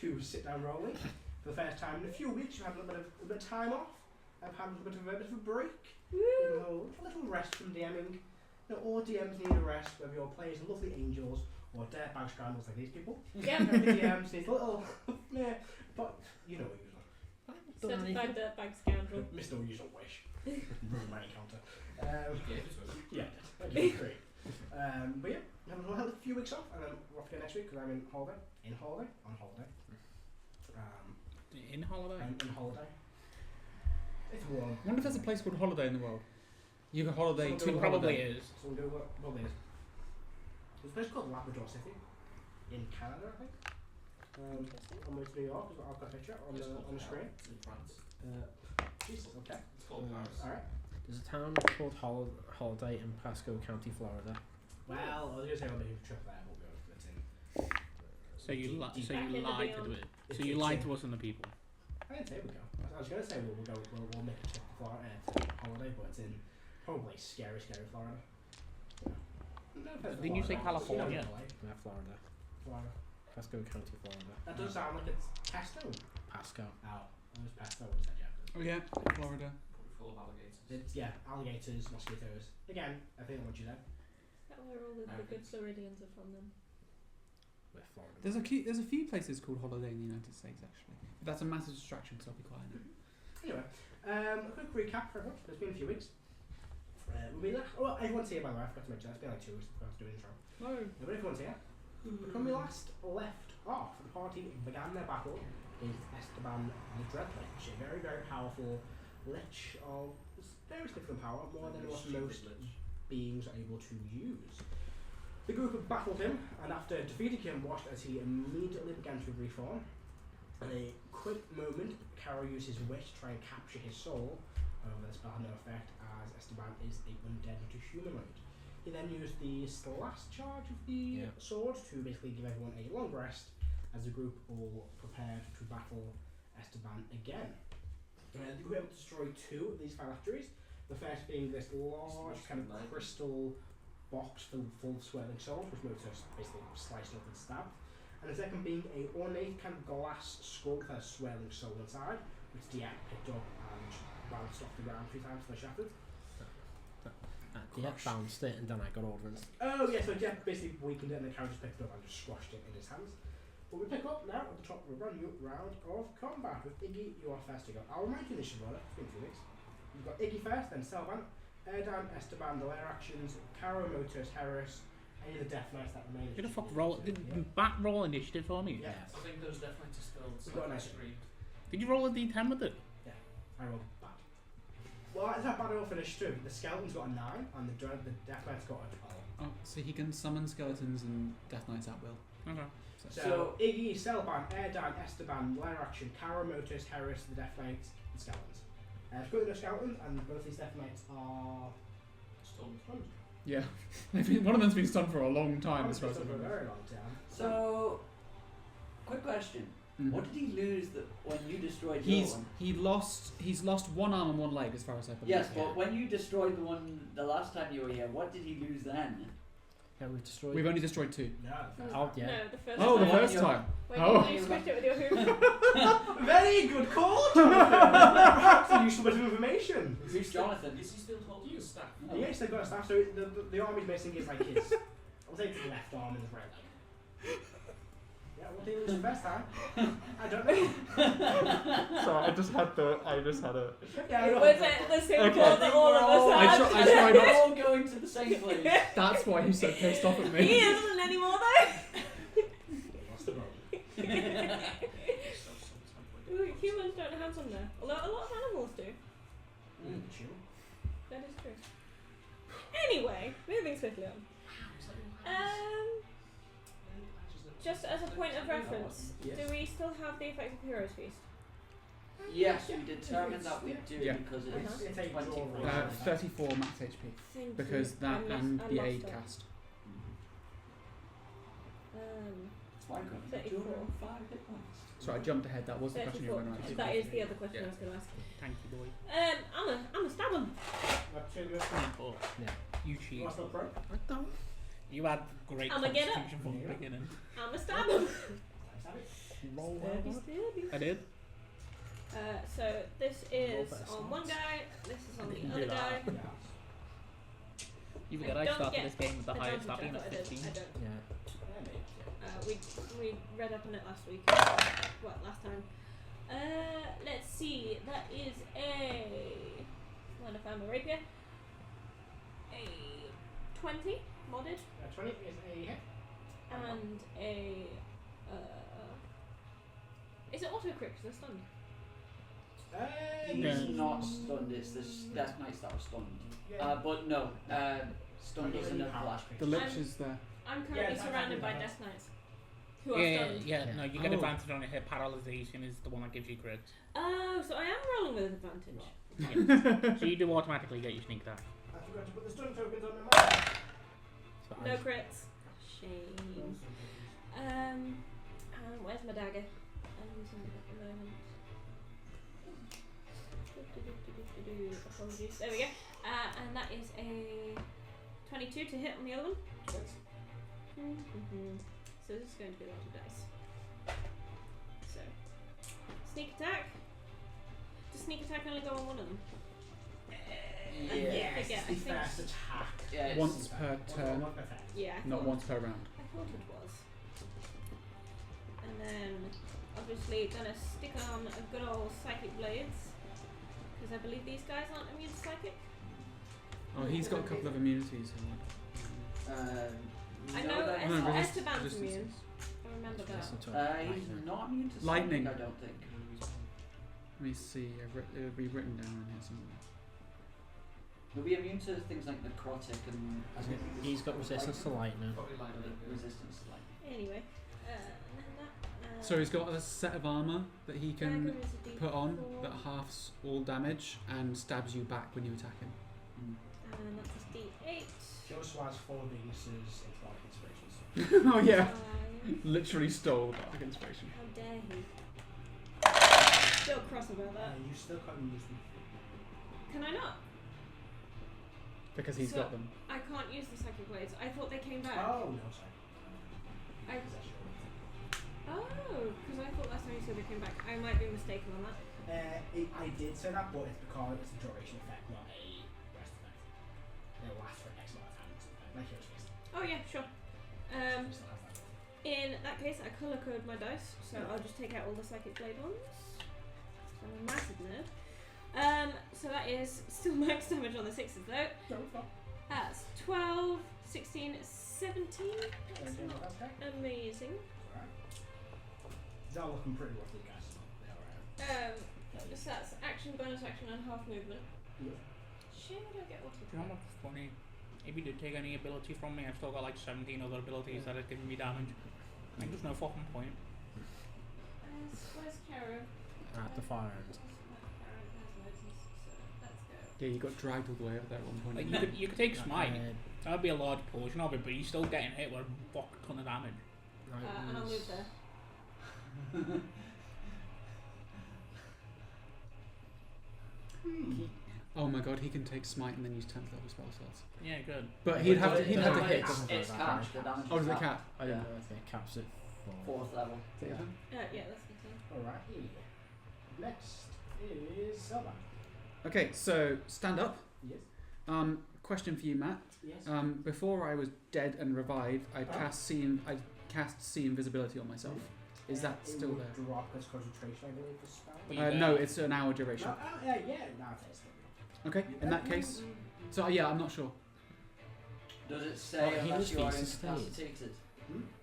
to sit down rolling for the first time in a few weeks. You've had a little bit of time off. I've had a little bit of a break. A little rest from DMing. All DMs need a rest, whether your players are lovely angels or dirtbag scrambles like these people. Yeah. Every DMs needs a little, but you know what usual. Certified dirtbag scoundrel. Mr. Usual Wish. Ruined my encounter. Yeah, great. But yeah, we'll have a few weeks off, and then we're off again next week because I'm on holiday. In holiday? I'm in holiday. It's warm. I wonder if there's a place called Holiday in the world. You can holiday Someone to do Probably holiday. is. So we'll do what? Probably is. There's a place called Labrador City in Canada, I think. On the way to New York, I've got a picture on the screen. It's in France. Jesus, okay. It's called Paris. Alright. There's a town called Holiday in Pasco County, Florida. Well, I was going to say I'll make a trip there, but we'll go for it in. So you Back in the lied to beyond. it. So you lied to us and the people. I didn't say we'll go. I was going to say we'll make a trip to Florida to holiday, but it's in probably scary Florida. Didn't you say California? Yeah, Florida. Florida. Pasco County, Florida. That does sound like it's pesto. Pasco. Oh, it was pesto. What was that? Yeah. Oh yeah, Florida. Probably full of alligators. It's alligators, mosquitoes. Again, I think what you said. That where all the good Floridians are from then. We're Florida. There's a few places called Holiday in the United States actually. But that's a massive distraction, so I'll be quiet now. Anyway, a quick recap for everyone. It's been a few weeks. Everyone's here by the way. I forgot to mention that. It's been like 2 weeks. I forgot to do an intro. No. But everyone's here. When we last left off, the party began their battle against Esteban the Dread Lich, a very, very powerful lich of very different power, more than what most beings are able to use. The group battled him, and after defeating him, watched as he immediately began to reform. In a quick moment, Caro used his wish to try and capture his soul. However, this had no effect, as Esteban is a undead to humanoid. He then used the last charge of the sword to basically give everyone a long rest, as the group all prepared to battle Esteban again. The group were able to destroy 2 of these phylacteries. The first being this large kind of crystal box full of swirling souls, which Motus basically sliced up and stabbed. And the second being a ornate kind of glass skull with a swirling soul inside, which Diep picked up and bounced off the ground 3 times till they shattered. Diep bounced it and then I got over it. Oh yeah, so Diep basically weakened it and the Caro just picked it up and just squashed it in his hands. But we pick up now at the top of a brand new round of combat with Iggy. You are first to go. I'll remind you this order. It's been 2 weeks. You've got Iggy first, then Selvan, Erdan, Esteban, the lair actions, Caro, Motus, Harris, any of the Death Knights that remain. Did a fuck roll? Did Bat roll initiative for me? Yes. I think those definitely still We've got a nice screened. Did you roll a d10 with it? I rolled bad. Well, it's not bad at all finish too. The skeleton's got a 9 and the Death Knight's got a 12. Oh, so he can summon skeletons and Death Knights at will. Okay. So Iggy, Selban, Erdan, Esteban, lair action, Caro, Motus, Harris, the Death Knights, and skeletons. It's got no skeletons, and both these Death Knights are stunned. Yeah. One of them's been stunned for a long time, as far as I For a remember. very long time. So, quick question. Mhm. What did he lose when you destroyed your one? He's lost 1 arm and 1 leg, as far as I believe. Yes, but when you destroyed the one the last time you were here, what did he lose then? Yeah, we've destroyed. We've only destroyed 2. No, Oh yeah. No, the first Oh, the time. first time. When Oh. you squished it with your hoof. very good call, Jonathan. That's a useful bit of information. Who's Jonathan? Is he still holding his staff? Oh. Yes, they've got a staff. So the arm he's missing is like his. I'll say it's his left arm and his right leg. Yeah, what did he lose the first time? I don't know. So I just had a. Yeah, I know. Was it the same Okay. call that all of us I had? try We're not. all going to the same place. That's why he's so pissed off at He me. isn't anymore though. Lost the road. Ooh, humans don't have some there. Although a lot of animals do. Chill. That is true. Anyway, moving swiftly on. Just as a point of reference, Yes. do we still have the effective Heroes Feast? Yes, we determined that we do Yeah. because it's It's a 24. draw. 34 max HP. Thank Because you. that and I the lost aid it. cast. Why couldn't you 34. 205 hit points? So I jumped ahead. That was the question you were 34. going to ask. That is the other question I was going to ask. Thank you, boy. I'm a stab him. Oh, Yeah. you cheat. What's up, bro? I don't. You had great I'ma get it. constitution from the beginning. I'm a stab him. roll Sturdy, well. sturdy. I did. So this is better on one starts. guy, this is on the didn't other do guy. that. You forget I don't started get this game with the highest advantage, stabbing I at don't. 15. I don't. Yeah. We read up on it last week. Well, last time. Let's see. That is a. Well, I found my rapier. A 20 modded 20 is a hit. and a. Is it auto crit? Because they're stunned. He's not stunned. It's the Death Knights that are stunned. But no, stunned is another flash. The lich is there. I'm currently Yeah, surrounded by that's Death Knights. Who are Yeah, stunned. yeah, no, you get Oh. advantage on a hit. Paralyzation is the one that gives you crit. Oh, so I am rolling with advantage. So you do automatically get your sneak attack. I forgot to put the stun tokens on my map. So No I- crits. Shame. And where's my dagger? I'm using it at the moment. Apologies. There we go. And that is a 22 to hit on the other one. So this is going to be a lot of dice. So, sneak attack. Does sneak attack only go on one of them? Yeah. I Yes, forget, it's I the think- first attack. Yeah, it's- Once per turn, Yeah. I not thought- once per round. I thought it was. And then, obviously, gonna stick on a good old psychic blades. Because I believe these guys aren't immune to psychic. Oh, he's got a couple of immunities. I know that- No, resist- Esteban's resistances. immune. I remember that. Listen to he's lightning. not immune to Lightning. psychic, I don't think. Let me see. It'll be written down in here somewhere. He'll be immune to things like necrotic and He's got resistance to lightning. Probably like resistance to lightning. Anyway, and then that. So he's got a set of armor that he can dagger is a put on D4, that halves all damage and stabs you back when you attack him. and that's a D8. She also has 4 weaknesses in Bardic Inspirations. Oh yeah, Five. literally stole Bardic Inspiration. How dare he? Still cross about that. You still can't use them. Can I not? Because he's So- got them. I can't use the psychic blades. I thought they came back. Oh, no, sorry. I- Oh, because I thought last time you said they came back. I might be mistaken on that. I did say that, but it's because it's a duration effect, not a rest effect. It will last for X amount of time. Like yours, Fist. Oh yeah, sure. Still has that. In that case, I colour code my dice, so I'll just take out all the psychic blade ones. So I'm a massive nerd. So that is still max damage on the sixes though. No, it's not. That's 12, 16, 17. That's Okay, not okay. amazing. Alright. They're all looking pretty rough, these guys. They're alright. So that's action, bonus action, and half movement. Yeah. Shit, I don't get what Do you know what's funny? If you did take any ability from me, I've still got like 17 other abilities that have given me damage. Like, there's no fucking point. Where's Kara? At the far end. Yeah, you got dragged all the way up there at one point. Like, you could take smite. Uh, That would be a large portion of it, but you're still getting hit with a fuck ton of damage. And I'll move there. Oh my god, he can take smite and then use 10th level spell slots. Yeah, good. But he'd have to Doesn't hit. doesn't It's go that capped, the high. damage Oh, is does it capped. cap? I didn't Yeah. know. It caps it for 4th level. Yeah. Yeah, that's the thing. Alright. Next is Selma. Okay, so stand up. Yes. Question for you, Matt. Yes. Before I was dead and revived, I'd Oh. cast see invisibility on myself. Is that It still would there? drop as concentration, I believe, the spell. But you No, get- it's an hour duration. No, yeah, no, it's Okay, in that case. So yeah, I'm not sure. Does it Oh, say he unless was you are feast sustained. incapacitated?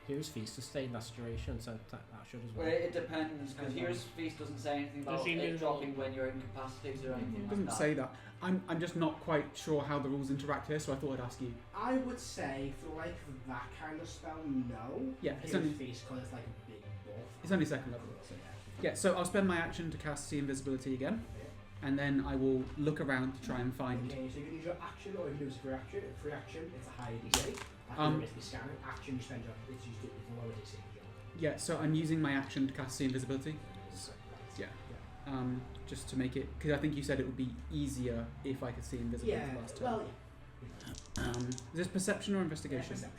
Here's feast sustained, that's duration, so that should as Well, well. it depends, because here's feast doesn't say anything about Does he it do- dropping when you're incapacitated or anything It like doesn't that. say that. I'm just not quite sure how the rules interact here, so I thought I'd ask you. I would say, for like that kind of spell, no. Yeah, it's Here's only- feast because it's like a big buff. It's only second level. So yeah. Yeah, so I'll spend my action to cast see invisibility again, and then I will look around to try and find. Okay, so you can use your action or you can use a free action. Free action, it's a higher DC. Basically scanning. Action, you spend your, it's used it's a lower DC. Yeah, so I'm using my action to cast see invisibility. Yeah. Just to make it, because I think you said it would be easier if I could see invisibility Yeah, last time. well, yeah. Is this perception or investigation? Perception.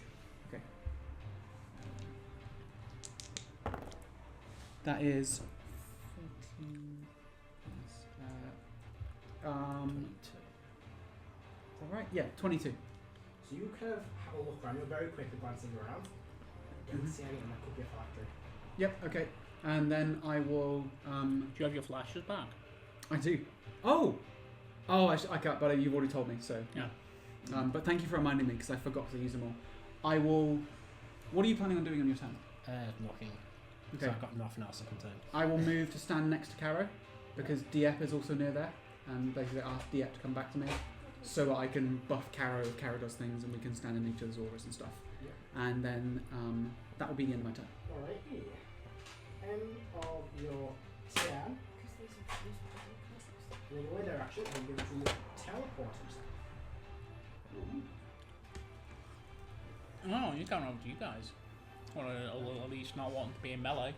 That is 14 plus, is that right? Yeah, 22. So you kind of have a look around. You're very quickly glancing around. You don't see anything that could be a factory. Yep. Okay. And then I will. Do you have your flashes back? I do. Oh. Oh, I can't. But you've already told me, so. Yeah. But thank you for reminding me because I forgot to use them all. I will. What are you planning on doing on your turn? Knocking. Okay. So I've got nothing else I can turn. I will move to stand next to Caro because Diep is also near there, and basically ask Diep to come back to me so that I can buff Caro if Caro does things, and we can stand in each other's auras and stuff. Yeah. And then that will be the end of my turn. Alright. End of your turn. And in later action, I'm going to teleport himself. Oh, you can't over to you guys. Or at least not wanting to be in melee.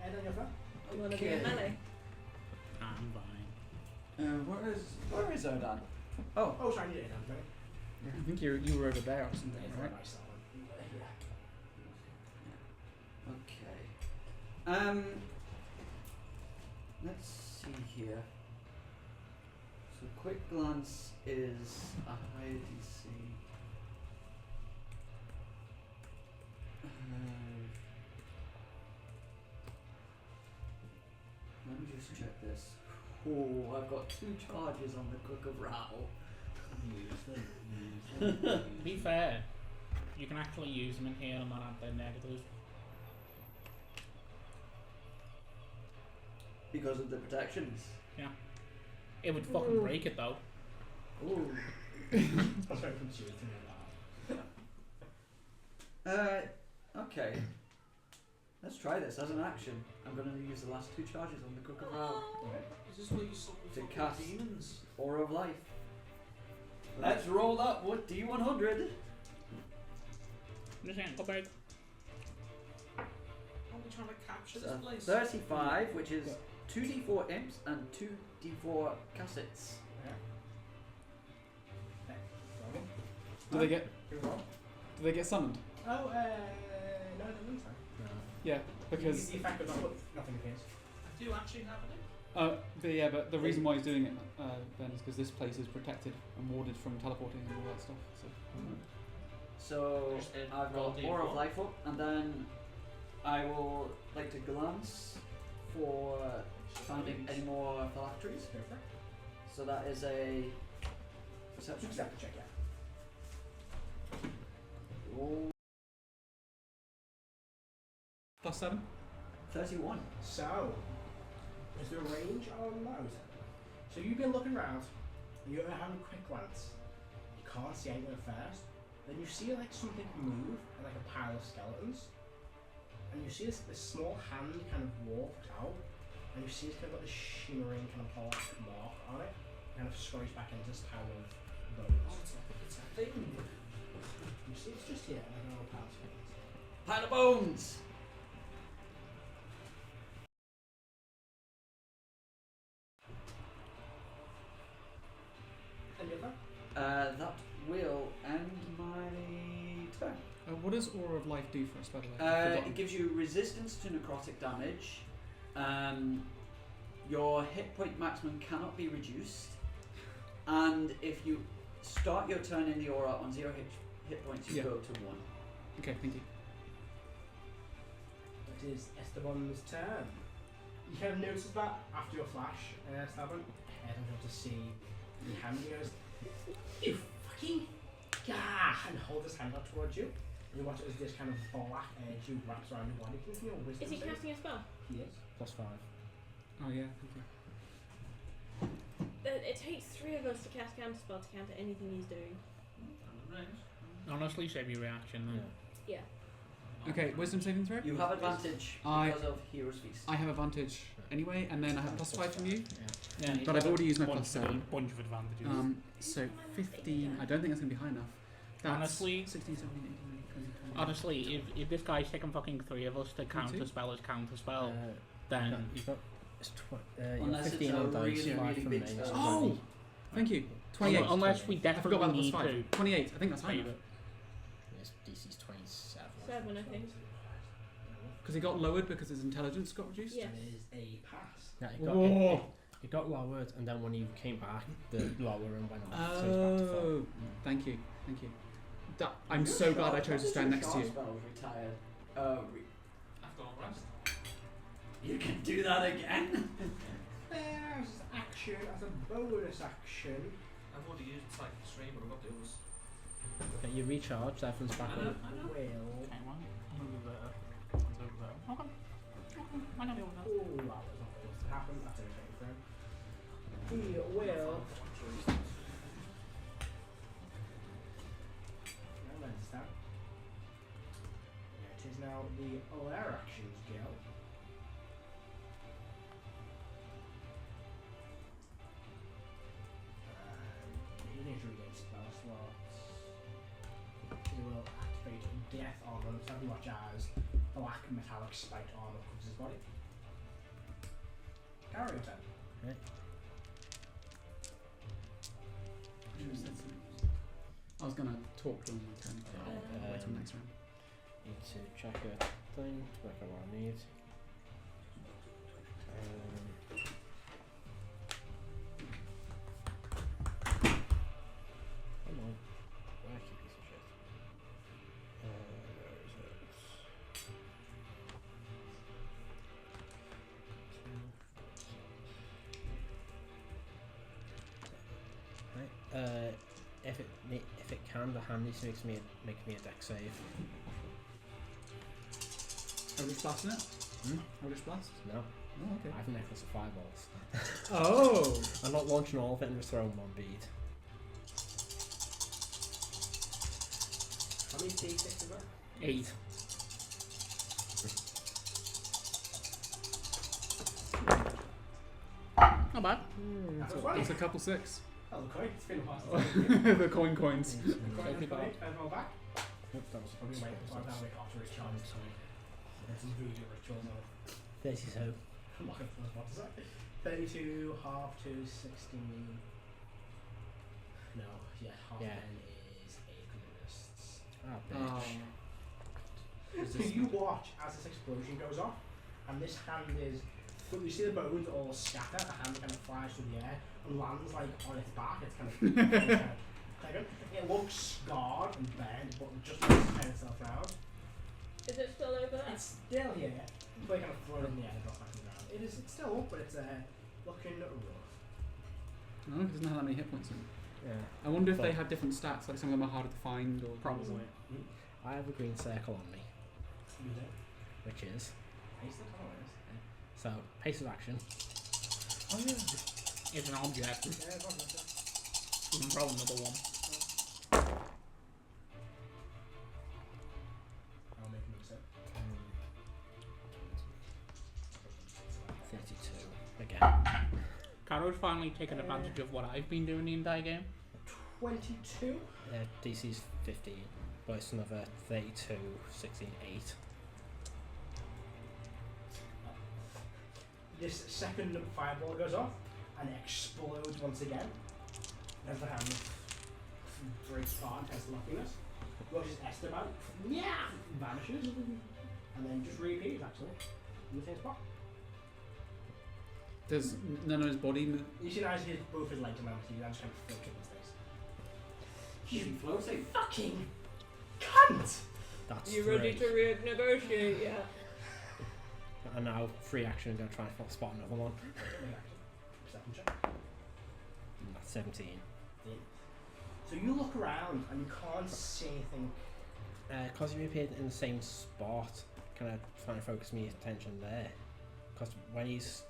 Ed on your phone? You want to be in melee? I'm fine. Where is Odan? Oh, Oh, sorry, I need it in, sorry. I think you were over there or something, It's right? not nice, that one. okay. Let's see here. So quick glance is a high DC. Let me just check this. Oh, I've got 2 charges on the Cook of Rattle. To be fair, you can actually use them in here and not have their negatives. Because of the protections. It would fucking break it though. Ooh. I was very confused to know that. Okay. Let's try this as an action. I'm going to use the last 2 charges on the Cook of Rattle. Is this where you stop To with cast fucking demons? Aura of Life. Let's roll that wood D100. Just ain't go big. Are we trying to capture this So place? 35, which is 2d4 imps and 2d4 cassets. Do they get Here we go. do they get summoned? Oh, no, I don't think so. Yeah, because The effect of that, look, nothing appears. Do you actually have it? but the reason why he's doing it, Ben, is because this place is protected and warded from teleporting and all that stuff. So So Just hit I've roll got D4. Aura of Life up, and then I will like to glance for finding any more phylacteries. Perfect. So that is a perception check. Check, yeah. Roll +7. 31. So, is there a range on those? So you've been looking around, and you're having a quick glance. You can't see anything at first. Then you see like something move, and like a pile of skeletons. And you see this small hand kind of walked out, and you see it's kind of got this shimmering kind of black mark on it. Kind of scurries back into this pile of bones. It's a thing. You see it's just here, like a little pile of skeletons. Pile of bones! And you're there? That will end my turn. What does Aura of Life do for us, by the way? I've It forgotten. gives you resistance to necrotic damage. Your hit point maximum cannot be reduced. And if you start your turn in the aura on 0 hit points, you Yeah. go to 1. Okay, thank you. It is Esteban's turn. You kind of notice that after your flash, Esteban. I don't know to see the hand. He goes, "You fucking gah!" and hold his hand up towards you. And you watch it as this kind of black edge wraps around your body. Can you feel wisdom Is he save? casting a spell? He is. +5. Oh yeah, thank you. It takes 3 of us to cast counterspell to counter anything he's doing. Honestly, save your reaction then. Yeah. Okay, wisdom saving throw. You have advantage I- because of Hero's Feast. I have advantage anyway, and then I have +5 from you. Yeah, But I've already used my bunch +7. Bunch of advantages. So 15. I don't think that's gonna be high enough. That's Honestly- 16, 17, 18, 20, 21. Honestly, if this guy's taking fucking 3 of us to counter spell his counter spell, then You've got it's Unless it's 15 a on dice, really, 5 really from big me. spell. so Oh! only- Thank you. 28. unless we I forgot definitely about the need +5. to 28. I think that's high save enough. it. Yes, DC's 27. 7, I think. Because he got lowered because his intelligence got reduced? Yeah. It is a pass. Yeah, Whoa. it got lowered, and then when he came back, the lowering went off. So he's back to full. Oh, thank you. I'm so glad I chose to stand next to you. Spell's retired. I've got rest. You can do that again. There's action as a bonus action. I've already used Psychic Stream, but I've got the others. Okay, you recharge, everyone's back I know, on. I know. Will. Okay, one. Over there. One's over there. Okay. I know the order. Oh, that was not supposed to happen. That's irritating for him. He will. Now let's start. It is now the Lair Actions Guild. He needs to regain spell slots. He will activate Death Armor, something much as black metallic spiked armor covers his body. Carry your turn. Right. I was gonna talk during my turn. Uh, Wait till next round. Need to check a thing to work out what I need. Come on. Wacky piece of shit. Where is it? Right. If it can, the hand needs to make me a deck save. Eldritch Blast in it? Hmm? Eldritch Blast? No, Oh, okay. I have a necklace of fireballs. Oh! I'm not launching all of it and just throwing one bead. How many D6 is that? 8. Not bad. That's funny. It's a couple 6. Oh, the coin. It's been a while. The coins. The coin is going to roll back. Nope, that was Probably wait until I'm down with after his charge. So there's some voodoo rituals on it. 32. I'm not going to what is that? 32, half to 16. No, yeah, half Yeah. then is Agonist. Ah, Oh. bitch. So you watch as this explosion goes off, and this hand is. You see the bones all scatter, the hand kind of flies through the air and lands like on its back. It's kind of clicking. It looks scarred and bent, but just needs to turn itself around. Is it still over there? It's still here, but kind of thrown in the air and drop back to the ground. It's still up, but it's looking rough. Oh, it doesn't have that many hit points in it. Yeah. I wonder if they had different stats, like some of them are harder to find or... Probably. I have a green circle on me, You do. which is Taste the colours. so pace of action. Oh yeah. It's an object. Yeah, it's not We can throw another one. I'll make him upset. 32 again. Caro's finally taken advantage of what I've been doing the entire game. 22. DC's 15, but it's another 32, 16, 8. This second fireball goes off and explodes once again. As the hand breaks apart as luckiness. Rushes Esteban. Yeah! Vanishes. And then just reappears actually. In the same spot. Does none of his body move? You see now his both his legs are empty, and just kind of floats up in space. Keep floating. Fucking cunt! That's You 3. ready to renegotiate yet? And now free action, I'm going to try and spot another one. Perception check. And that's 17. So you look around and you can't see anything. Because he appeared in the same spot, kind of trying to focus my attention there. Because when he's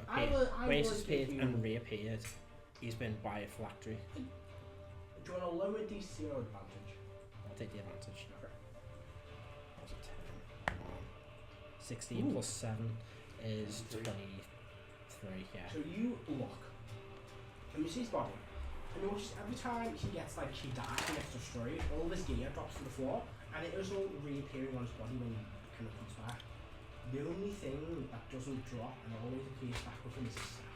appeared, when he's appeared and reappeared, he's been by a phylactery. Do you want a lower DC or advantage? I'll take the advantage. Okay. That was a 10. 16 plus 7 is 23, yeah. So you look, and you see his body, and you watch every time he gets he dies, he gets destroyed, all of his gear drops to the floor, and it is all reappearing on his body when he kind of comes back. The only thing that doesn't drop and always appears back with him is his staff.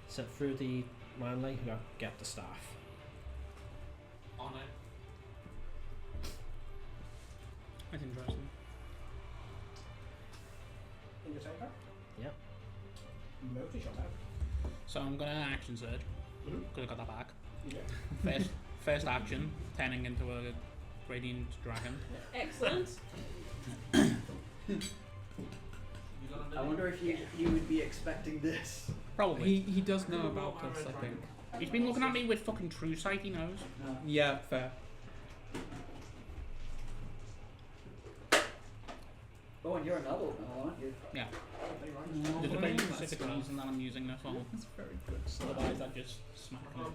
So through the manly, we get the staff. On it. That's interesting. your taker. Yep. Mostly shot out. So I'm gonna action surge Mhm. because I got that back. Yeah. First action, turning into a radiant dragon. Excellent. I wonder if you would be expecting this. Probably. He does know about us, I think. He's been looking at me with fucking true sight. He knows. No. Yeah, fair. Oh, and you're an adult now, aren't you? Yeah. Oh, There's a very that's specific fair. reason that I'm using this one. That's very good. Otherwise, I'd just smack him. Okay,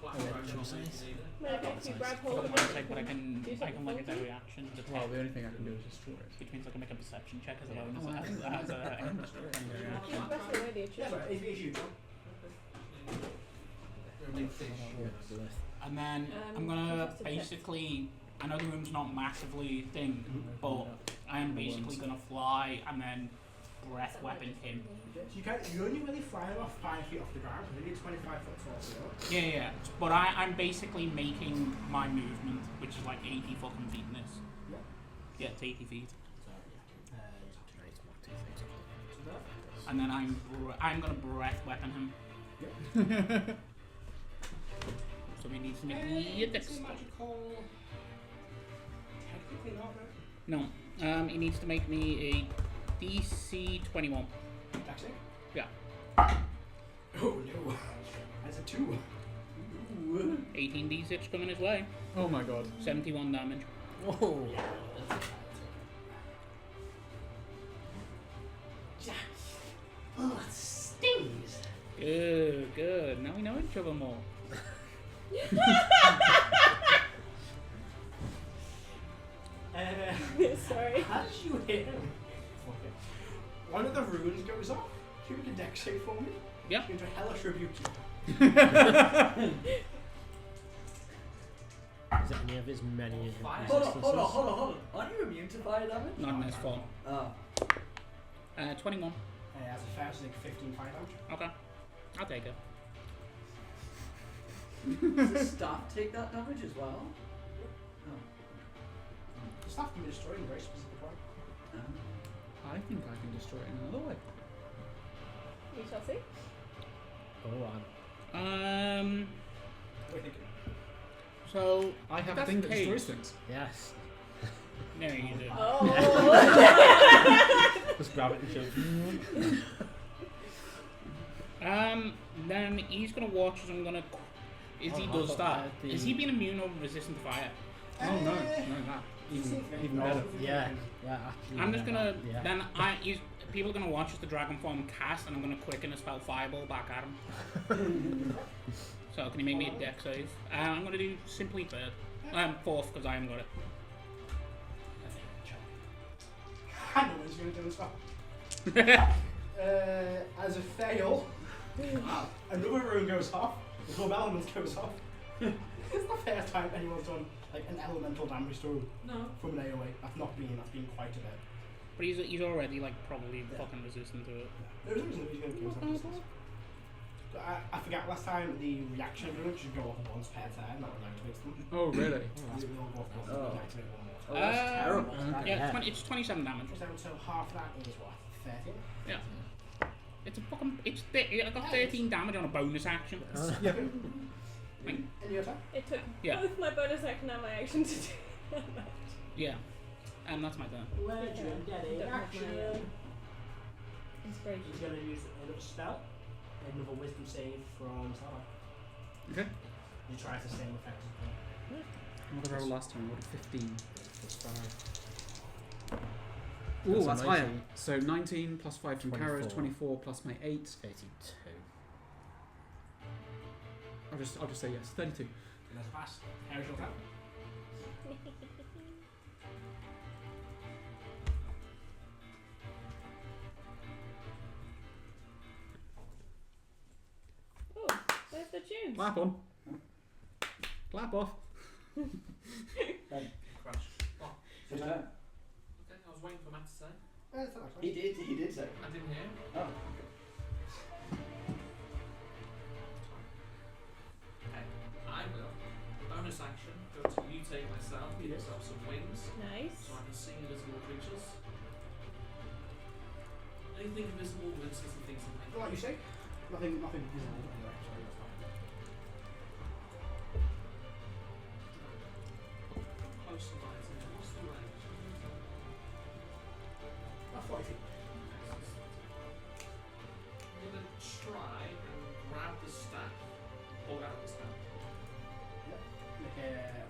so you grab I've hold got of the it. check, but I can like it's every action. Well, the only thing I can do is destroy it. Which means I can make a perception check as a Yeah. bonus. Oh, As a reaction. That's the way they Yeah, achieve. but if you don't. And then I'm gonna basically. I know the room's not massively thin, but I am basically gonna fly and then breath weapon him. You only really fly about 5 feet off the ground. You need 25 foot tall. So Yeah. But I'm basically making my movement, which is like 80 fucking feet in this. Yeah. Yeah, it's 80 feet. So And then I'm gonna breath weapon him. Yep. So he needs to make me a dex. magical. Technically not, right? No. He needs to make me a DC 21. Dex save? Yeah. Oh no. That's a 2. 18 D6 coming his way. Oh my god. 71 damage. Oh. Oh, it stings. Good. Now we know each other more. Sorry. As you hit him, one of the runes goes off. Can you make a dex save for me? Yep. Into hellish rebuke. Is it any of his many Hold on. Aren't you immune to fire damage? Not in this form. Oh. 21. As a fair, so like 15 fire damage. Okay. I'll take it. Does the staff take that damage as well? The staff can be destroyed in a very specific way. Oh. I think I can destroy it in another way. We shall see. Oh, What do you think? So I have a that's thing the that destroys case. things. yes. No, you do. Oh. Just grab it and shoot. Then he's gonna watch as I'm gonna. Is he does that? Is he being immune or resistant to fire? Oh no, that. Even better. Yeah. Actually, I'm just gonna. Yeah. Then people are gonna watch as the dragon form cast, and I'm gonna quicken a spell fireball back at him. So can you make me a dex save? I'm gonna do simply third. Fourth because I haven't got it. I know what he's going to do as well. As a fail, another rune goes off, the club element goes off. It's the first time anyone's done like an elemental damage to from an AoE. That's been quite a bit. But he's already like probably fucking resistant to it. There's a reason that he's going to kill himself. I forgot last time the reaction rune should go off once per turn, not like twice them. Oh really? They will go off once, Oh. they activate one more. Oh, that's terrible. Yeah, it's 27 damage. So half that is what? 13? Yeah. It's a fucking. I got 13 damage on a bonus action. Yeah. In your turn? It took Yeah. both my bonus action and my action to do that. Yeah. And that's my turn. Legendary Don't have action. my, Inspiration. He's going to use another spell, another wisdom save from Sarah. Okay. You try the same effect. What did I roll last time? I rolled a 15. That's Ooh, that's higher. amazing. So 19 plus 5 from Kara's, 24. 24 plus my 8. 32. I'll just say yes. 32. That's a pass. How's your turn? Oh, there's the tunes. Clap on. Clap off. Crash. Oh, Your turn. okay, I was waiting for Matt to say. He did say. I didn't hear. Oh. Okay, I will. Bonus action, go to mutate myself, give Yes. myself some wings, Nice. so I can see invisible creatures. Anything visible within 60 feet of me? Like you say, nothing visible anyway. Sorry, that's fine. Close to light. What's the range? About 40 feet. I'm gonna try and grab the staff. Pull out the staff. Yep. Make a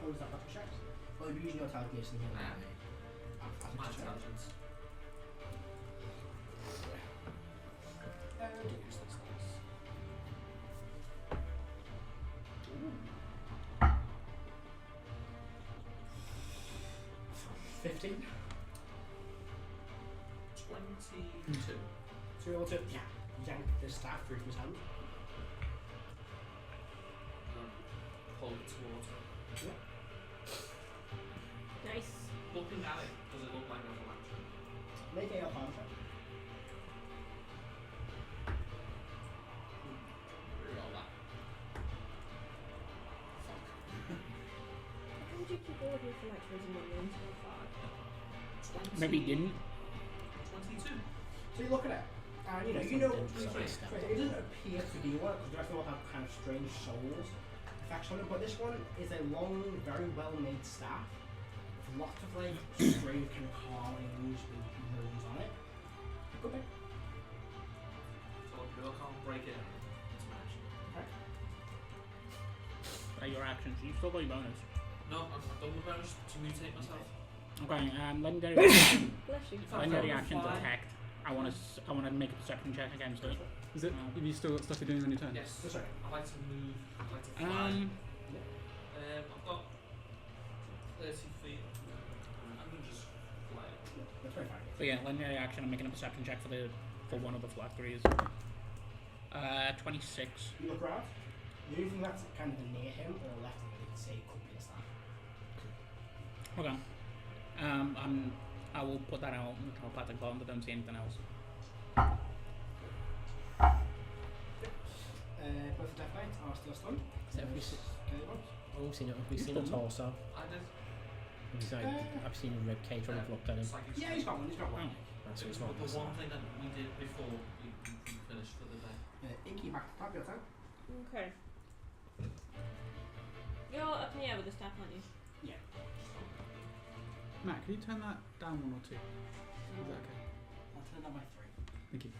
pose that battle check. Well, you'll be using your telekinesis here. My intelligence. Use this dice. 15. 22. So you're able to yank the staff through from his hand. Pull it towards me. Nice. Looking at it, does it look like an action? Make a power check. Reroll that. Fuck. How would you keep all of your collectors in one room so far? 20, Maybe he didn't. 22. So you look at it, and it doesn't appear to be one because the rest of them all have kind of strange souls effects on it. But this one is a long, very well-made staff with lots of like strange kind of carvings and runes on it. Good bit. So I can't break it. It's an action. Your actions. You've still got your bonus. No, I'm done with bonus to mutate myself. Okay, legendary action. Bless you. Legendary action detect. I want to make a perception check against it. Is it? Have you still got stuff you're doing on your turn? Yes. Sorry. I'd like to move. I'd like to fly. I've got 30 feet. I'm gonna just fly. That's very fine. So yeah, legendary action. I'm making a perception check for one of the phylacteries. 26. You look around. The only thing that's kind of near him or left of him, you can say could be the staff. Okay. I will put that out and I'll pat the bottom, but don't see anything else. Both Death Knights are still stunned. Have we seen a torso? I did. I've seen a rib cage when I've looked at him. Yeah, he's got one. He's got one. That's It was it's not the one thing that we did before we finished for the day. Inky, back to top your turn. Okay. You're up in the air with the staff, aren't you? Yeah. Matt, can you turn that down 1 or 2? Is that okay? I'll turn that by 3. Thank you.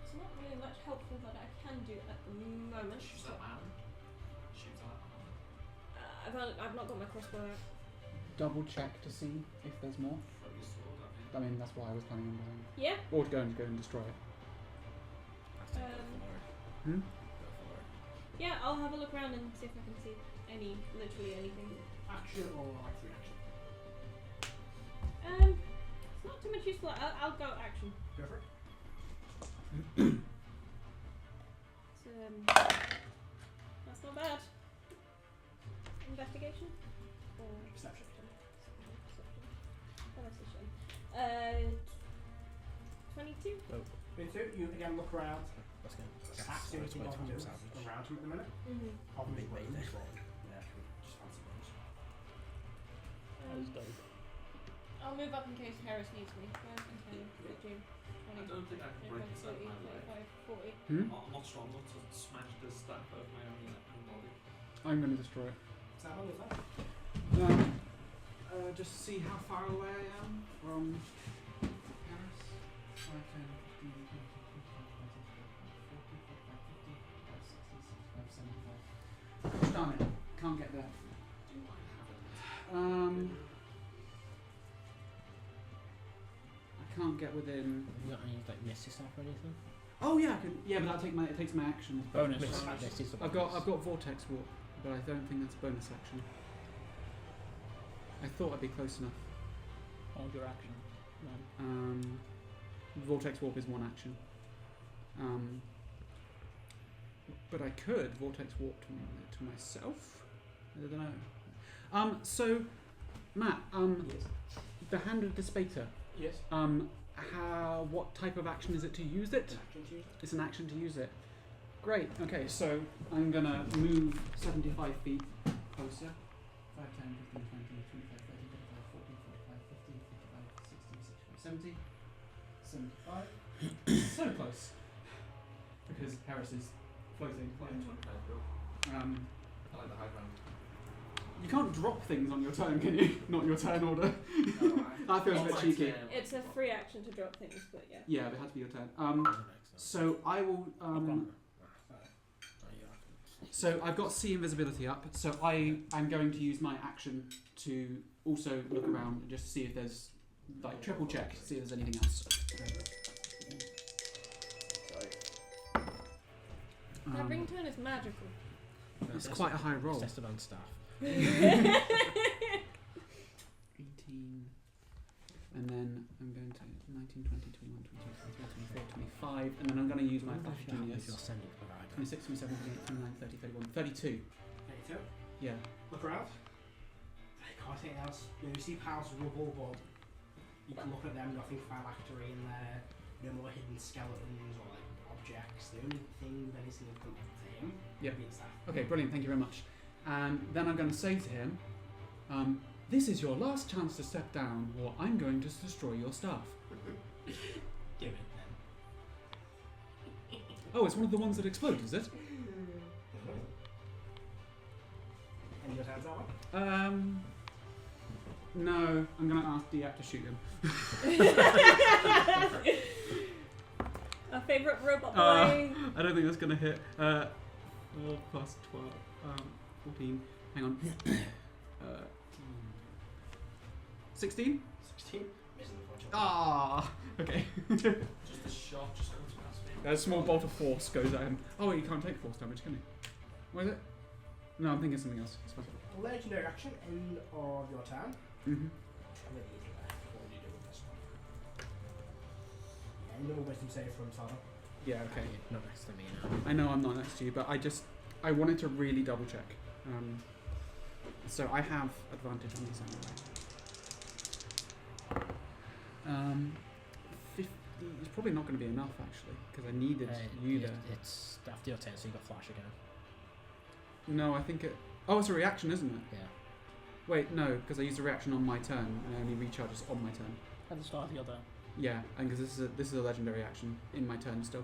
It's not really much helpful that I can do at the moment. Shoot that man. Shoot that man. I've not got my crossbow out. Double check to see if there's more. Throw your sword at me. I mean, that's why I was planning on doing. Yeah. Or to go and destroy it. Yeah, I'll have a look around and see if I can see literally anything. Action or like reaction? It's not too much useful. I'll go action. Go for it. That's not bad. Investigation? Or Perception. Perception. 22. 22, you again look around. That's good. Sack seems to be around him at the minute. Mm-hmm. Probably Big mate there. Yeah, just fancy those. I'll move up in case Harris needs me. 15, 15, 20, I don't think I can break this out of my leg. 25, 40. I'm not strong enough to smash this staff out of my own body. I'm going to destroy it. Is that all your time? Just see how far away I am from Paris. 5, 10, 15, 20, 25, 50, 60, 65, 70. Darn it, can't get there. Do I have it? I can't get within. Have you got any like misty stuff or anything? Oh yeah, I can. Yeah, but it takes my action. Bonus. Misty stuff. I've got vortex warp, but I don't think that's a bonus action. I thought I'd be close enough. Hold your action. Vortex warp is 1 action. But I could vortex warp to myself. I don't know. So Matt, Yes. the hand of the Spater. Yes. what type of action is it to use it? Action to use it. It's an action to use it. Great. Okay, so I'm gonna move 75 feet closer. 5, 10, 15, 20, 25, 30, 35, 40, 45, 50, 55, 60, 65, 70, 75. So close. Because Harris is floating. I like the high ground. You can't drop things on your turn, can you? Not your turn order. No, That feels a bit cheeky. It's a free action to drop things, but yeah. Yeah, but it had to be your turn. So I will. So I've got sea invisibility up. So I am going to use my action to also look around and just see if there's like triple check, see if there's anything else. That ringtone is magical. It's quite a high roll. Tested on staff. 18, and then I'm going to 19, 20, 21, 22, 23, 24, 25, and then I'm going to use my flash genius. 26, 27, 28, 29, 30, 31, 32. 32. Yeah. Look around. I can't say anything else. You see piles of rubble, but you can look at them, nothing phylactery in there, no more hidden skeletons or like objects. The only thing that is significant to him is that. Okay, brilliant, thank you very much. And then I'm going to say to him, this is your last chance to step down, or I'm going to destroy your staff. Do it then. Oh, it's one of the ones that explode, is it? Any of your hands that one? No, I'm going to ask Diak to shoot him. Our favourite robot boy. I don't think that's going to hit. 4 plus 12, 14, hang on. 16? 16. Missing unfortunately. Ah, okay. Just a shot just comes past me. A small bolt of force goes at him. Oh, you can't take force damage, can you? What is it? No, I'm thinking something else. It's fine. Legendary action, end of your turn. Mm-hmm. What do you do with this one? Yeah, no wisdom save from Sada. Yeah, okay. Not next to me now. I know I'm not next to you, but I wanted to really double check. So I have advantage on these anyway. 50 is probably not going to be enough actually, because I needed you there. It's after your turn, so you got flash again. No, I think it. Oh, it's a reaction, isn't it? Yeah. Wait, no, because I used a reaction on my turn, and it only recharges on my turn. At the start of your turn. Yeah, and because this is a legendary action in my turn still.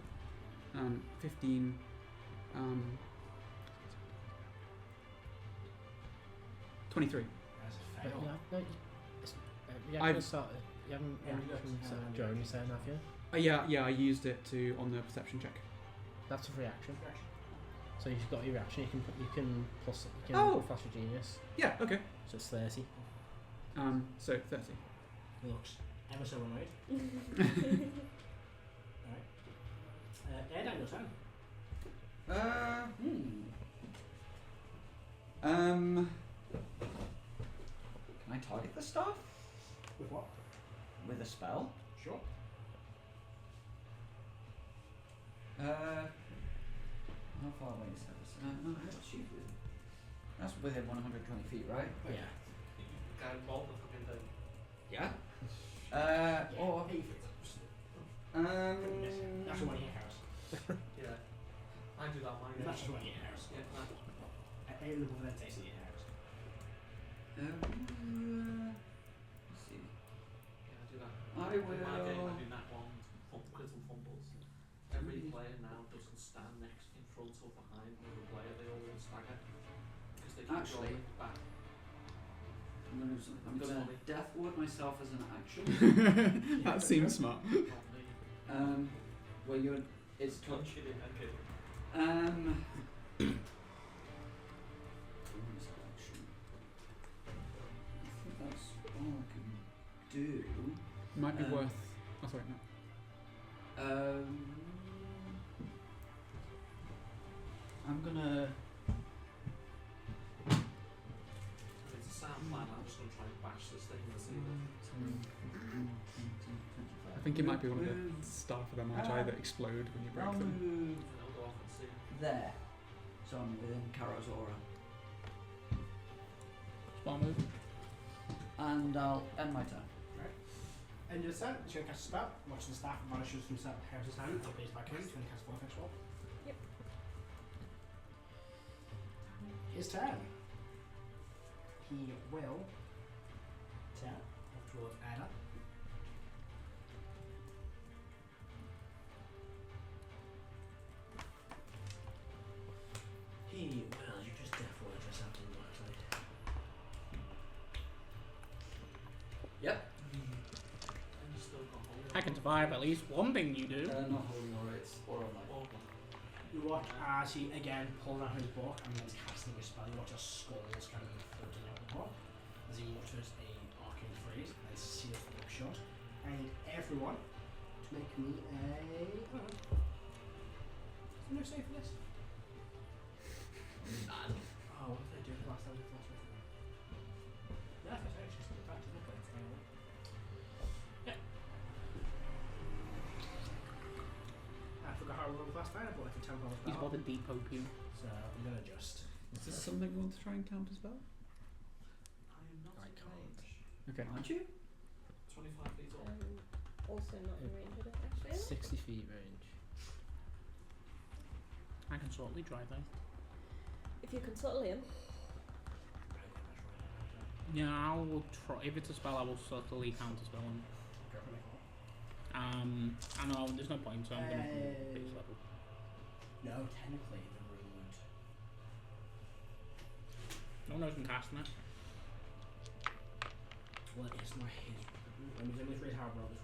15. 23. That's a But fail. you haven't started. You haven't joined your turn, have you? Yeah, I used it on the perception check. That's a reaction. Reaction. So you've got your reaction. You can flash your genius. Yeah, okay. So it's 30. So 30. He looks ever so annoyed. Alright. Ed, your turn. Can I target the staff With what? with a spell? Sure. How far away is that? No, that's shoot with. That's within 120 feet, right? Yeah. Guy bolt the fucking thing. Yeah. Yeah, Or 8 feet. That's one hit house. Yeah. I do that mine. That's just one hit house. Yeah, no. I live with that taste of hit house. let's see. Yeah, I do that. I In my game, will. I do that one. Critical fumbles. Every player now doesn't stand next, in front or behind another player. They all stagger because they keep Actually, going back. I'm gonna death ward myself as an action. That seems smart. Not me. Where you're. It's I'm touch. kidding. I'm kidding. Bonus action. I think that's all I can do. Might be Um, worth. Oh, sorry, no. I'm gonna. If it's a sound plan, I'm just gonna try and bash this thing and see I think it might be one of the staff of the Magi that explode when you break I'll them. move and I'll go off and see. there. So I'm within Karo's aura. Smart move. And I'll end my turn. End of the turn, he's going to cast a spell. Watch the staff vanishes from House's hand. It pays back in. He's going to cast 4 effects roll. Yep. His turn. He will turn off towards Ada. He will. You just death word yourself in the black side. Yep. And you still got hold of I can survive at least one thing you do. Not holding aura, it's aura of light. You watch as he again pulls out his book and then he's casting a spell. You watch a skulls kind of floating out of the book as he mutters a arcane phrase and seals the book shut. I need everyone to make me a. Is there no save for this? None. Oh, what did I do last time? Yeah, that's actually just back to the book. I forgot how I rolled last time, but I can tell how He's about to depope you. So I'm gonna just. Is this something you want to try and counter spell? I am not I in can't. range. Okay. Aren't you? 25 feet up. Also not in range of it, actually. 60 feet range. I can certainly try that. If you consult him. Yeah, I will try. If it's a spell, I will certainly counter spell him. I know there's no point, so I'm gonna base level. No, technically the room would. No one knows I'm casting it. Well, it's not his. Let me rephrase how I wrote this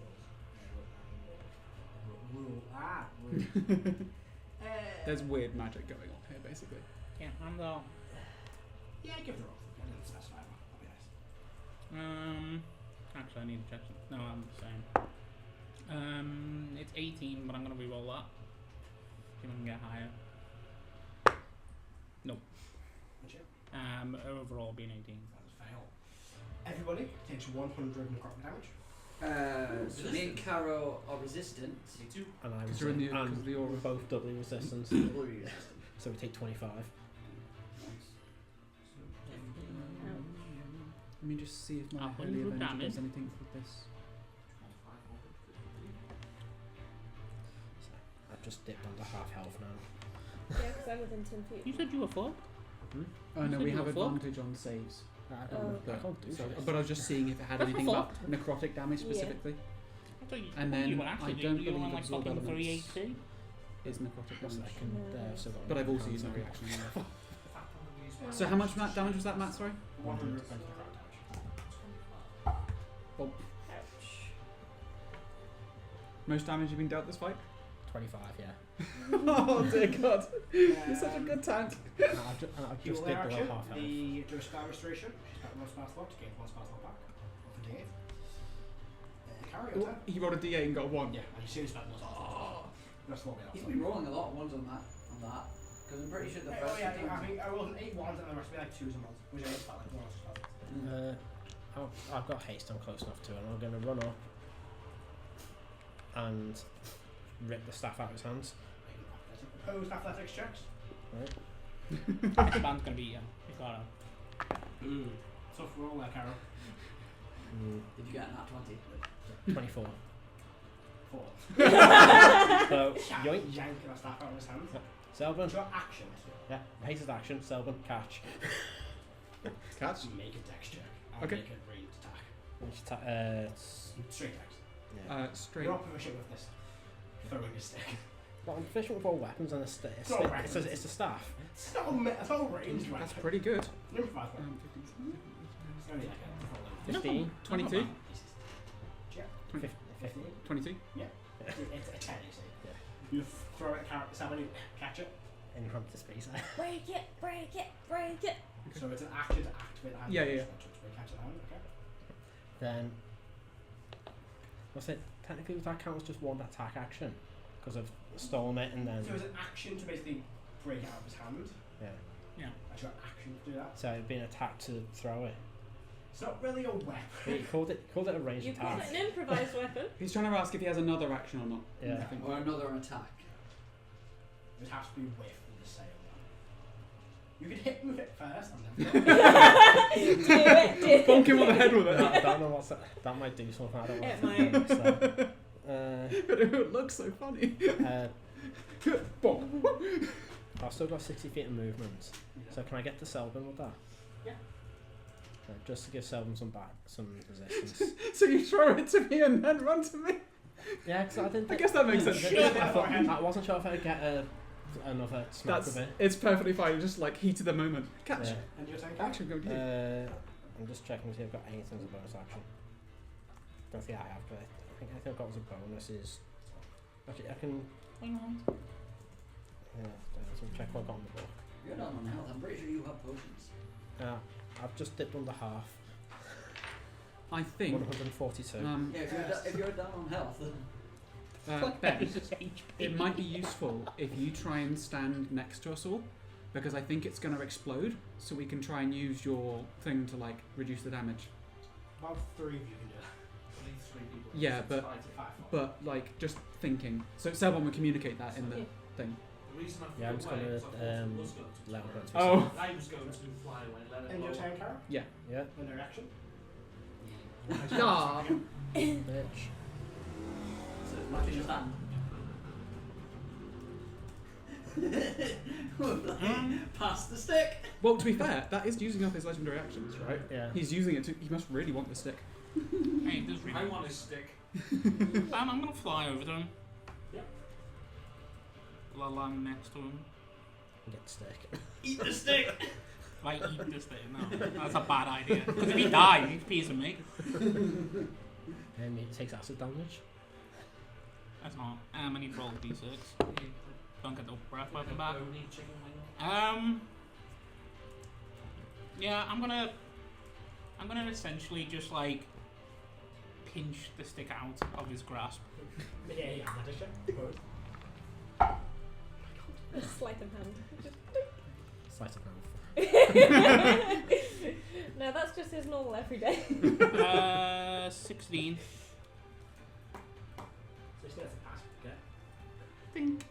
rule. Rule. There's weird magic going on here, basically. Yeah, I'm the. Yeah, give the roll. I didn't specify one. That'll be nice. Actually, I need to check some. No, I'm the same. It's 18, but I'm gonna re-roll that. See if I can get higher. Nope. What's it? Overall being 18. That was fail. Everybody takes 100 necrotic damage. So me and Caro are resistant. Me too. And I Because was you're in the, because the aura. both doubly resistance. Or you resistant. So we take 25. Let me just see if my 100 Holy Avenger damage. does anything with this. I've just dipped under half health now. Yeah, because I'm within 10 feet. You said you were full? Oh no, said we you have were full? advantage on saves. I can't do So, shit. but I was just seeing if it had That's anything my about necrotic damage Yeah. specifically. I thought you, And what then you were actually I doing. don't You were on believe like absorb fucking elements. 380. Is necrotic Plus damage. I can survive. But I've also used my reaction. So how much damage was that, Matt? Sorry. 100 points of necrotic damage. Ouch. Most damage you've been dealt this fight? 25, yeah. Oh dear God! You're such a good tank. I've He just will dipped action below half health. the do a spell restoration. She's got 1 spell slot to gain 1 spell slot back. Off the D8. Carry your turn. He rolled a D8 and got a 1. Yeah, and you see his spell slot. That's what we He's been rolling a lot of ones on that. Because I'm pretty sure the first Oh yeah, few I times- think I rolled an 8 ones and the rest of me like 2s and 1s. Which I hate spell, like 1 spell. I've got haste, I'm close enough to it, and I'm going to run up and rip the staff out of his hands. Opposed athletics checks. Right? The band's gonna beat you. You got him. Tough roll there, Carol. Did you get a nat 20? 24. 4. So, yoink. Yanking a staff out of his hand. Selbin. What's your action? Yeah, hasted action. Selbin, catch. Catch. Make a dex check. And Okay. make a ranged attack. Which it's- Straight attacks. yeah. Straight. You're not proficient with this. Throwing a stick. Well, I'm proficient with all weapons and a stick. It's not weapons. It's a staff. It's not a ranged weapon. That's pretty good. Improvise one. It's only like a 15. 22. Yeah. 15. 22. It's a 10, you see. Yeah. You throw it at Carrot, somebody catch it. And you run to space. Break it, break it, break it. So it's an action to activate the hand. Yeah. Catch the hand, okay. Then, what's it? Technically, would that count as just one attack action? Because I've stolen it and then. So it's an action to basically break it out of his hand. Yeah. Yeah. That's your action to do that. So it'd be an attack to throw it. It's not really a weapon. But he called it a ranged You call attack. it an improvised weapon. He's trying to ask if he has another action or not. Yeah. I think. Or another attack. It has to be with the sail. You can hit with it first and then. Do it. Bonk him on the head with it. I don't know what's that might do something. I don't It know. might. So, But it would look so funny. Bonk. I've still got 60 feet of movement. So can I get to Selvin with that? Yeah. Just to give Selvin some resistance. So you throw it to me and then run to me? Yeah, because I didn't. I guess that makes sense. I wasn't sure if I'd get another smack That's of it. it's perfectly fine. Just like heat of the moment. Catch. Yeah. And your turn. Action. Go to you. I'm just checking to see if I've got anything as a bonus action. Don't think I have, but I think anything I've got as a bonus is. Actually, I can. Yeah, so check what I've got in the book. You're not on health. I'm pretty sure you have potions. I've just dipped under half. I think. 142. Yeah, if you're down on health, then Ben, it might be useful if you try and stand next to us all, because I think it's going to explode. So we can try and use your thing to like reduce the damage. About 3 of you can do it. Only 3 people. Yeah, It's but- 5 to 5. But like just thinking. So Selbon will communicate that in the Yeah. thing. The reason I Yeah, I'm flew just away gonna, was I thought it was going to let fly him go to away. Oh. I was going to fly away, let it And your blow turn, up. Kara? Yeah. Yeah, And their action? Yeah. bitch. so it's not just that. Pass the stick. Well, to be fair, that is using up his legendary actions, right? Yeah. He's using it to. He must really want the stick. Hey, it does really. I want a stick. I'm gonna fly over to him. Yep. I'll land next to him. Get the stick. Eat the stick. If I eat this thing, no, that's a bad idea. Because if he dies, he's a piece of me. And it takes acid damage. That's not. I need to roll a d6. Don't get the breath weapon back. Only chicken wing. Yeah, I'm gonna essentially just like pinch the stick out of his grasp. Yeah, that is it. Good. Sleight of hand. Slice of mouth. No, that's just his normal everyday. 16. So she has a pass. Okay. Think.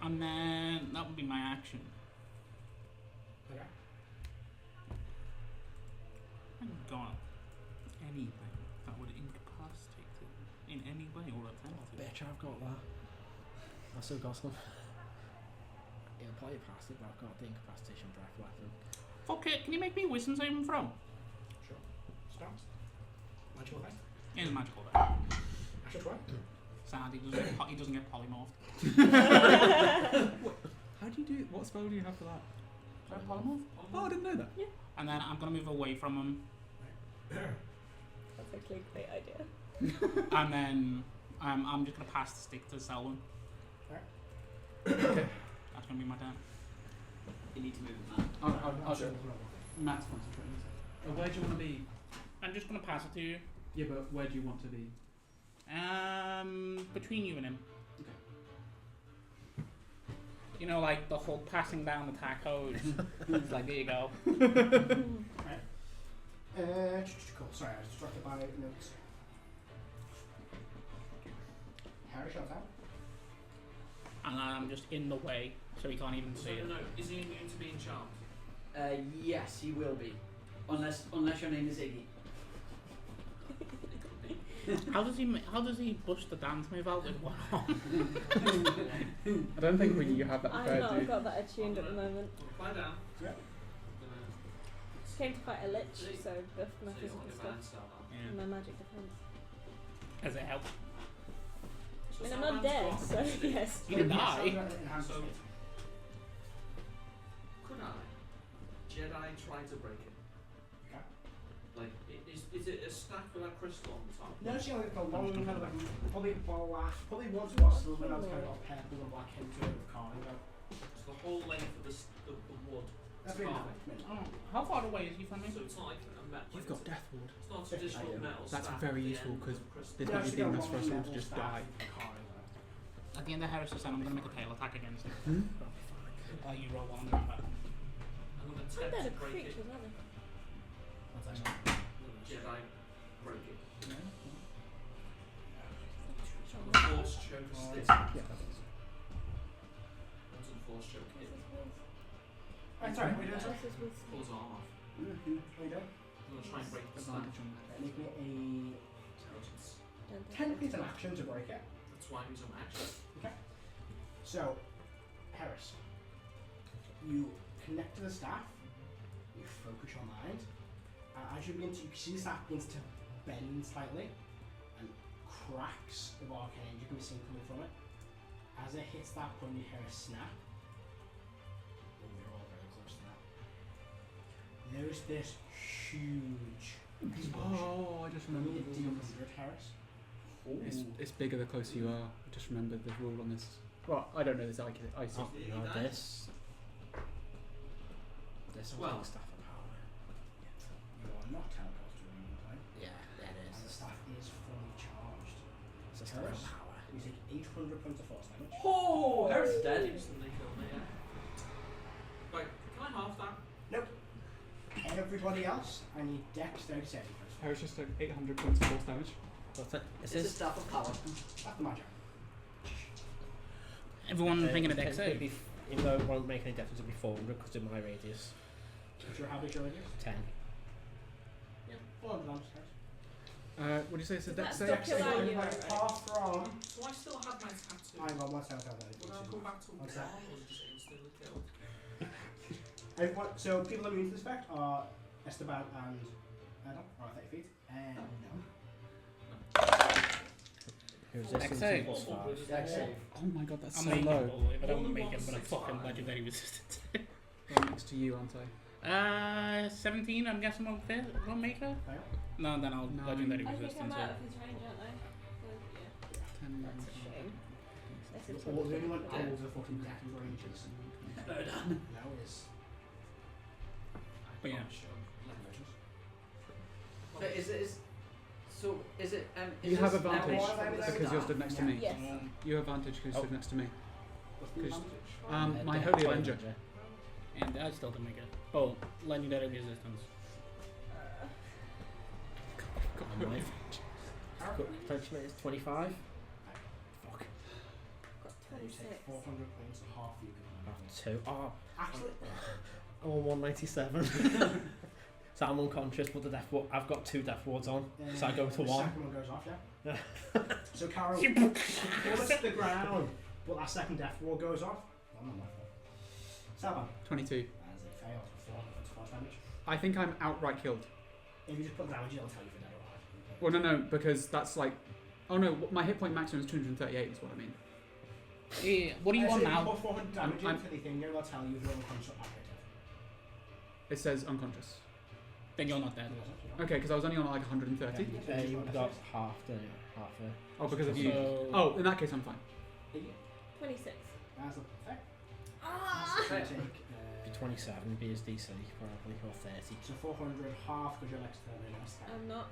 And then that would be my action. Okay. I haven't got anything that would incapacitate him in any way or attempt to. Bitch, I've got that. I've still got some. It'll probably pass it, but I've got the incapacitation breath weapon. Fuck it, can you make me wisdom saving throw? Sure. Starts. Magical effect. In a magical day. Actual try. Sad, he doesn't get polymorphed. How do you do? What spell do you have for that? Do I polymorph? Oh, I didn't know that. And then I'm gonna move away from him, That's actually a great idea. and then I'm just gonna pass the stick to Selwyn. Okay. That's gonna be my turn. You need to move that. I'll do it. Matt's concentrating. Where do you want to be? I'm just gonna pass it to you. Yeah, but where do you want to be? Between you and him. Okay. You know, like the whole passing down the tacos. It's like, there you go. Cool. Sorry, I was distracted by notes. Harry shots out. And I'm just in the way, so he can't even see it. No, is he immune to being charmed? Yes, he will be, unless your name is Iggy. How does he bust the dance move out with one arm? I don't think you have that I've prepared, not do you? got that attuned at the moment. Fly down. Yeah. Came to fight a lich, so buffed my So you physical want your stuff band style now. and Yeah. my magic defense. Does it help? So I mean, that I'm not man's dead, got so 60. yes. You didn't die. So, could I Jedi try to break it? Okay. Like, is it a stack with that crystal on the top? No, she only got one kind of like probably once it was silver, now it's kind of got purple and black into it with carnival. It's the whole length of the wood. That's It's really carving. nice. Oh, how far away is he from me? So it's not like a metal. You've got Death Ward. It's not a traditional metal That's staff very at the useful, end 'cause with crystal. There's Yeah, not she anything got enough for us one all to metal just staff die. with carnival. At the end of Heresy, I'm gonna make a tail attack against him. Hmm? You roll one on that. I'm going to Aren't attempt there to the break it. creatures, aren't there? What's that? I'm gonna Jedi break it. The force choke stick. Yeah, that is. That's a force choke hit. Right, sorry, what are you doing, sorry? Pulls arm off. What are you doing? I'm gonna try and break the staff. Advantage on that. Make me a Intelligence. 10 feet of action to break it. That's why he's on action. Okay. So, Harris, you connect to the staff, you focus your mind, and as you begin to, you see the staff begins to bend slightly, and cracks of arcane you can be seen coming from it. As it hits that point, you hear a snap. Oh, you're all very close to that. There's this huge explosion. Oh, I just remembered the Maybe rule on this. 100 Harris. It's bigger the closer you are. I just remembered the rule on this. Well, I don't know this IC. Oh, you know this. This Well- well, staff of power. You are not teleported to a movement plane, Yeah, it and the is. staff is fully charged. It's a staff of Harris? power. You take 800 points of force damage. Oh, Harris is dead. Instantly kill me, yeah. Right, can I half that? Everybody else, I need dexterity saving throws. Harris just took 800 points of force damage. What's it? Is It's a this? staff of power. That's the magic. Everyone making a dex save. Even though it won't make any difference, it'll be 400 because of my radius. What's your habit, your radius? 10. Yeah, 400 damage, Harris. What do you say? It's a Is dex that save? dex save? So you you are, went right. half from. So I still have my tattoo. Hang on, what's that? Will I go back to What's 1 that? or is it just instantly killed? Everyone, so people immune to this effect are Esteban and Adam, or 30 feet. No. Who's Dex this? save. Dex save. Oh my god, that's I'm so making low. it, if I don't Only make it, one I'm gonna 6 fucking five. legendary resistance. I'm next to you, aren't I? 17, I'm guessing won't fit. Won't make her? Fail. No, then I'll No. legendary I think resistance. I'm Yeah. out of his range, aren't I? So, yeah, 10, that's a shame. This is Or the only one Yeah. over 14 dex ranges. No is. But yeah. So is it? Is You have this advantage now one of them because you're stood next to me. Yes. You have advantage because you stood next to me. What's the Because- advantage? My Holy Avenger. And I still didn't make it. Oh, legendary resistance. Potentially it's 25. Got Fuck. You 26. take 400 points and half you can. Half 2. Oh, Actually, I'm on 197. So I'm unconscious, but the death ward, I've got 2 death wards on. So I go to the 1. second one goes off, yeah? So Carol, you fall to the ground, but that second death ward goes off. No, not my fault. 7. 22. As it fails, 400 points of force damage. I think I'm outright killed. If you just put damage, it'll tell you if you're dead or alive. Well, no, because that's like. Oh no, my hit point maximum is 238. Is what I mean. Yeah, what do you want If you now? put 400 damage I'm- into the thing, it'll tell you if you're unconscious or active. It says unconscious. Then you're not dead. Okay, because I was only on like 130. You got half the half a. Oh, because of you. So- Oh, in that case, I'm fine. 26. That's a effect. Ah! So you take, Be 27, be his DC probably, or 30. so 400 half because you're next to the next time. I'm not.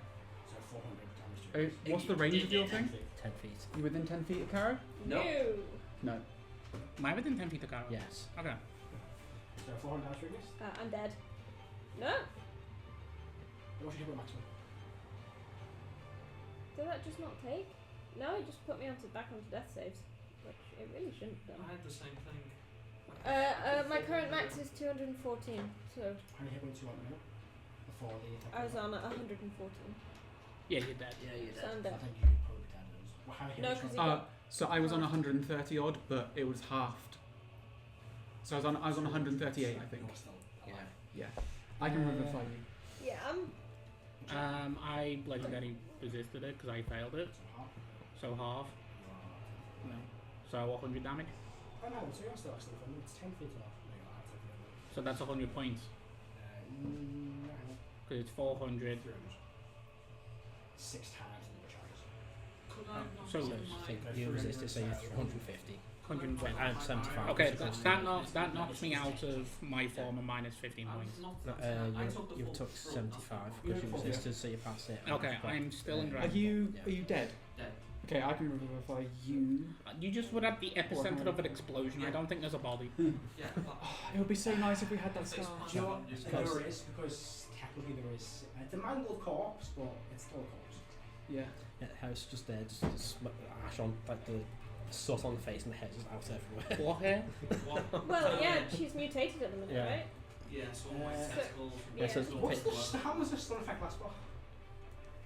So 400 damage to What's the range of your thing? 10 feet. You within 10 feet of Caro? No. No. Am I within 10 feet of Carol? Yes. Okay. So 400 damage radius. I'm dead. No? What's your hit point maximum? Did that just not take? No, it just put me back onto death saves. Which it really shouldn't have I done. had the same thing. My current max is 214, so How many hit points do you want now? Before the attack. I was on at 114. Yeah, you're dead. Yeah, you So I'm I dead. think you probably dead. Well, how many No, hit points 'cause do you he want? So I was on 130 odd, but it was halved. So I was on 138, I think. You're still alive. Yeah. I can revivify you. Yeah, I legendary resisted it because I failed it. So half. So half. You are. No. So 100 damage. Oh no, so you're still actually fun. It's 10 feet off. No, you're active. So that's 100 points. No, Because it's 400. 300. 6 times the charges. Could I not So- do So my you resist it, so you're 150. 120. I'm 75. Okay, that knocks me out of my form of minus 15 points. No, you took 75 because you resisted, so you pass it. Okay, I'm still in Are dragon. you dead? Dead. Okay, I can revivify you. You just would have the epicenter of an explosion. I don't think there's a body. Yeah, but It would be so nice if we had that Face star. punch. Do you know what? Because- There is, because technically there is. It's a mangled corpse, but it's still a corpse. Yeah. Yeah, the house just there, just ash on like the soot on the face and the hair's just out everywhere. What hair? Well, yeah, she's mutated at the minute, Yeah. right? Yeah, so my So- tentacles. Yeah. so How does this stun effect last for?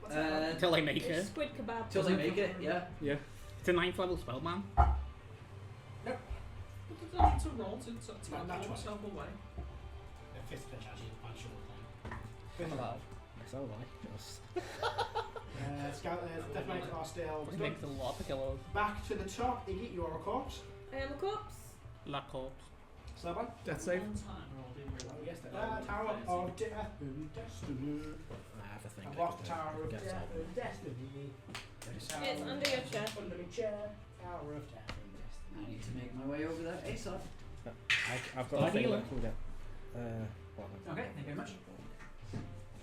What's that? Until they make It's it. squid kebab. Till they make it, yeah. Yeah. It's a 9th level spell, man. But it doesn't to roll to not pull natural. yourself away. The fifth pitch actually is quite short thing. Hello. So like just. Death Knights are still It makes a lot of kilos. back to the top. Iggy, you are a corpse. I am a corpse. La corpse. Slowbone. Death save. One time, and I'll do really Oh, yes, the well. Tower of Death and Destiny. I have to think. I've lost the Tower of Guess Death so. and Destiny. It's under your chair. Under my chair. Tower of Death and Destiny. I need to make my way over there ASAP. I've got Oh, a thing healer. that can get. What? Okay, thank you very much.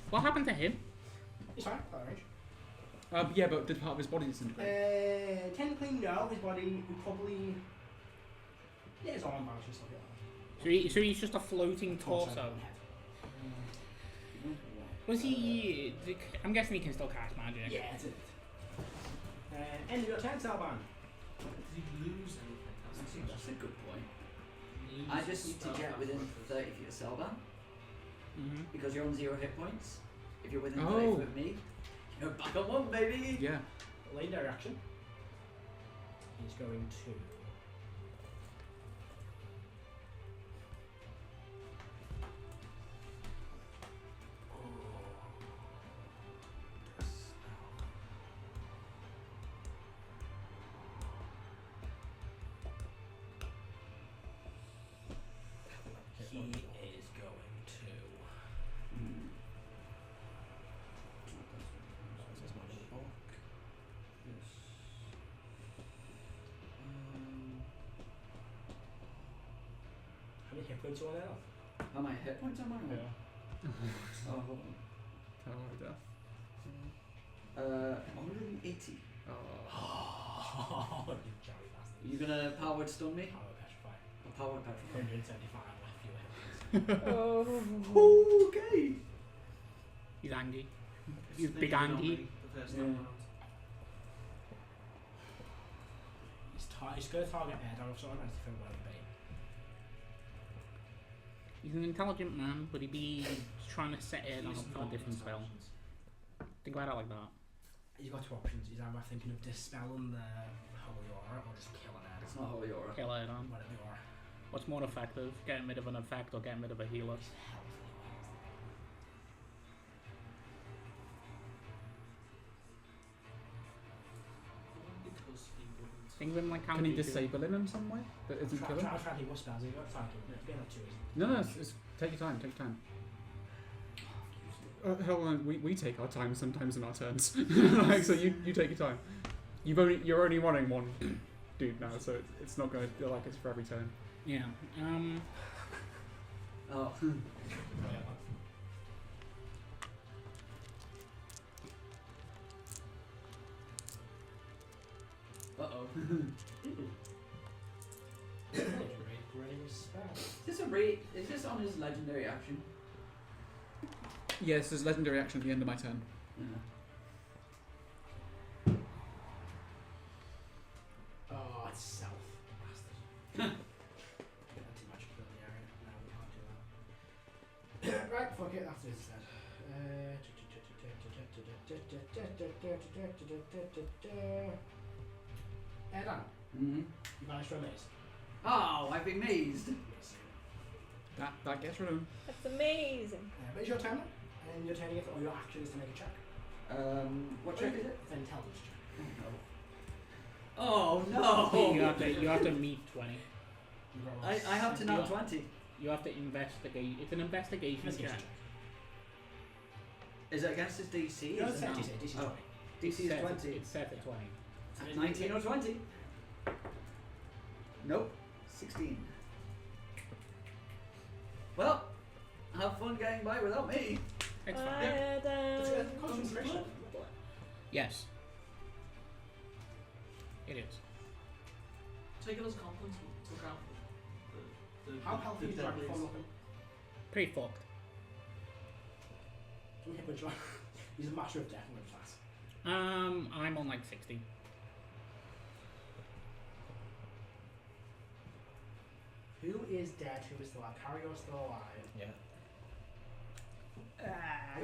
What happened to him? It's fine, out of range. Yeah, but did part of his body disintegrate? Technically, no. His body would probably. Yeah, his arm bounce and stuff like that. So he's just a floating torso. Was he? I'm guessing he can still cast magic. Yeah, that's it. End of your turn, Salban. Did he lose anything? That's a good point. Lose I just need to spell get within cast 30 feet of Selban, Mm-hmm. because you're on 0 hit points. If you're within 30 Oh. feet of me, you're back on 1, baby! Yeah. Legendary action. He's going to. He is going to. How many hit points are on there? How many hit points am I on? Oh, hold on. Tower of Death. 180. Oh. Oh, you jolly bastard. You gonna powered stun me? Power petrify. Or powered petrify? 175 left you Oh. Okay! He's angry. It's You big thinking on Andy. me the first Yeah. time round. He's going to target air dog, so I'm going to think where it'd be. He's an intelligent man, but he'd be trying to set it on Use a not different spell. intelligence. Think about it like that. He's got two options. He's either thinking of dispelling the holy aura or just killing air It's dog. not Holy Aura. Kill it on. Whatever the aura. What's more effective? Getting rid of an effect or getting rid of a healer? He's healthy. Because he wouldn't. Think of him like how Can he you do. disable him in some way that isn't Try killing? to think what spells he's got. Try to get up to it. No, it's take your time. Take your time. Hell, we take our time sometimes in our turns. Like, so you take your time. You're only running one dude now, so it's not going to feel like it's for every turn. Yeah. Oh. Uh-oh. Is this on his legendary action? Yes, there's legendary action at the end of my turn. Yeah. Oh, it's self. Bastard. Too much in the area. No, we can't do that. Right, fuck it, that's it instead. Edan, Mm-hmm. you managed to amaze. Oh, I've been mazed. That gets rid of him. That's amazing. But it's your turn now, and you're turning it, or your action is to make a check. What check is it? It's an intelligence check. Oh no! You have to meet 20. You roll a I have to You now have- 20. You have to investigate. It's an investigation Investigation check. check. Is it against his DC? No, Is it's it not not? DC, DC is Oh. 20. DC is Set- 20. It's set at 20. 19 or 20? Nope. 16. Well, have fun getting by without me. It's fine. It's concentration. Yes. It is. Take it as compliment. Took out the How healthy is Dragon Form looking? Pretty fucked. Don't hit with He's a master of death in class. I'm on like 60. Who is dead? Who is still alive? Carrier's still alive. Yeah.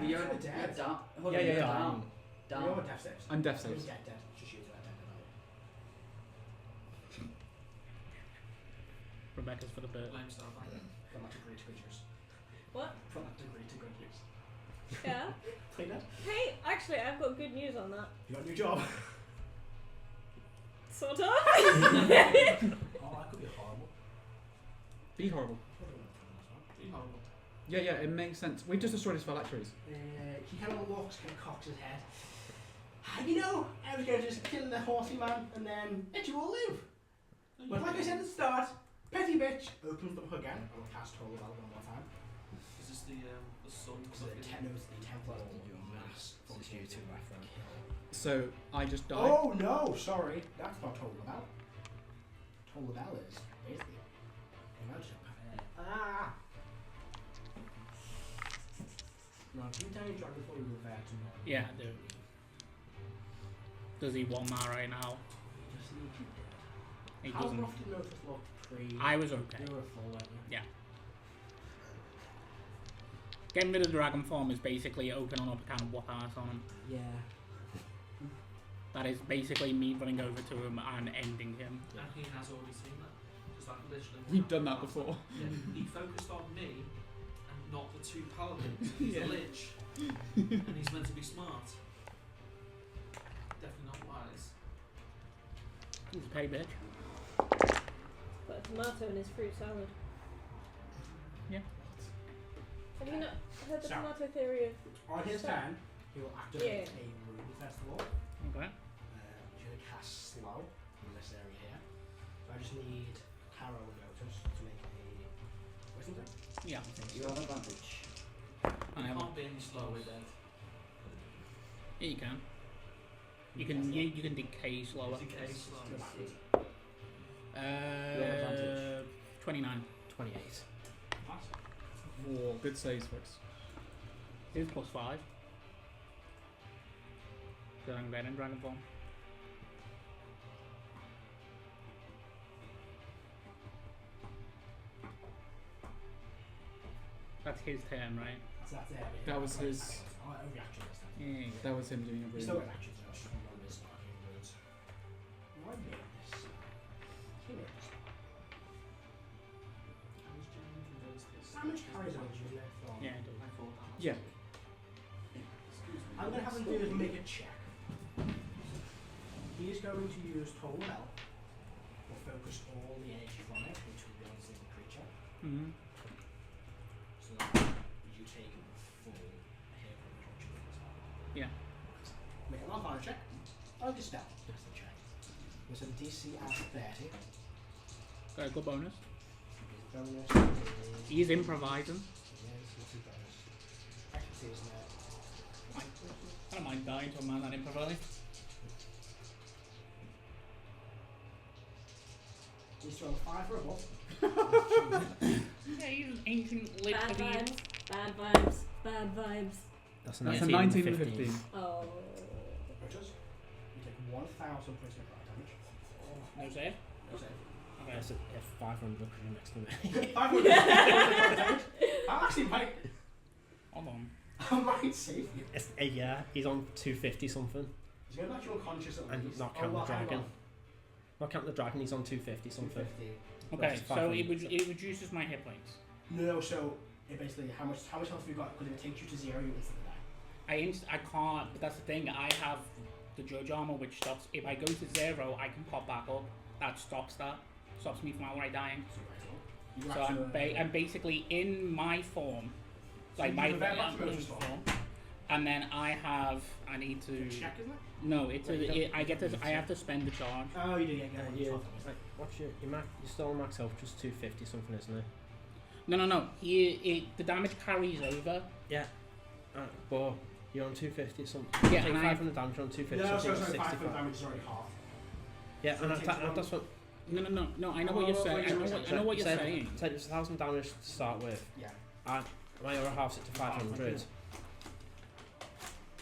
You're dead. down. Hold Yeah, on, yeah, you're yeah. down. You're Down. death saves. I'm death Who's saves. dead? Just use that dead. Rebecca's for the bird. Blame Starfire. From that degree to good use. What? From that degree to good use. Yeah. Play that. Hey, actually, I've got good news on that. You got a new job. Sort of. Oh, that could be horrible. Be horrible. Be horrible. Yeah, yeah, it makes sense. We've just destroyed his phylacteries. He kind of looks, kind of cocks his head. You know, I was going to just kill the horsey man and then let you all live. But like I said at the start, petty bitch opens the book again. I will cast Holy Well one more time. Is this the sun? So the Templar mass. This is you two left, right? So I just died. Oh no, sorry. That's not Toll the Bell. Toll the Bell is basically Ah! No, can you tell me John before we move back to normal? Yeah, dude. Does he want that right now? Just need you dead. He How doesn't. rough did Notice look pre? I was okay. You were full, weren't you? Yeah. Getting rid of the dragon form is basically opening up a can of whoop ass on him. Yeah. That is basically me running over to him and ending him. And he has already seen that. Because that literally. We've done that before. Yeah, he focused on me and not the two paladins. He's Yeah. a lich. And he's meant to be smart. Definitely not wise. He's a petty bitch. Put a tomato in his fruit salad. Yeah. Have you not heard the So- tomato theory of? On his So- turn, he will activate Yeah. a rune festival. Okay. He's going to cast slow in this area here. So I just need Carol and Notice to make a wisdom save. Yeah. You have advantage. I You have can't be any slower than. Yeah, you can. You can decay slower. Decay slow. Go backwards. advantage. 29. 28. Pass. Whoa, good saves, folks. Here's +5. So I'm getting dragon form. That's his turn, right? So that's it. That was his- Oh, reaction this time. Yeah. That was him doing a He's really still got actions though, so remember his arcane words. Why made this? He made this. How much carries on you in there from? Yeah, I do. I thought that. Yeah. Excuse me. I'm going to have him do is make a check. He is going to use Toll Well. We'll focus all the energy from it into one single creature. Mm-hmm. So that you take full hit on the creature as well. Yeah. Make an Arcana check. Oh, just spell. That's the check. With some DC at 30. Got a good bonus. His bonus is... He's improvising. Yes, what's his bonus? Actually, isn't it? I don't mind dying to a man that improvised. He's throwing 5 for a ball. Yeah, he's an ancient lich Bad of the vibes. Bad vibes. Bad vibes. That's a That's 19, a 19 and and 15. Oh. Riches. You take 1,000 points of necrotic damage. No save? No save. Okay. That's a 500 because you're next to me. 500 damage. I actually might... Hold on. I might save you. It's, yeah, he's on 250 something. He's going to knock you unconscious at And least. not count well, the hang dragon. on. Not count the dragon, he's on 250 something. 250. Okay, That's so 500. it reduces my hit points. No, so it basically how much health have you got? Because if it takes you to 0, you instantly die. I can't, but that's the thing, I have the judge armor which stops, if I go to 0, I can pop back up. That stops that. Stops me from outright dying. So, So I'm basically in my form. Like my form. And then I need to... check, isn't it? No, it's Wait, you I have to spend the charge. Oh, you do, yeah. Yeah, like, what's your you're still on max health, just 250 something, isn't it? No. The damage carries over. Yeah. But you're on 250 something. Yeah, Take and 500 damage on 250 No, something. sorry, 5 65. damage is already half. Yeah, So and it takes one- that's what. No. I know what you're saying. I know what you're saying. Said it's 1,000 damage to start with. Yeah. And my other half's it to 500.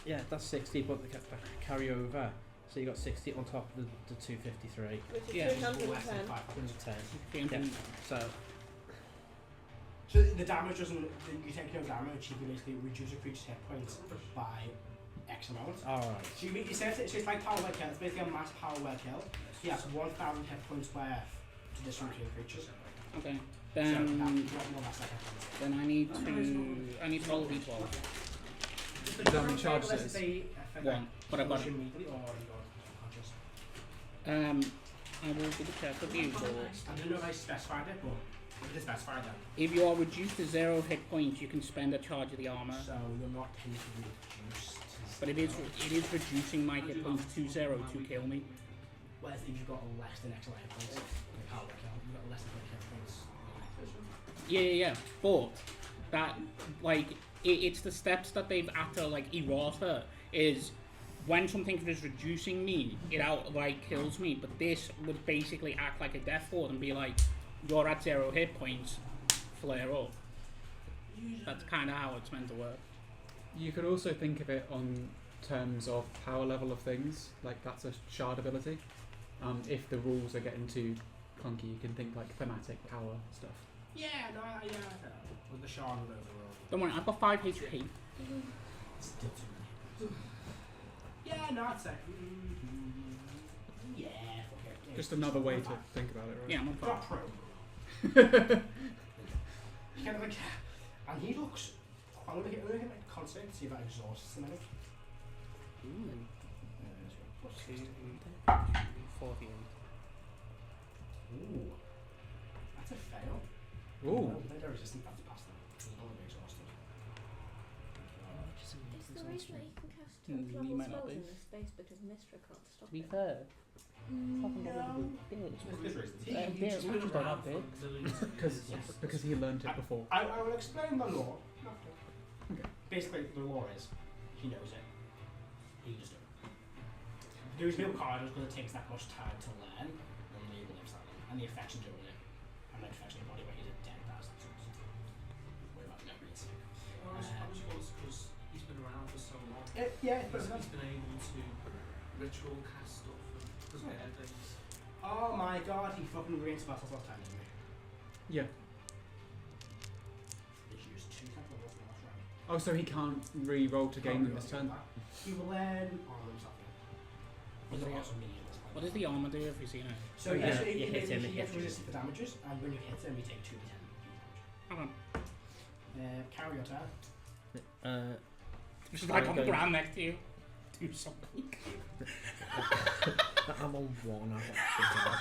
Yeah, that's 60, but the carry over. So you got 60 on top of the 253. Which is Yeah. 310. 110. 300. Yeah. So So the damage doesn't. You take no damage. You can basically reduce a creature's hit points by X amount. Alright. So you say so it's like power word kill. It's basically a mass power word kill. He has 1,000 hit points worth to distribute creatures. Okay. So that, Then you want more mass hit points. then I need to roll a d12. Just How many charges let's is? say, One, but I've got it. immediately or you got unconscious. I will do the check with you, but I don't know if I specified it, but it is specified then. if you are reduced to 0 hit points, you can spend a charge of the armor. So you're not technically reduced. But it is reducing my hit points to 0 to kill me. Whereas if you've got less than X amount of hit points, like power word kill, you've got less than 20 hit points. Yeah. But that it's the steps that they've had to errata is when something is reducing me, it outright kills me. But this would basically act like a death ward and be like, you're at 0 hit points, flare up. That's kind of how it's meant to work. You could also think of it on terms of power level of things, like that's a shard ability. If the rules are getting too clunky, you can think like thematic power stuff. Yeah, no, I don't know. With the shard with overall. Don't worry, I've got 5 HP. Still too many. Yeah, no, I'd say. Yeah, fuck it. Just another way to think about it, right? Yeah, I'm on 5. Not pro. Kind of like, and he looks. I'm gonna get like constant, see if that exhausts him enough. Ooh. 48. Ooh, that's a fail. Ooh. They're resistant. That's past them. I'm gonna be exhausted. Is the reason that you can cast You 10th level might not spells be. in this space because Mystra can't stop To be it? fair, No. Bears Just don't have big. Because he learned it before. I will explain the law. Okay. Basically, the law is he knows it. He just does it. There's no card because it takes that much time to learn, and he lives that long. And the affection doing it. And the affection of the body when he's a dead person. Worry about memories. I was because he's been around for so long. Yeah, but He's been able to ritual cast stuff because of their days. oh my god, he fucking reinspires us last time, didn't he? Yeah. He used 2 temple levels in the last round. Oh, so he can't re-roll to gain them this turn? He will learn armor something. He's What also minion this What does the armor do if you seen it? So Yeah, so you hit him, he it gets hits you. resistant for damages, and when you hit him, you take 2d10 damage. Hold on. Carry your turn. Just like on the ground next to you. Do something. I'm on 1. I've got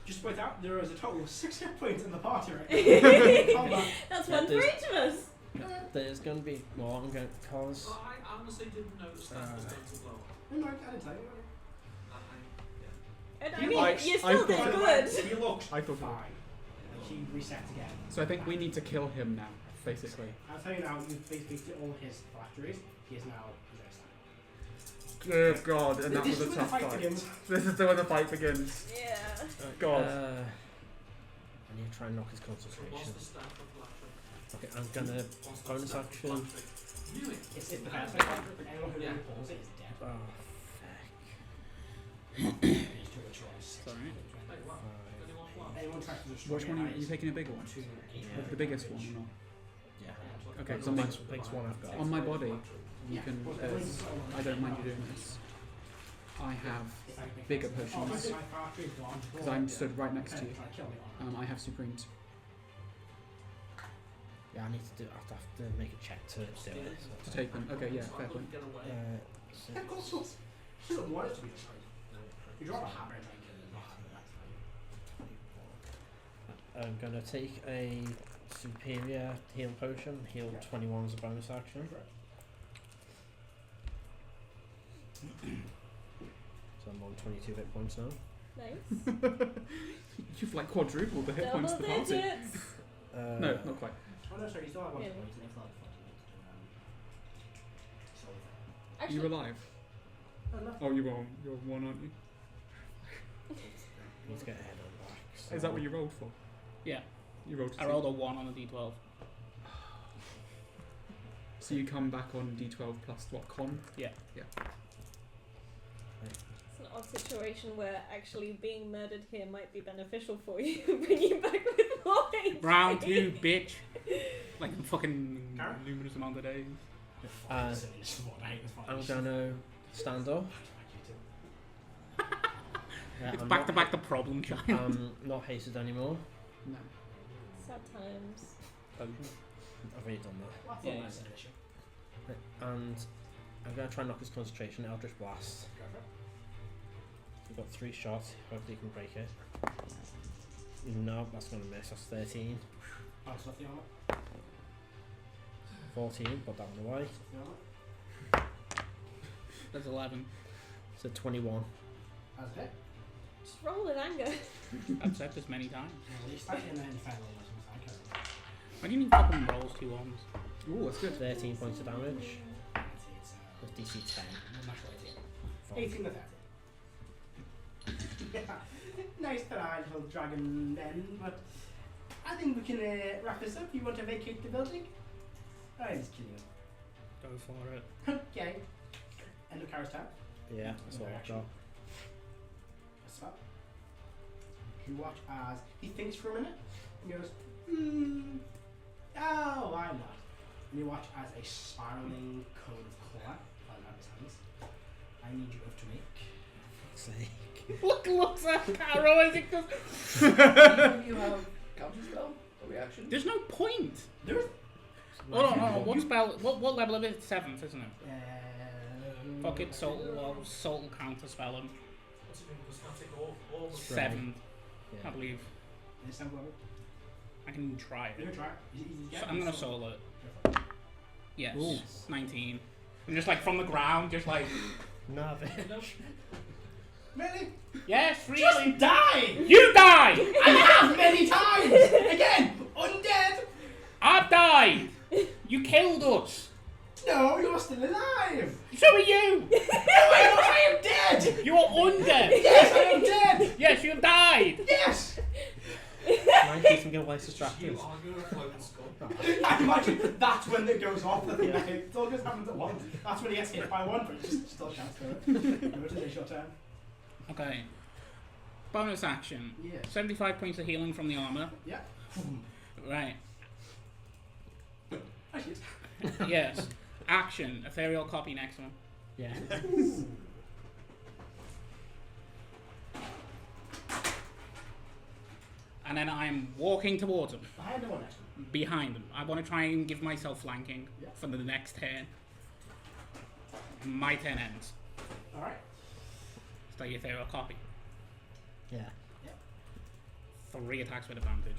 Just point out, there is a total of 6 hit points in the party right now. Combat. That's Yeah, one for there's- each of us. There's going to be more. I'm going to cause. Well, I honestly didn't notice that was going to blow up. No, I didn't tell you. And I You mean, like- you I still thought did it good. He looks I thought it fine. Like, he resets again. So I think we need to kill him now, basically. I'll tell you now, you've basically all his phylacteries. He is now possessed. Oh god, and that This was is a where the tough fight fight. begins. This is where the fight begins. Yeah. God. I need to try and knock his So what's concentration. the staff of Blackfoot? Okay, I'm gonna What's that bonus staff of action. Blackfoot? Knew it. It's the defense like but anyone who Yeah. really pulls it is dead. Oh, He's too much choice. Sorry. Wait, what? Anyone what? Anyone tries to destroy Which one are it, you taking a bigger one? Yeah. The biggest one or not? yeah. Okay, The so my, biggest one I've got. on my body, you Yeah. can. Well, There's, I don't mind you doing this. I have bigger potions because I'm stood right next to you. I have supremes. Yeah, I need to do. I have to make a check to do it. To take them. Okay, yeah, fair point. Get away. So Yeah, of course. She doesn't want it to be destroyed. You'd rather have it than kill it. I'm gonna take a superior heal potion. Heal 21 as a bonus action. So I'm on 22 hit points now. Nice. You've like quadrupled the hit Double points of the party. digits. No, not quite. Oh no, sorry, you still have 1 Yeah. point and if not 40 Actually, You alive? Oh, you are. You're 1, aren't you? Let's get ahead on back. So Is that what you rolled for? Yeah. You rolled. I rolled a 1 on a d12. So you come back on D12 plus what? Con? Yeah. Yeah. it's an odd situation where actually being murdered here might be beneficial for you. Bring you back with more HP. Round 2, bitch. Like a fucking Karen? numerous amount of days. I'm gonna stand up. Yeah, It's I'm back not to back the problem child. I'm not hasted anymore. No. Sad times. I've already done that. That's Yeah. a nice addition. And I'm gonna try and knock his concentration. Eldritch Blast. Go for it. We've got 3 shots. Hopefully you can break it. No, that's gonna miss. That's 13. Bounce off the armor. 14, put that one away. Bounce off the armor. That's 11. So 21. As a hit. Just roll with anger. I've said this many times. Well, you start in the final lessons. I can't. Why do you need fucking rolls 2 ones? Ooh, that's good. 13 points of damage. It's With DC 10. natural 18. 18 Fuck. to 30. Nice try, little dragon men, but I think we can wrap this up. You want to vacate the building? I'm just kidding. Go for it. Okay. End of Kara's turn. Yeah, that's what I've got. That's up. You watch as he thinks for a minute and goes, oh, why not? And you watch as a spiraling cone of claw fell out of his hands. I need you both to make. Fuck's sake. Looks at Caro as it goes. You have counter spell? A reaction? There's no point. There's Hold on. What spell? What level of it? 7th, isn't it? Fuck it. Soul will counter spell him. What's it mean? Does not take all the 7th, I Yeah. believe. Is it level? I can try You it. try. So I'm gonna solo it. Go for it. Yes. Ooh. 19. I'm just like from the ground, just like. Nah, bitch. Really? Yes, really. Just die! You died. I have many times! Again, undead! I've died. You killed us. No, you're still alive! So are you. No, I'm not! I am dead! You are undead. Yes, I am dead! Yes, you have died. Yes! My feet can get less distracted. You are going to float skull. I imagine that's when it goes off. I think it all just happens at once. That's when he gets hit by one, but it just still shouts through it. Which is your turn. Okay. Bonus action. Yes. 75 points of healing from the armor. Yeah. Right. Actually, Yes. Action. Ethereal copy next one. Yeah. And then I'm walking towards him. behind the one next one. Behind him. I want to try and give myself flanking Yeah. for the next turn. My turn ends. Alright. So you ethereal copy. Yeah. 3 attacks with advantage.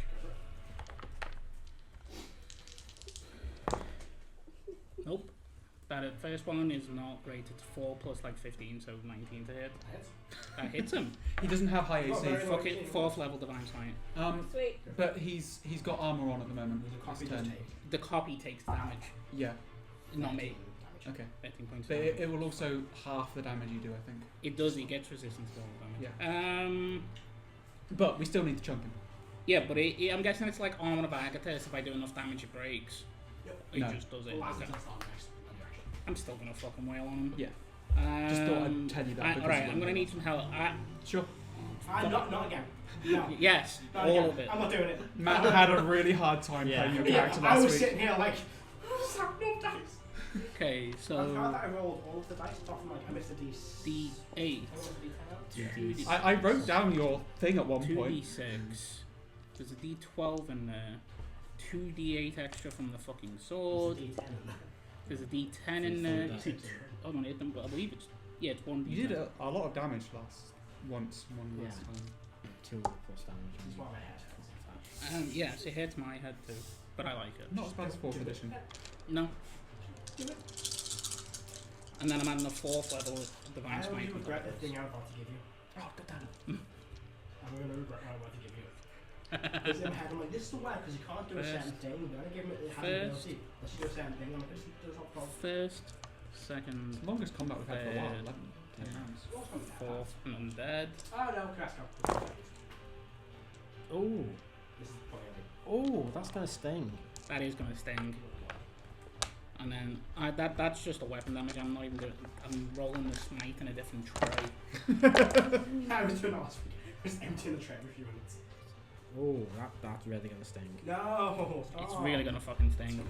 Go for it. Nope. That first one is not great. It's 4 plus like 15, so 19 to hit. Hits. That hits him. He doesn't have high Oh, AC. very Fuck it. 4th level divine smite. Sweet. But he's got armor on at the moment. The copy This does turn. take The copy takes damage. Yeah. Not me. damage. Okay. 13 points. But of damage. it will also half the damage you do, I think. It does. He gets resistance to all damage. But we still need to chunk him. Yeah, but I'm guessing it's like Armor of Agathis. If I do enough damage, it breaks. Yep. It No. just does it. Well, last Okay. until start next direction. I'm still gonna fucking wail on him. Yeah. Just thought I'd tell you that. because Alright, you I'm gonna wouldn't need some help. Sure. Not again. No. Yes, Not all again. of it. I'm not doing it. Matt had a really hard time Yeah. playing your Yeah, character I last was week. sitting here like, no dice. Okay, I found so that I rolled all of the dice apart from like I missed a D6. D8, I rolled a D10 out. 2D, I wrote down your thing at one point. 2D6. There's a D12 in there. 2D8 extra from the fucking sword. There's a D10 in there. There's a D10 in there. That's Two, it. I don't hit them, but I believe it's it's 1D10. You did a lot of damage last last Yeah. time. 2 plus damage. This is what my head has. Yes, it hits my head too, but I like it. Not as bad as 4th edition. No. Do it. And then I'm adding a 4th level of I divine only smite. regret the thing I'm about to give you. Oh, god damn it. I'm going to regret what I'm about to give you. Because in my head, I'm like, this is the way, because you can't do a certain First. thing. You're going to give him the First. ability. Let's do a certain thing. I'm like, this is not a problem. First, second, Longest combat we've had for a while. Third. 10 rounds. What's coming down? fourth, and undead. Oh no, Crash Oh. This is probably Oh, that's gonna sting. That is gonna sting. And then that's just a weapon damage. I'm not even doing. I'm rolling the smite in a different tray. I was doing that last week. I was emptying the tray for a few minutes. Oh, that's really gonna sting. No! It's stop. really gonna fucking sting.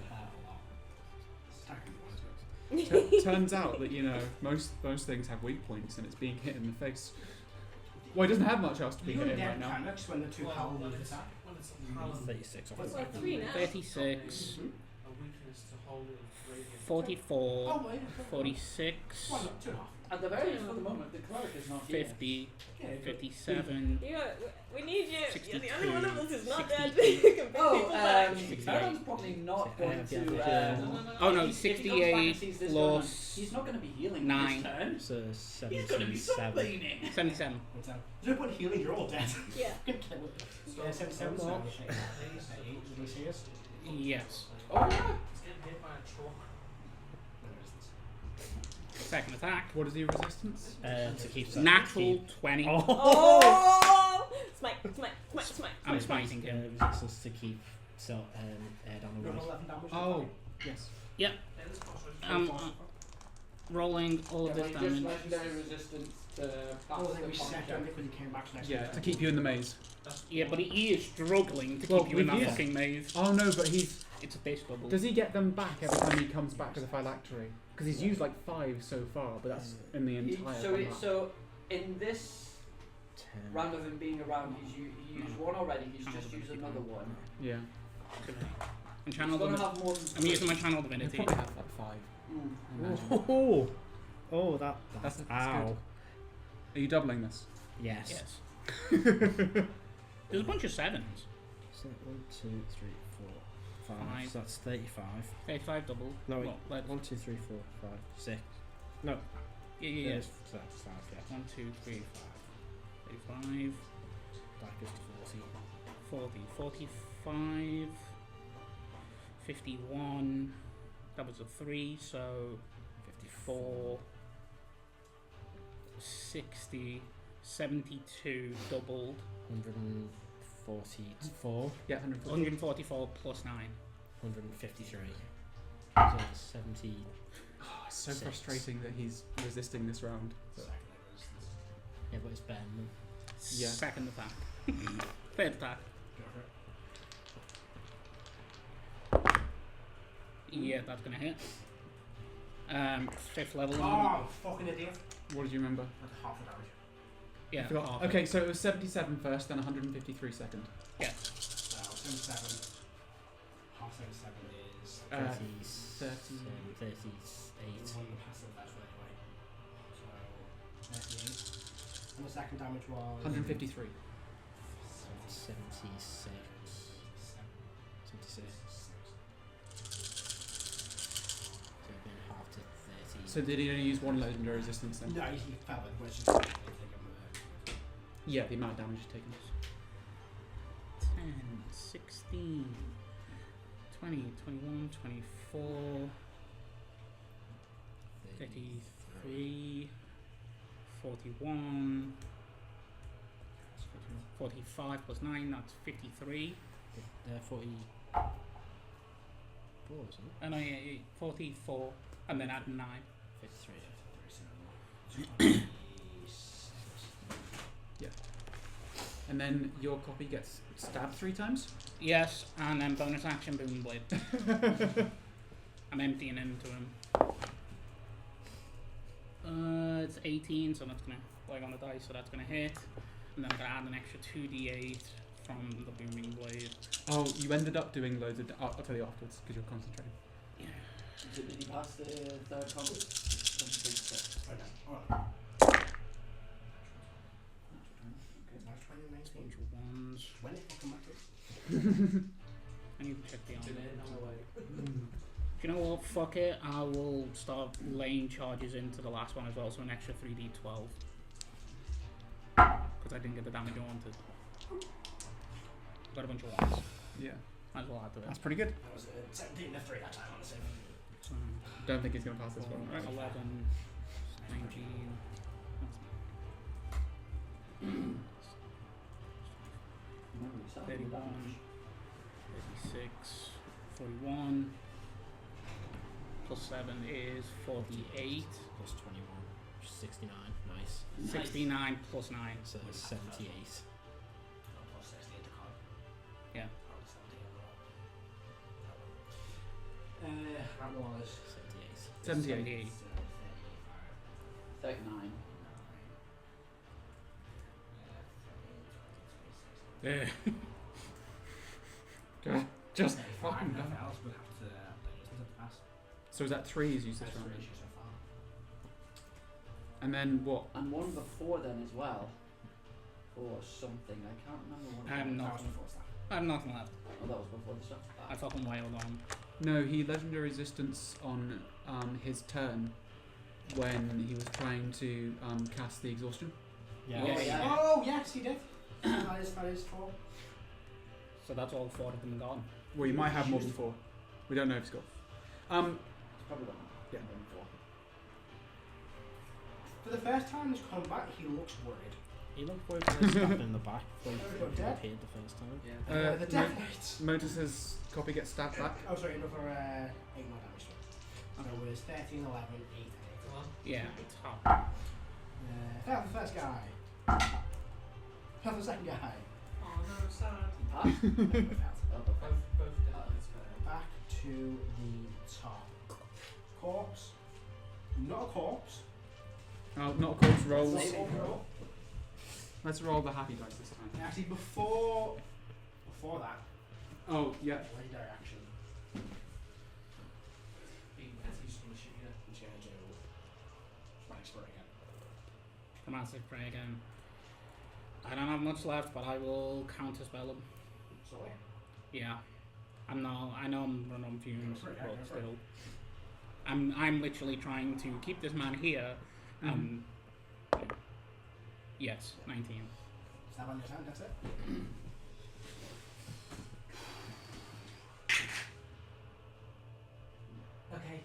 Turns out that most things have weak points, and it's being hit in the face. Well, he doesn't have much else to be You're hit in dead, right now. kind of, just when the two Well, power when moves it's, attack. when it's a paladin, 36 off What's the Well, 3 now. 36, Mhm. a weakness to holy radiant. 44, Oh, wait. 46, Well, no, 2.5. At the very least, for the moment, the cleric is not here. 50, Yeah, 57, We need you. You're the only one of us who's not dead. 62. You can pick Oh, people back. Baron's probably not going Yeah, to. yeah. Oh no, if he comes back and 68 sees this plus he's not going to be healing 9. this turn. So He's going to be 77. sunbathing. 77. There's no point in healing, you're all dead. Yeah. Yeah, 77 Well, now. Did you see us? Yes. Oh, yeah. It's getting hit by a truck. Second attack. What is the resistance? To keep that. Natural 20. Oh! Smite, smite, smite, smite. I'm smiting him. Resistance to keep air down the Roll road. 11 damage. Oh, yes. Yep. It is concentration. Rolling all of this Just damage. legendary resistance to Oh, they reset them because he came back next Yeah, turn. to keep you in the maze. Yeah, but he is struggling to Well, keep you in with that you- fucking maze. Oh no, but he's. It's a base double. Does he get them back every time he comes back to the phylactery? Because he's used like 5 so far, but that's in the entire. combat. So in this 10. round of him being around, he used one already. He's just used another one. Yeah. And channel He's going to divinity. have more than I'm using my three. channel He'll divinity. probably have like 5. Mm. I imagine. Oh, oh, that's That's ow. good. Are you doubling this? Yes. Yes. There's a bunch of 7s. So 1, 2, 3, 4, 5. Five. So that's 35. 35 double. No, wait. Well, let's- 1, 2, 3, 4, 5, 6. No. yeah. So that's 5, yeah. 1, 2, 3, 35, That goes to 40. 40, 45, 51. That was a 3, so 54, 60, 72 doubled. 144. Yeah, 140. 144 plus 9. 153. So 70. Oh, it's so 6. frustrating that he's resisting this round. But Yeah, but it's better than. Yeah. Second attack. Third attack. Yeah, that's gonna hit. 5th level. Oh, fucking idiot. what did you remember? That's half the damage. Yeah. I forgot. half. Okay, so it was 77 first, then 153 second. So, 77. Half 77 is. 30. 30. 38. One passive, that's right anyway. So, 38. And the second damage was. 153. 76. 76. So it'd been half to 30. So did he only use 1 legendary resistance then? No, he fell in, which is. Yeah, the amount of damage he's taken. 10, 16, 20, 21, 24, 33, 41, 45 plus 9, that's 53. 44, isn't it? And I 44, and then add 9. 53. And then your copy gets stabbed 3 times? Yes, and then bonus action boom blade. I'm emptying into him. It's 18, so that's gonna play on the dice, so that's gonna hit. And then I'm gonna add an extra 2d8 from the booming blade. Oh, you ended up doing loads of. I'll tell you afterwards because you're concentrating. Did he pass the third combat? Alright. Bunch of ones. When it fucking matters. I need to check the armor. Today, Do you know what? Fuck it. I will start laying charges into the last one as well, so an extra 3d12. Because I didn't get the damage I wanted. Got a bunch of ones. Yeah. Might as well add to it. That's pretty good. That was 17 to 3 that time, honestly. So, Don't think he's going to pass this one. 11, 19. 31, 36, 41, plus 7 is 48, Plus 21. 69. Nice. 69 plus 9. So 78. Plus 68 to con. that was 78. 39. Just Fine, fucking nothing done. else would have to update the past. So is that 3 he's used this That's round? three issues so far. And then what? And one before then as well. For something. I can't remember what it I'm was. That not. was before stuff. I have nothing left. Oh, that was before the stuff. I fucking wailed on. No, he legendary resistance on his turn when he was trying to cast the exhaustion. Yeah. Oh, yeah. Oh, yes, he did. that is true. So that's all 4 of them gone. Well, you might have more than 4. We don't know if he's got. It's probably got Yeah. before. For the first time this combat, he looks worried. He looked worried when he stabbed in the back before Oh, he dead? appeared the first time. Yeah. The death rate. Motus's copy gets stabbed back. Oh, sorry, another 8 more damage to it. So it was 13, 11, 8, and 8. Come on. Yeah, it's hot. Failed the first guy. Failed the second guy. Oh no, sad. Ah, Failed. oh, before. Both dead. Back to the top. Corpse. Not a corpse. Oh, not a corpse rolls. Saving throw. Let's roll the happy dice this time. Actually, before that, Oh, yeah. legendary action. Being petty, just gonna shoot you. I'm just gonna do Spike Spray again. Chromatic Prey again. I don't have much left, but I will counterspell him. Sorry. Yeah. I know I'm running on fumes, Go for it, yeah, but go for it. still. I'm literally trying to keep this man here. Yes, 19. Stab on your turn, that's it. Okay.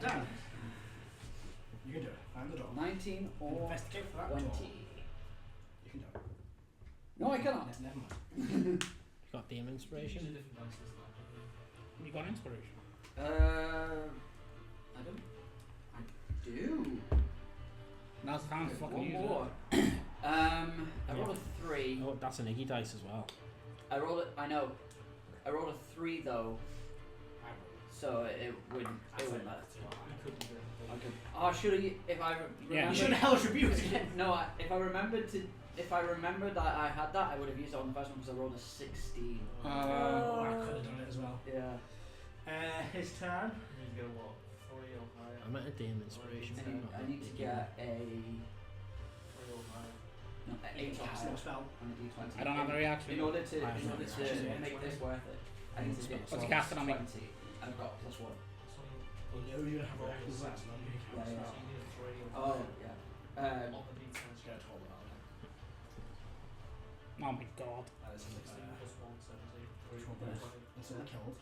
Done. You can do it. Find the door. 19 or Investigate for that 20. door. You can do it. No, I cannot. Never mind. Got DM inspiration. Use a different dice this time. You got inspiration. I don't. I do. Now's the time to fucking One use more. it. I rolled a 3. Oh, that's an Iggy dice as well. I rolled it. I know. I rolled a 3 though, so it wouldn't. It wouldn't matter. You couldn't do it. I could. Oh, should I? If I Yeah. You remembered- should have Hellish Rebuke again. No, if I remembered that I had that, I would have used it on the first one because I rolled a 16. Oh, I could have done it as well. Yeah. His turn. You need to go what? 3 or higher? I'm at a DM inspiration. I need to get a 3 or higher. no, a 8 or Cast higher no spell. on a D20. I don't have a reaction. In order to I have no make this worth it, I need to get What's he casting on me? 20, and I've got +1. So You know you're going to have a reaction to that, so you can Yeah, cast yeah. spell. you need a 3 or Oh higher. yeah. On the D10. Just get a 12 about that. Oh my god. That is 16 plus 1, 17. 3 Twelve plus plus. 20. It's all killed.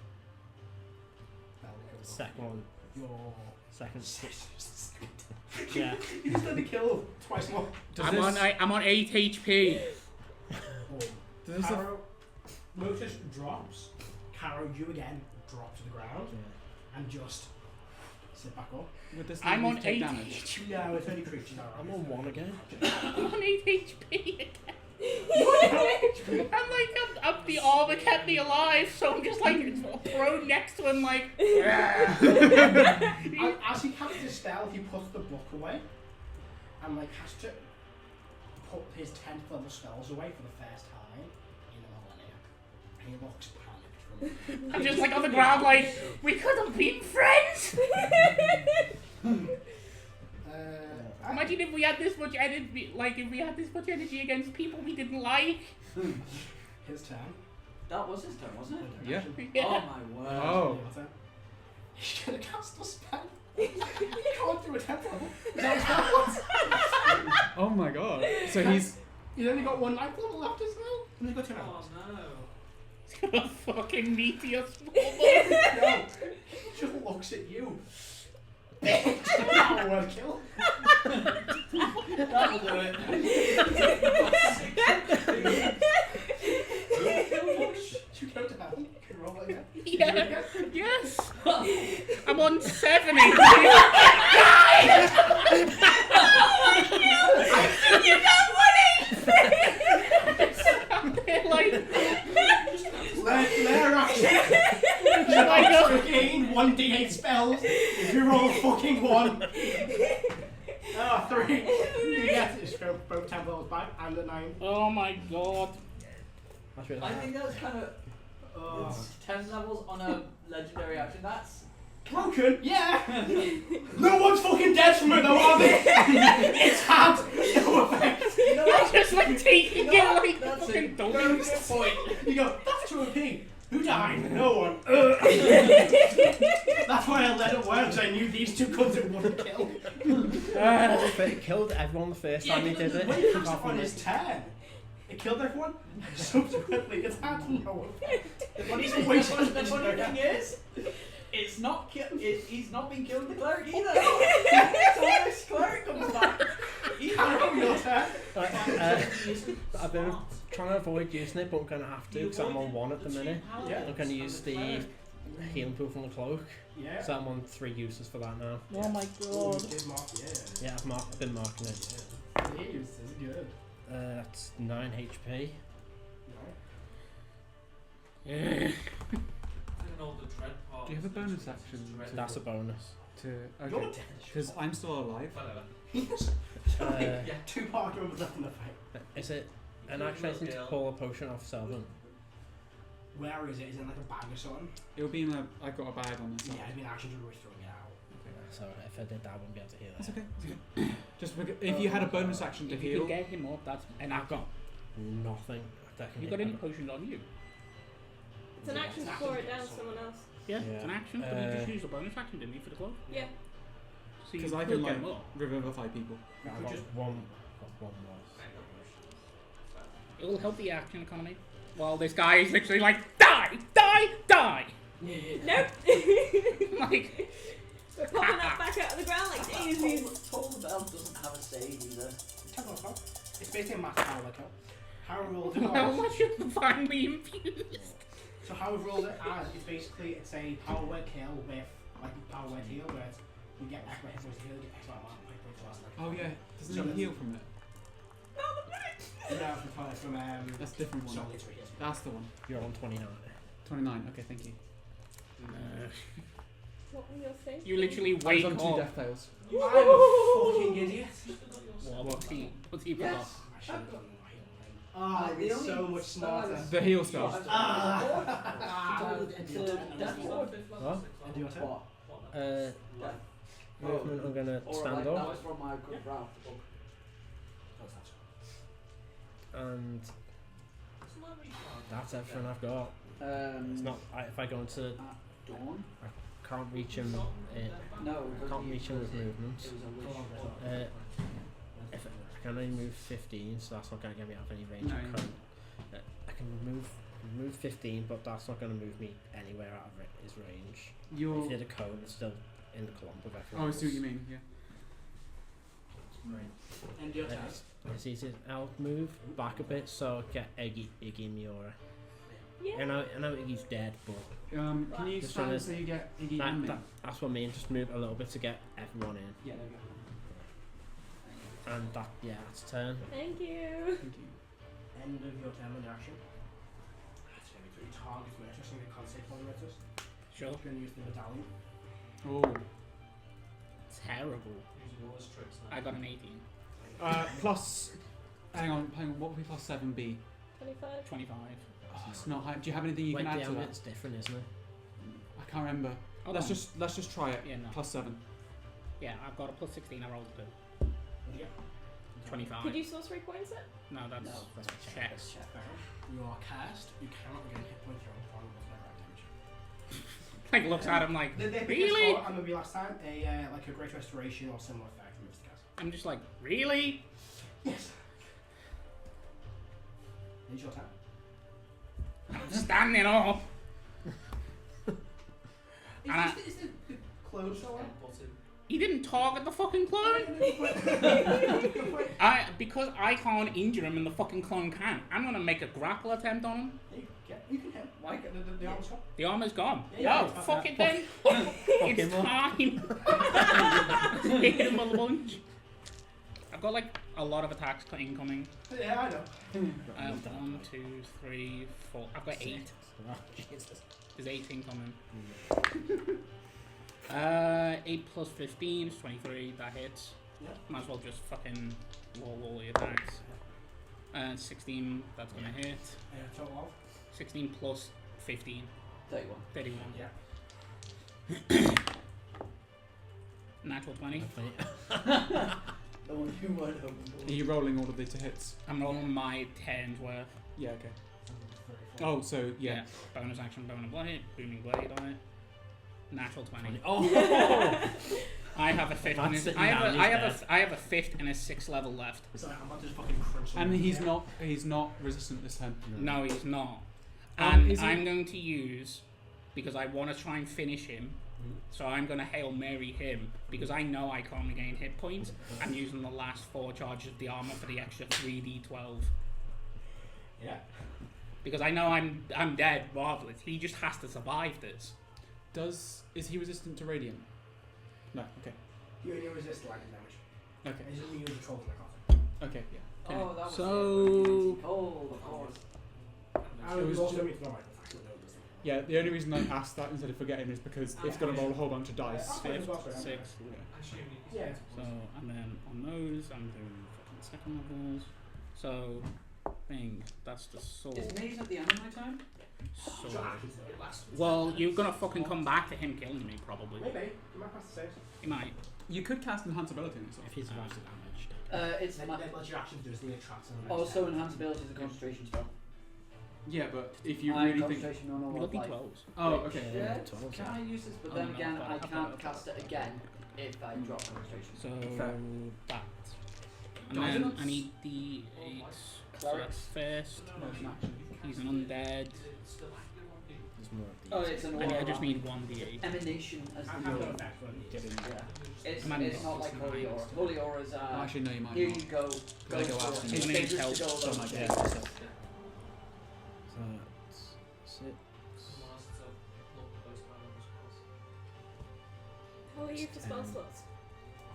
That'll kill. Second one. Your Second. yeah. Yeah. You just had to kill twice more. I'm on 8 HP. Does this Caro, Lotus drops. Caro, you again drop to the ground and just sit back up. With this I'm thing, on take 8 damage. HP. No, it's only creatures. I'm on 1 again. I'm on 8 HP again. I'm like, I'm the armor kept me alive, so I'm just like thrown next to him, like. As he casts his spell, he puts the book away and like has to put his 10th level spells away for the first time in a millennia. And he looks panicked from I'm just like on the ground, like, we could have been friends. Imagine if we had this much energy, like if we had this much energy against people we didn't like. His turn. That was his turn, wasn't it? Yeah. Yeah. Oh my word. Oh. He's gonna cast a spell. He can't do a 10th level. Is that what? Oh my god. So he's. He's only got 1 life level left as well. And he's got 2 levels. Oh no. He's gonna fucking meteor small. No, he just looks at you. That will kill. That'll do it. You go down. You can roll again. Yeah. Yes. I'm on 70. You got 1 HP. I'm there like. Again, 1d8 spells. If you roll a fucking 1. Oh, 3. You get it. Just go both 10 levels back and a 9. Oh my god. That's really I hard. think that's kind of it's 10 levels on a legendary action. That's Broken? Yeah! No one's fucking dead from it though, are they? It's had no effect. you know You're what? just like taking You know it what? like That's fucking a dummies. very good point. You go, that's too OP. Who died? No one. That's why I let it work, because I knew these two cunts it wouldn't kill. It killed everyone the first time he did it. When he cast apart it from on me. his turn, it killed everyone. Subsequently, it's had no effect. The funny He's thing, wasted the his funny turn. thing is, it's not he's not been killing the cleric either. So when this cleric comes back, he's Carol, your turn. I've been trying to avoid using it, but I'm going to have to because I'm on 1 at the minute. Yeah. I'm going to use the healing pool from the cloak. Yeah. So I'm on 3 uses for that now. Oh my Oh, god. you did mark, yeah. Yeah, I've been marking it. It is good. That's 9 HP. Yeah. I don't know the dread part. Do you have a bonus action? to- That's a bonus. You're Okay. dead. Because I'm still alive. Whatever. Yeah, 2 party members left in the fight. Is it an action item to pull a potion off Selvin? Where is it? Is it in like a bag or something? It'll be in a. I've got a bag on this. Yeah, it'd be an action to rush throwing it out. So if I did that, I wouldn't be able to heal That's it. okay. Just because, if you had a bonus action to If you heal, could get him up, that's an I've action. got nothing. That can You hit got any them. potions on you? It's an action to pour it down to someone else. Yeah, Yeah. it's an action. But you just used a bonus action, didn't you, for the glove? Yeah. So you because I could can get like him up. revivify people. I could got just- one more. It will help the action economy. While this guy is literally like, die, die, die. Nope. Like, We're popping that back out of the ground like daisies. Toll Bell doesn't have a save either. Tell me what it's basically a mass power like how we rolled it how as. much is divinely infused? So how we've rolled it as is basically it's a power word kill with like a power word heal where you get X amount of hit points to heal, you get X amount of life points to last. Oh yeah, doesn't So he it's- heal from it? Yeah, from That's a different one. solid three hits. That's the one. You're on 29. 29. Okay, thank you. What were your saves? You literally I was wake on 2 up. death tails. I'm a fucking idiot. What's he forgot? I should have done my healing thing. Oh, I'd be The so only much smarter. The heal spells. What? And do your turn. What? Movement, I'm going to Alright, stand that up. was from my good Ralph book. And that's everything I've got. It's not. If I go into. Dawn? Can't reach him. No, Can't reach him with movement. It was a wish. If I can only move 15, so that's not going to get me out of any range. No. of cone. I can move 15, but that's not going to move me anywhere out of his range. You're. If you did a cone, it's still in the clump of everyone. Oh, I see what you mean. Yeah. And your turn. It's easy. I'll move back a bit so I get Iggy and Miura. Yeah. I know Iggy's dead, but Can you Just trying stand to- so you get Iggy and me? that's what I mean. Just move a little bit to get everyone in. Yeah, there we go. And that, yeah, that's turn. Thank you. Thank you. End of your turn on your action. That's going to be 3 targets murderers, so you can't save one murderers. Sure. You're going to use the medallion. Oh. Terrible. Using all his tricks now. I got an 18. Plus. Hang on. What would be plus 7B? 25. 25. Oh, it's not high. Do you have anything you Wait, can the add to that? element's different, isn't it? I can't remember. Hold let's on. just try it. Yeah, no. Plus 7. Yeah, I've got a plus 16. I rolled a 2. What do you get? 25. Could you sorcery points it? No, that's No, that's checks. You are cast. You cannot gain hit points from one with never damage. Like looks at him like, They pick really? this for, maybe last time, like a great restoration or similar effect from Mr. Cast. I'm just like, really? Yes. It's your turn. I'm standing up. And Is the clothes so He didn't target the fucking clone. Because I can't injure him and the fucking clone can. I'm gonna make a grapple attempt on him. You can hit. Why? The armor's gone. The armor's gone. Yeah, No, yeah. fuck it then. It's him time. Hit him a lunge. I've got like a lot of attacks incoming. Yeah, I know. 1, 2, 3, 4. I've got 8. Oh, Jesus. Is 18 coming? 8 plus 15 is 23. That hits. Yep. Might as well just fucking roll the attacks. 16, that's gonna hit. Total of? 16 plus 15. 31. 31. Yeah. Natural 20. The one you weren't hoping for. Are you rolling all of the hits? I'm rolling my 10's worth. Yeah, okay. Oh, so, yeah. Bonus action, booming blade on it. Natural 20. Oh! I have a fifth. That's And a, it, I have now a, he's I have dead. a, I have a fifth and a 6th level left. Sorry, I'm about to just fucking crunch And him. he's not resistant this time. No, he's not. Um, And is he- I'm going to use, because I want to try and finish him, so I'm going to Hail Mary him, because I know I can't regain hit points. I'm using the last 4 charges of the armor for the extra 3d12. Yeah. Because I know I'm dead regardless. He just has to survive this. Is he resistant to radiant? No, okay. You only resist lightning damage. Okay. It's only use a troll for the Okay, yeah. Oh, that was So- it. Oh, of course. I It was also ju- need to know my facts. Yeah, the only reason I asked that instead of forgetting is because it's going to roll a whole bunch of dice. Fifth, well, sorry, 6th. Yeah. So, and then on those, I'm doing fucking second levels. So, thing, that's the sword. Is Maze at the end of my time? Sword. Well, you're gonna fucking come back to him killing me, probably. Maybe. You might pass the saves. You might. You could cast Enhanceability on yourself. If he survives the damage. It's Then let your actions do is need a trap. also enhanceability is a concentration spell. Yeah, but if you And really think... concentration on all You're of looking life. 12s. Oh, okay. Yeah, 12, can I use this? But Oh, then no, again, I've got I it, can't cast it again if I drop concentration. So, Fair. that. And Doesn't then it? I need the 8. So Clerics. that's first. No, it's an action. He's an undead. There's more of these. Oh, it's an And I aura. just need 1d8. Emanation as I the have no aura. effect when you Get in. Yeah. It's Man, not like it's holy nice. aura. Holy aura is Oh, actually, no, you might here not. you go. Go I go for out it. and It's you need dangerous help, to go so alone. much, Yeah. yeah. So that's 6. How are you for spell slots?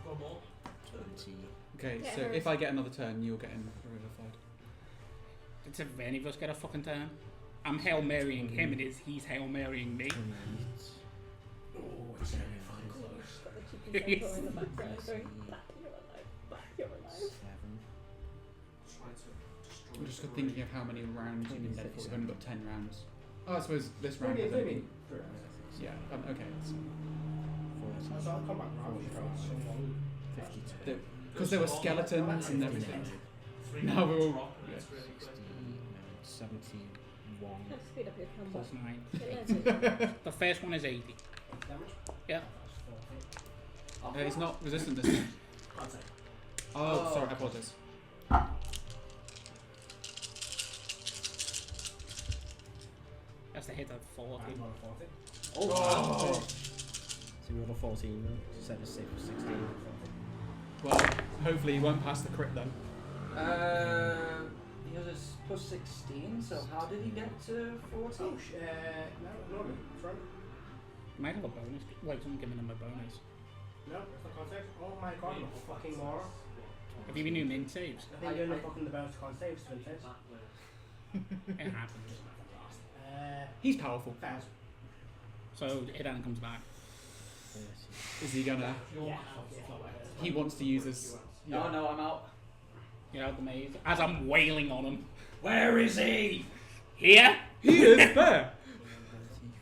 20. Okay, Get so her. if I get another turn, you're getting revivified. It's if any of us get a fucking turn. I'm Hail Marying him, and he's Hail Marying me. 28. Oh, it's very fucking close. Got the cheeky circle in the background going, you're alive, you're alive. 7. I'm just thinking of how many rounds you've been dead for. We've only got 10 rounds. Oh, I suppose this round Maybe, has only maybe. been... Yeah, okay. So I'll come back round for so long. 52. Because there were skeletons and everything. Now we're all... Yeah. 71. Have to speed up your Plus combat. 9. Get The first one is 80. Damage? Yeah. He's not resistant this time. I'll say. Oh, sorry, I apologize. That's the hit of 40. I'm on 40. Oh! So we rolled a 14, set a 6 for 16. Well, hopefully he won't pass the crit then. He has a plus 16, so how did he get to 40? Oh, no, it's right. You might have a bonus. Like, someone giving him a bonus. No, it's not context. Oh my god, I'm a fucking moron. Have you been doing min saves? I think you're the fucking the bonus con saves, twin saves. It happens. He's powerful. Fails. So it only comes back. 30. Is he gonna... Yeah, it's not like He wants to use his... No, no, I'm out. You know, the maze. As I'm wailing on him. Where is he? Here? He is there!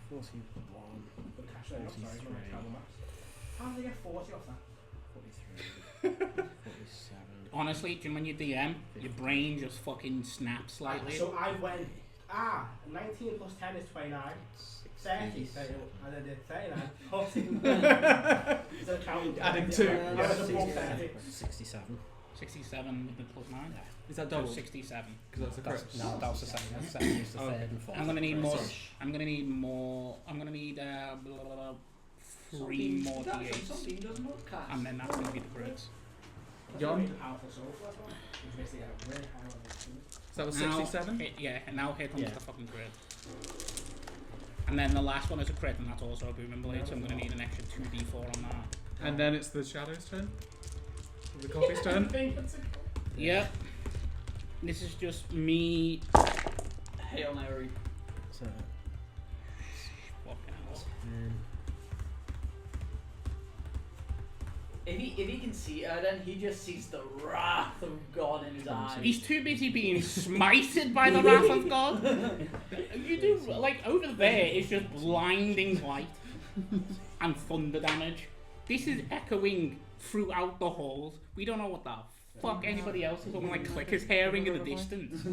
41. Good catch there, sorry, it's not travel maps. How did they get 40 off that? 43. 47. Honestly, do you know when you DM, your brain just fucking snaps slightly? So I went, 19 plus 10 is 29. 30, so and I did 39. So counting Adding 2. I was above 30. 67. 67 with the plus 9. Is that So double? 67. Because that's a crit. That's, no, that was the second. The second was the Okay. third and fourth. I'm gonna need more. Ish. I'm gonna need more. I'm gonna need blah, blah, blah, 3 more d8s. Something doesn't look cast. And then that's gonna be the crits. John? Powerful soul for that one. It's basically a really high level. So that was Now, 67? yeah, and now here comes Yeah. the fucking crit. And then the last one is a crit, and that's also a booming blade, so I'm gonna need an extra 2d4 on that. And then it's the Shadow's turn? The coffee's turn? Yep. This is just me. Hail Mary. So, If he can see her, then he just sees the wrath of God in his eyes. He's too busy being smited by the wrath of God. You do, like, over there is just blinding light and thunder damage. This is echoing throughout the halls. We don't know what the fuck anybody else is. Like Click is hearing in the distance.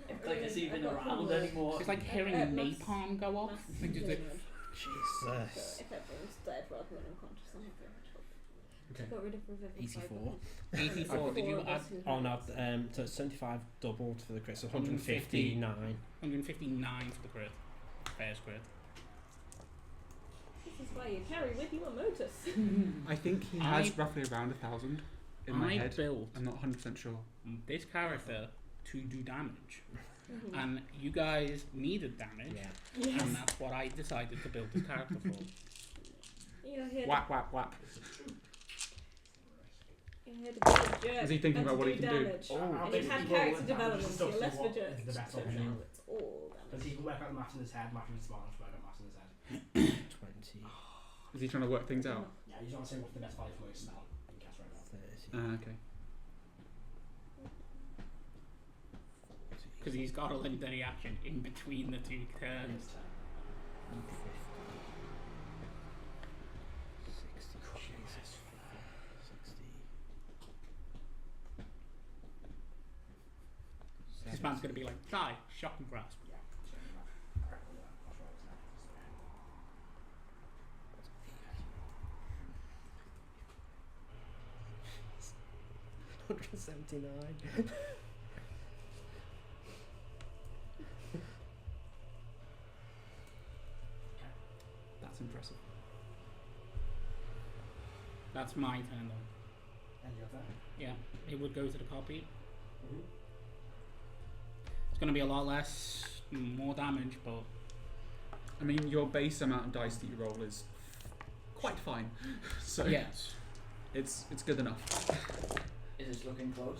If Click is even around anymore. It's like hearing a napalm go off. Like just like, Jesus. If everyone's dead rather than unconscious, I'm very much hoping. Okay. Got rid of Revivify. 84. 84. Did you add Oh no, so 75 doubled for the crit, so 159. 159 for the crit? First crit. This is why you carry with you a Motus. I think he has roughly around 1,000 in my I head. built I'm not 100% sure. this character to do damage, and you guys needed damage, Yes. and that's what I decided to build this character for. You're here Whap, whap, whap. You're here to be a jerk. Is he thinking and about to what he can do? damage. Oh, And you've had character development, so you're less of a jerk. Is the best So option. now it's all Because damage. he can work out the maths in his head, maths in his mind, work out maths in his head. 20, Is he trying to work things out? Yeah, you just want to say what's the best value for your spell in cast right now. 30, Okay. Because he's got a legendary action in between the two turns. 50. 60, Jesus. 60. This man's gonna be like, die, shock and grasp. Yeah. $179. That's impressive. That's my turn though. And your turn. Yeah, it would go to the copy. Mm-hmm. It's gonna be a lot less, more damage, but I mean, your base amount of dice that you roll is quite fine. So yes. it's good enough. Is this looking close?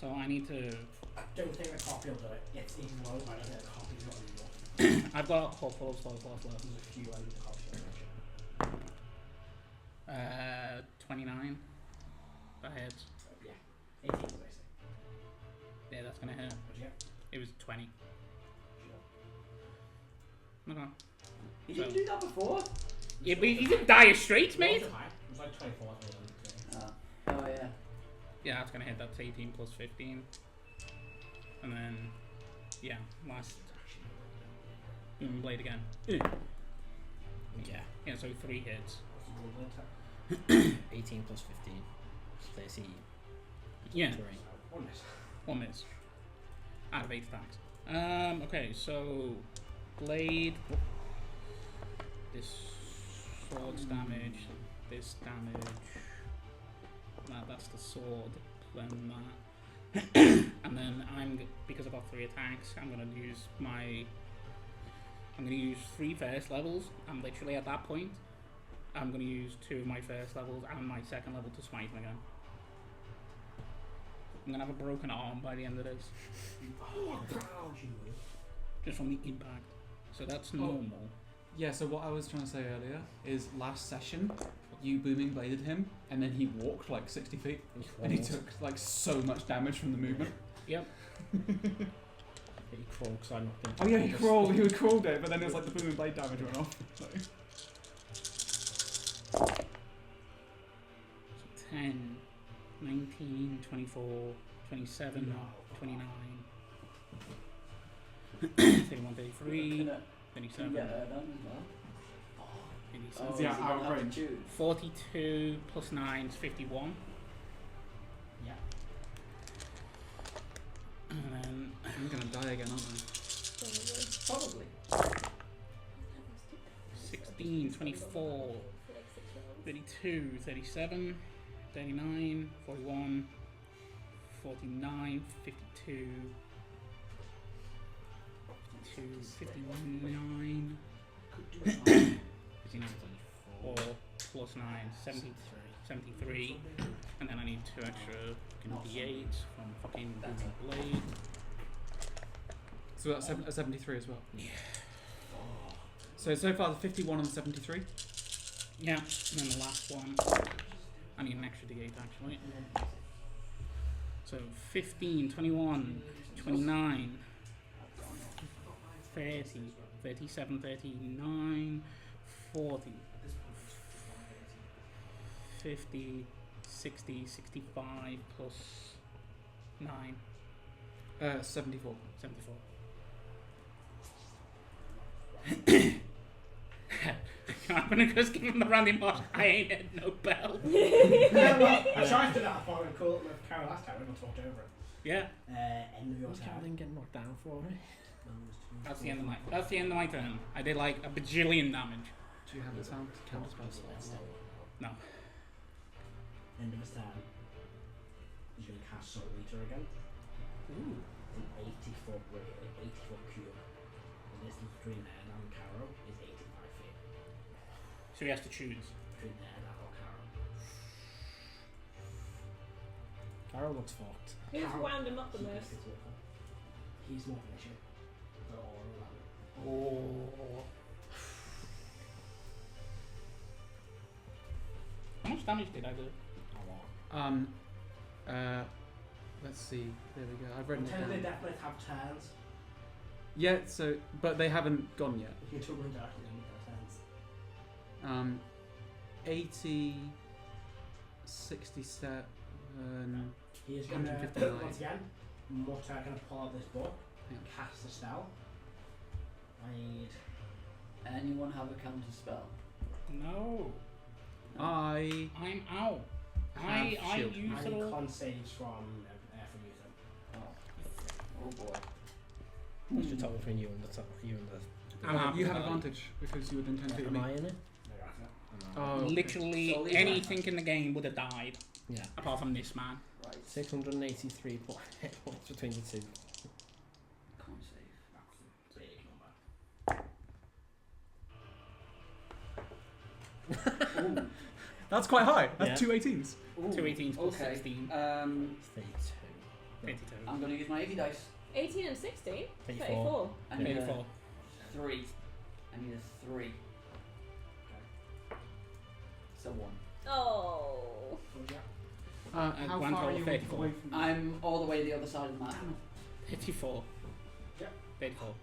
So I need to. I don't think a copy will do it. It's low, but I don't think a copy's not really worth I've got a couple of slots left. There's a few I need to copy. 29. That hits. Yeah. 18 basic. Yeah, that's gonna hit. What'd you get? It was 20. Okay. You didn't do that before? Yeah, but you can die straight, mate. It was like 24. I think. Oh yeah. Yeah, that's gonna hit. That's 18 plus 15. And then, yeah, last. Blade again. Yeah. Yeah, so 3 hits. 18 plus 15. 30. Yeah. 3. One miss. 1 miss. Out of 8 attacks. Okay, so Blade. This sword's damage. This damage. That's the sword. Then that. And then because I've got 3 attacks, I'm gonna use 3 first levels. I'm literally at that point. I'm gonna use 2 of my first levels and my second level to smite him again. I'm gonna have a broken arm by the end of this. Just from the impact. So that's normal. Yeah, so what I was trying to say earlier is last session you booming bladed him and then he walked like 60 feet and he took like so much damage from the movement. Yep. He crawled because I knocked him. Oh yeah, he crawled it, but then it was like the booming blade damage went off. So. 10, 19, 24, 27, 29, 31, 33, 37, Get her done as well. 87, Yeah, so you out don't of have to range. choose. 42 plus 9 is 51. Yeah. And then I'm gonna die again, aren't I? Probably. 16, 24, 32, 37, 39, 41, 49, 52, 59, 59, 4 plus 9, 73, and then I need 2 extra fucking D8s from fucking Blade. So that's a 73 as well. Yeah. So far the 51 and 73. Yeah, and then the last one. I need an extra D8 actually. So 15, 21, 29, 30, 37, 39, 40, 50, 60, 65 plus 9, 74. 74. I'm gonna just give him the brandy marsh. I ain't had no bell. Yeah, well, I tried to do that for and call it with Carol last time. Everyone talked over it. Yeah, End of your Was turn. Caroline getting knocked down for it? that's the end of my turn. I did like a bajillion damage. Do you have the sound counter spell slots? No. End of his turn. He's going to cast Soul Eater again. Ooh. An 80-foot cube. The distance between Ed and Caro is 85 feet. So he has to choose. Between Ed and Caro. Carol looks fucked. Who's wound him up the most? He's more of an issue. For all of that. Oh. How much damage did I do? A lot. Let's see. There we go. I've written it They down. definitely have turns. Yeah. So, but they haven't gone yet. You can run directly into their turns. 80, 67. He is going to, 159. once again, Mutter going to pull out this book and Yeah. cast a spell. I need... Anyone have a counter spell? No. I I'm out. I have shield. use I it need all. con saves from Ethan. Oh boy. What's the top between you and the top? You and the. I'm happy you have with that. advantage because you were doing 10 feet of Am me. I in it? Oh, okay. Literally So leave anything in the game would have died Yeah. apart from this man. Right. 683 hit points between the two. Can't save. Big number. Ooh. That's quite high. That's Yeah. two 18s. Ooh. 2 18s plus Okay. 16. 32. 22. I'm gonna use my 80 dice. 18 and 16? 34. 34. I need a 84. 3. I need a 3. It's a 1. Oh. How grand far total are you 34. away from I'm all the way the other side of the map. 84. Yep. 84.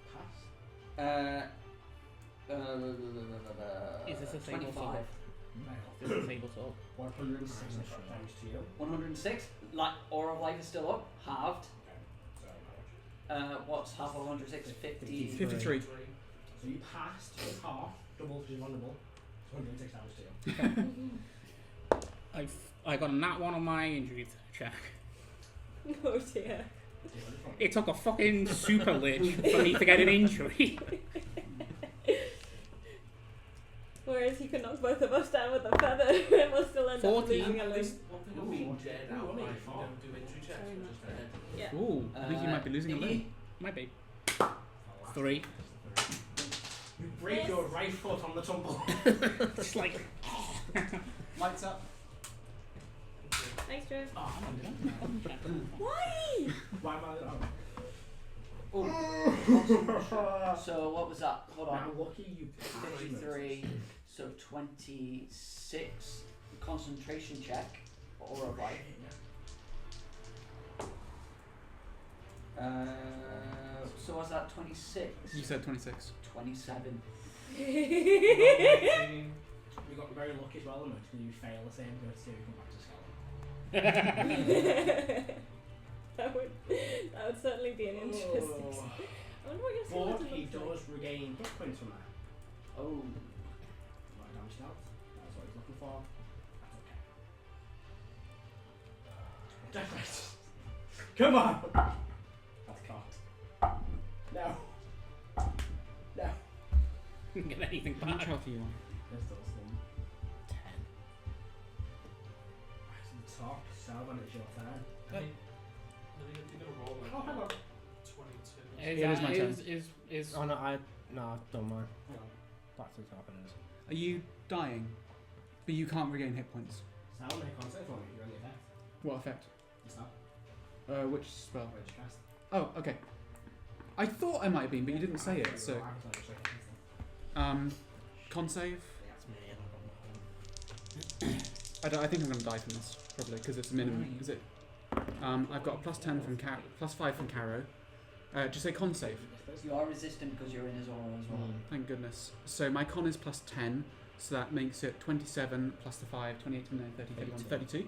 Pass. Is this a single 25. sword? This is a table sword. 106 damage to you. 106. Like, Aura of Life is still up. Halved. Okay. So how much? What's half of 106? 50. 53. So you passed with half, double which is one double. 106 damage to you. I got a nat 1 on my injury check. Oh dear. It took a fucking super lich for me to get an injury. Whereas he could knock both of us down with a feather and we'll still end up 14. losing a At limb. least one thing of being dead Ooh, outright, only you four. don't do injury checks, Very you're much just dead. Yeah. Ooh, I think you might be losing a limb. Might be. 3. You break your right foot on the tumble. Just like. Lights up. Thanks, Joe. Oh, I'm on it. Why? Why am I? Oh. So what was that? Hold on. Now, lucky you passed. 53. So 26. Concentration check. Aura of Life. So what's that? 26. You said 26. 27. We got very lucky as well, and you fail the same, go to see if we come back to Scotland. that would certainly be an interesting. I wonder what your But skeleton he looks like. does regain hit points from that. Oh. Right, damage out. That's what he's looking for. That's okay. Definitely. Come on! That's cocked. No. No. Get anything How much back. health are you on? There's those things. 10. Right to the top, Salvan, it's your turn. I think if you're gonna roll like Oh, hang on. 22. It is my turn. Is Oh no, I've done mine. Hang on. Back to the top it is. Are you dying? But you can't regain hit points. Salvan, make contact for me. You're on the effect. What effect? What's that? Which spell? Rage cast. Oh, okay. I thought I might have been, but you didn't say it, so. Con save. That's me, and I got my I think I'm going to die from this, probably, because it's a minimum. Is it? I've got a +10 from +5 from Caro. Just say con save. You are resistant because you're in his aura as well. Thank goodness. So my con is +10, so that makes it 27 plus the 5, 28, 29, 30, 31, 32.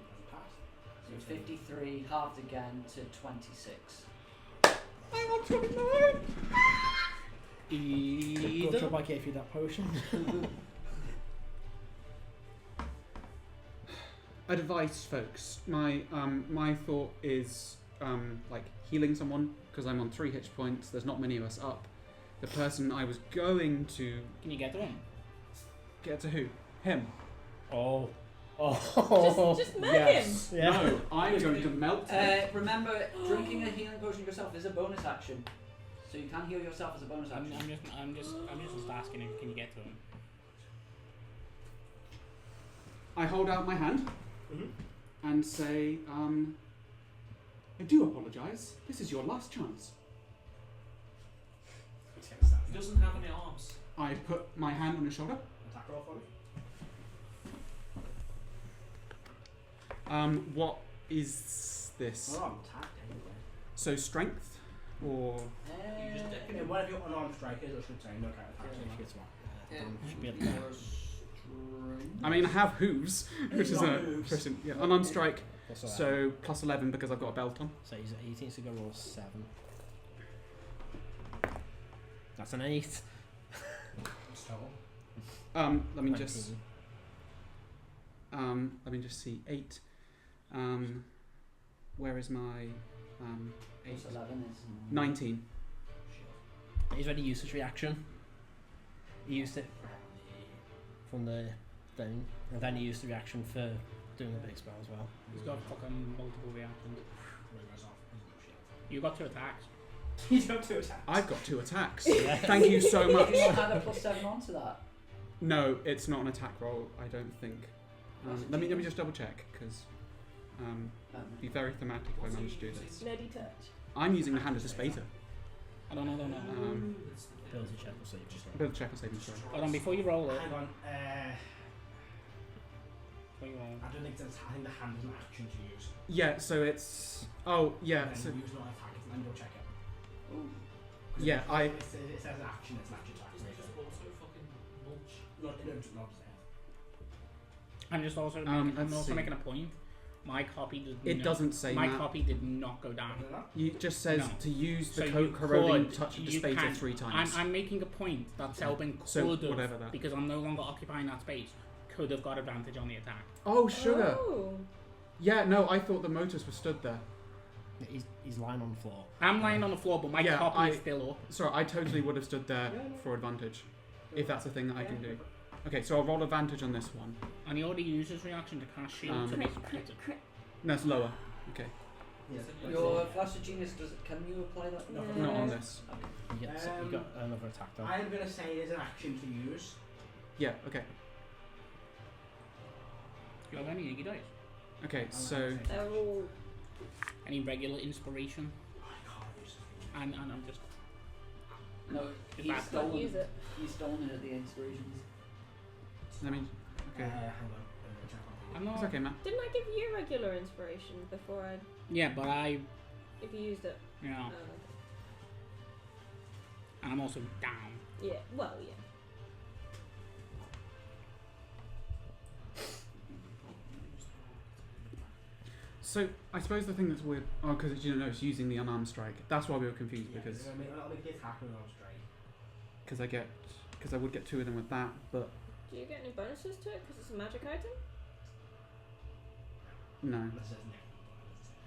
So it's 53, halved again to 26. I'm on 29! Good job I gave you that potion. Advice, folks. My thought is like healing someone because I'm on 3 hit points. There's not many of us up. The person I was going to Can you get to him? get to who? Him. Oh. Just murk Yes. him. Yeah. No, I'm going to melt him. Remember, drinking a healing potion yourself is a bonus action. So you can heal yourself as a bonus I'm action. just asking him. Can you get to him? I hold out my hand Mhm. and say, I do apologise. This is your last chance. He doesn't have any arms. I put my hand on his shoulder. Attack roll for me. What is this? Oh, I'm attacked anyway. So strength or You just deck Yeah, him. whatever your unarmed strike is, I should say, no counter attack. If you get to Yeah. should be able to get I mean I have hooves, which is Not a hooves. Christian. Yeah, unarmed strike. plus 11. So +11 because I've got a belt on. So he thinks to go roll 7. That's an 8. So, Let me just see 8. Where is my 8? Plus 11 is 19. He's ready to use his reaction. He used it from the thing, and then he used the reaction for doing the big spell as well. He's got fucking multiple reactions. You got 2 attacks. he's got 2 attacks. I've got 2 attacks. Yeah. Thank you so much. You not add a +7 onto that. No, it's not an attack roll. I don't think. That's a Let me genius. just double check because it'd be very thematic if I managed to do this. Nerdy touch. I'm using the hand of the spater. I don't know. Ability check or save. Ability check or saving throw. Hold on, before you roll it. Hang on, Before you roll. I don't think that's, I think the hand is an action to use. Yeah, so it's. Oh, yeah. And So then use not attack, and then you'll check it. Ooh. yeah, It says action, it's an action attack. Doesn't he just auto fucking mulch? Not I'm just also let's I'm also see. making a point. My copy did it not, doesn't say my that. copy did not go down. It just says No. to use the So you corroding could- touch of the you spater can- 3 times. I'm making a point that Selbin could So, have, whatever that. because I'm no longer occupying that space, could have got advantage on the attack. Oh, sugar. Oh. Yeah, no, I thought the motors were stood there. He's lying on the floor. I'm lying on the floor, but my Yeah, copy is still up. Sorry, I totally would have stood there for advantage. If that's a thing that I can do. Okay, so I'll roll advantage on this one. And he already used his reaction to cast shield to be protected. No, it's lower. Okay. Your Flash of Genius, can you apply that? No. Yeah. Not on this. You got another attack though. I am going to say it is an action to use. Yeah, okay. Do you have any Iggy dice? Okay, so They're all. Any regular inspiration? I can't use it. And I'm just. No, he's Bad. Can't stolen. use it. He's stolen it at the inspirations. let me. Okay. Hang on. I'm gonna check on I'm not. It's okay, Matt. Didn't I give you regular inspiration before I. Yeah, but If you used it? you know, Oh. and I'm also down. Yeah, well, yeah. So I suppose the thing that's weird. Oh, because it's using the unarmed strike. That's why we were confused because I mean, I'll make the attack and I'll strike. I would get 2 of them with that, but Do you get any bonuses to it because it's a magic item? no. This is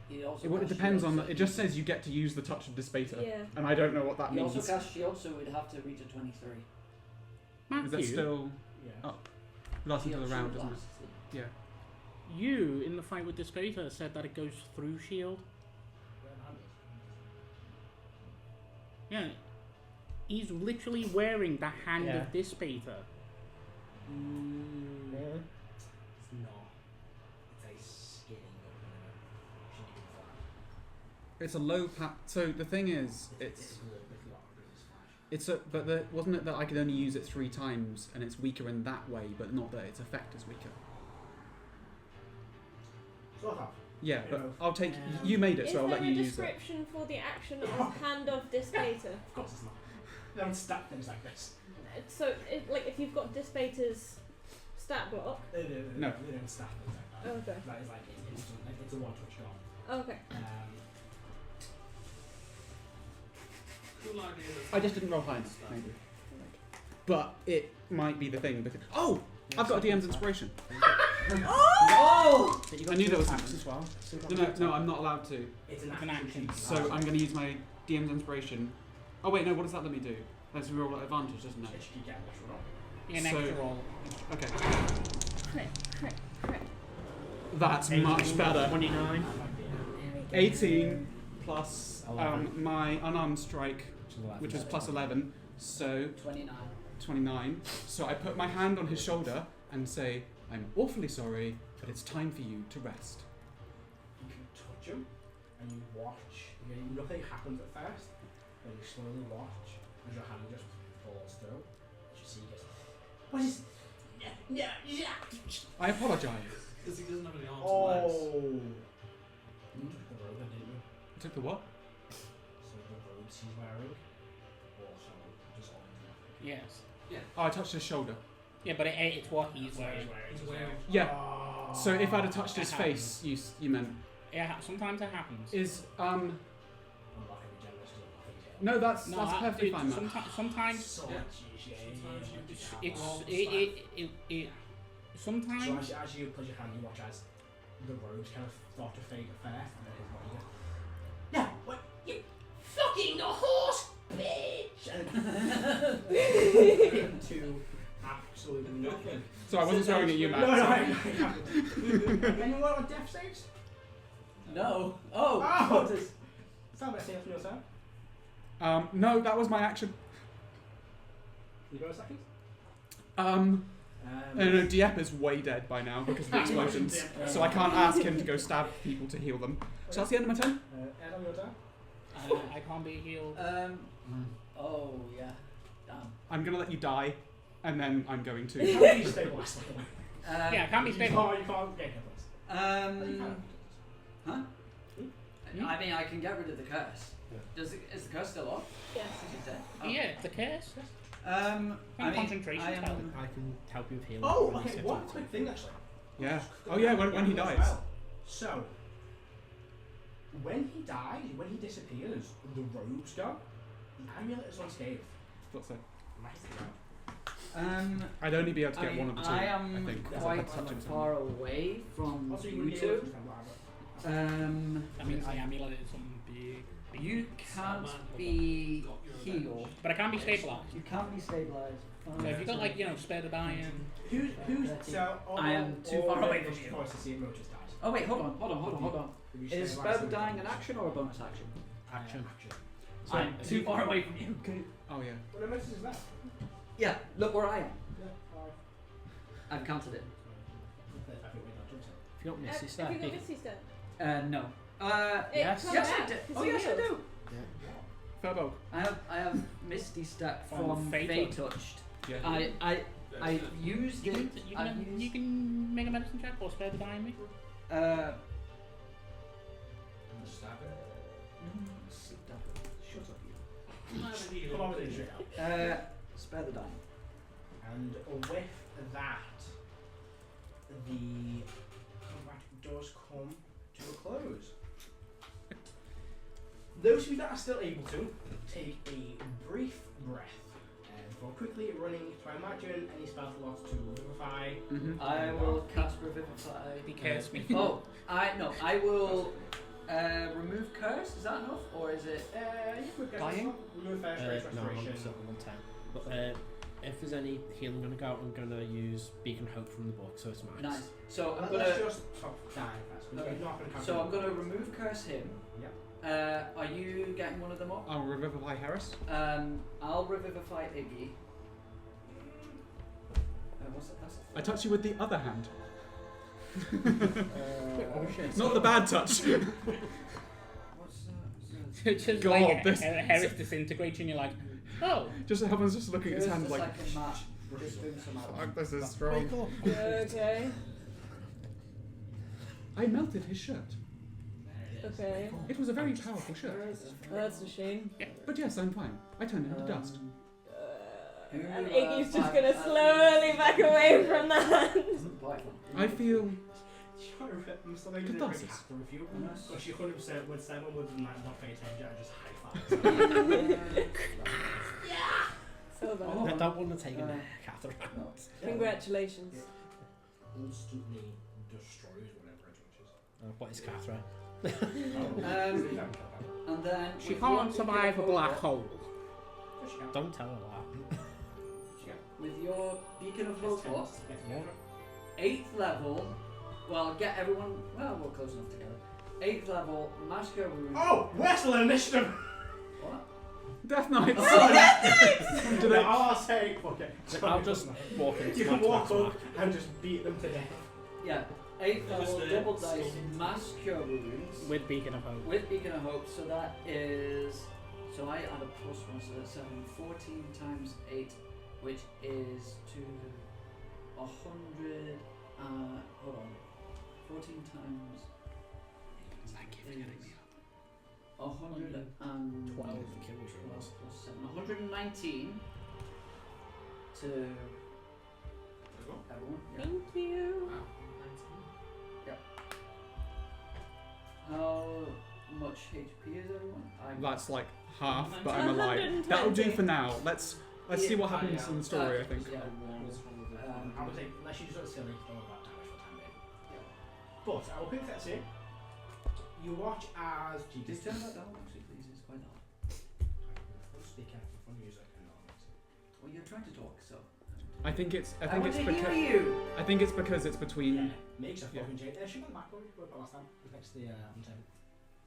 He also It casts depends shield, on so the. It just says you get to use the touch of Despater, Yeah. and I don't know what that He means. also casts shield, so we'd have to reach a 23. Is that still Yeah. up? Lasts until the round, doesn't it? lasts. Yeah. You, in the fight with Despater, said that it goes through shield. Yeah. He's literally wearing the hand Yeah. of Despater. It's not. It's a skinny It's a low pat. So the thing is, it's a little bit longer than this flash. wasn't it that I could only use it 3 times and it's weaker in that way, but not that its effect is weaker. Sort of. Yeah, but I'll take. You made it, Is so I'll there let a you use it. description for the action of Hand of Dispater? Of course it's not. They don't stat things like this. So, if you've got Dispater's stat block. No. They don't stat things like that. Okay. That is like it's instant. Like, it's a one-touch god. Okay. Cool idea. I just didn't roll high enough, maybe. But it might be the thing because I've got a DM's inspiration. Oh! So you I knew there was attacks something. as well. So No, I'm not allowed to. It's an An action. So I'm going to use my DM's inspiration. Oh wait, no. What does that let me do? Let's roll at advantage, doesn't it? You get this roll. Yeah, an So- extra roll. Okay. Crit. That's much better. 29. 18 plus 11. my unarmed strike, which was is plus 11, so 29. 29. So I put my hand on his shoulder and say, "I'm awfully sorry, but it's time for you to rest." You can touch him and you watch. Nothing happens at first, then you slowly watch as your hand just falls through. As you see, he goes, "What is? Yeah." I apologise. Because he doesn't have any arms and legs. Oh. You took the robe, didn't you? I took the what? So the robes he's wearing also dissolve into nothing. Yes. Oh, I touched his shoulder. Yeah, but it's what he's That's what wearing. he's He's wearing. Yeah. Oh. So if I'd have touched his That face, you meant Yeah, sometimes it happens. is I'm not going to be generous because I'm not going to no, that's No, perfectly fine, Matt. Sometimes So Yeah. much easier. Sometimes you it's just it's roll the it So sometimes as you put your hand, you watch as the robes kind of start to fade at first, and then his body goes, "Yeah, what? You fucking horse bitch!" And into absolutely nothing. So I wasn't swearing at you, Matt. No. Anyone on death saves? No. Oh! Oh! Jesus. Somebody say from your turn. No, that was my action. You go a second. No, Dieppe is way dead by now because of the explosions. So I can't ask him to go stab people to heal them. So that's the end of my turn. Ed, on your turn. I can't be healed. Oh, yeah. Damn. I'm gonna let you die, and then I'm going to. How do you stabilize, by the way? Yeah, I can't be You stable. can't get hit Huh? Hmm? I mean, I can get rid of the curse. Is the curse still off? Yes. Is it dead? Oh. Yeah, it's a curse. I mean, concentration I spell. am. I can help you with healing. Oh, when you okay. set One up. quick thing actually. Yeah. Oh yeah, when he dies. So, when he dies, when he disappears, the robes go. The amulet is unscathed. What's that? I'd only be able to I get mean, one of the two. I am think. 'cause quite I've touched him so far away from Also, you can two. That means the amulet is something big. You can't be healed. But I can't be stabilized. You can't be stabilized. So if you got like, spare the dying. Who's so? I am too far away from you. To see Motus dies. Oh wait, hold on. Is spare the dying an action or a bonus action? Action. So I'm too far away from you. Oh yeah. Well, the Motus is left. Yeah, look where I am. Yeah. I've counted it. I think we don't jump If you don't miss, it's Have that you got big. Misty Step? No. It Yes. comes Yes, back, I did. 'cause Oh you yes, I healed. do. Furbo. I have Misty Step From from Fey Fey Touch. Touched. Yeah. I used You it. can, you can make a medicine check or spare the dying me. Stab it. Shut up, you. You might have a healing. Come on with the injury. Spare the dying. And with that, the combat does come to a close. Those of you that are still able to, take a brief breath before quickly running to imagine any spell slots to revivify. Mm-hmm. I will cast Revivify. He cares me. Oh, I will remove curse. Is that enough, or is it? You could get Dying? Remove first rate No, I'm restoration. still on 10. But if there's any healing gonna go out, I'm gonna use Beacon Hope from the book, so it's mine. Nice. So I'm Let's gonna. just stop dying first. We're Okay. not going to count So it. I'm gonna remove curse him. Yep. Are you getting one of them up? I'll revivify Harris. I'll revivify Iggy. What's that? That's I touch you with the other hand. Oh shit. Not the bad touch. what's Just God, like this- Harris disintegrates and you're like, Oh. Just everyone's just looking at his Here's hand the like, second map. Just doing some out. fuck, this is strong. Okay. I melted his shirt. Okay. It was a very powerful shirt. That's a shame. But yes, I'm fine. I turned into dust. And Iggy's just gonna slowly back away from that. I feel I'm still making catharsis. a Catherine with you. Because she 100% when someone would like, not pay attention and just high five. So bad. I don't want to take a Catherine out. Congratulations. Instantly destroys whatever it touches. What is Catherine? And then She with can't your survive a beacon of black hope, hole. Don't tell her that. With your beacon of hope, up, Yeah. 8th level. Well, get everyone. Well, we're close enough together. 8th level, Massacre Wound. Oh! Wrestle Initiative! What? Death Knights. Do they? I'll say, fuck it. I'll just walk into You can my walk attack. up and just beat them to death. Yeah, 8th level, Just, double dice, skull. Mass Cure Wounds. With Beacon of Hope. With Beacon of Hope, so that is. So I add a +1, so that's 7. 14 times 8, which is to 100. Hold on. 14 times. Thank you for getting me up. 112 plus 7. 119 to everyone. Yeah. Thank you. How much HP is everyone? That's like half, but I'm alive. 120. That'll do for now. Let's see what Yeah, happens yeah. in the story, I think. Yeah. I would say, unless you do something silly, don't worry about damage for time being. But I will pick that soon. You watch as Just Jesus. turn that down, actually, please. It's quite loud. Let's be careful for music and all that. Well, you're trying to talk, so. I think it's I want it's to because hear you. I think it's because it's between Makes a Yeah. fucking change. She went back over last time. Next to the antenna.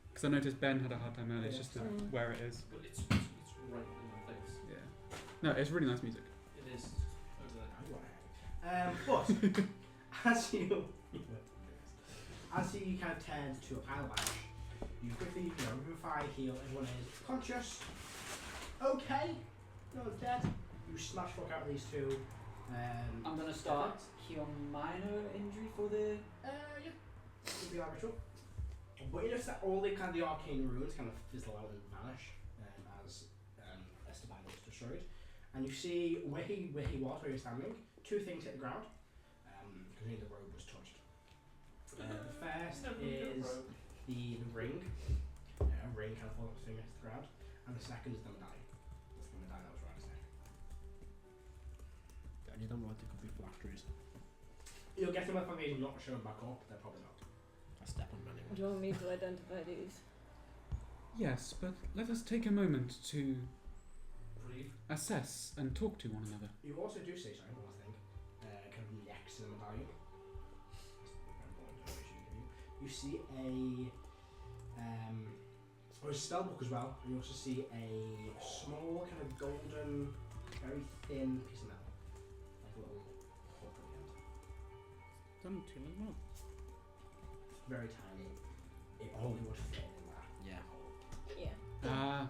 because I noticed Ben had a hard time earlier. It's just Mm. where it is. But it's right in your face. Yeah. No, it's really nice music. It is over there. But as you kind of turn to a pile of ash, you quickly revivify, heal. Everyone is conscious. Okay, no one's dead. You smash fuck out of these two. I'm gonna start heal minor injury for the. Yeah, it'll be our ritual. But you notice that all the kind of the arcane runes kind of fizzle out and vanish as Esteban gets destroyed. And you see where he was, where he was standing, two things hit the ground. Because the robe was touched. The first is the ring. A ring kind of falls off his finger, hits the ground. And the second is the medallion. That's the medallion that was around his neck. You don't know what they could be phylacteries. You'll get them if I'm not showing back up, they're probably not. I step on them Do anyway. you want me to identify these? Yes, but let us take a moment to Breathe. assess and talk to one another. You also do see, sorry, one last thing, kind of in the X in the medallion. You see a spellbook as well, and you also see a small kind of golden, very thin piece of metal, like a little hook at the end. Done too as well. Very tiny. It only would fit in that. Yeah. hole. Yeah. Ah,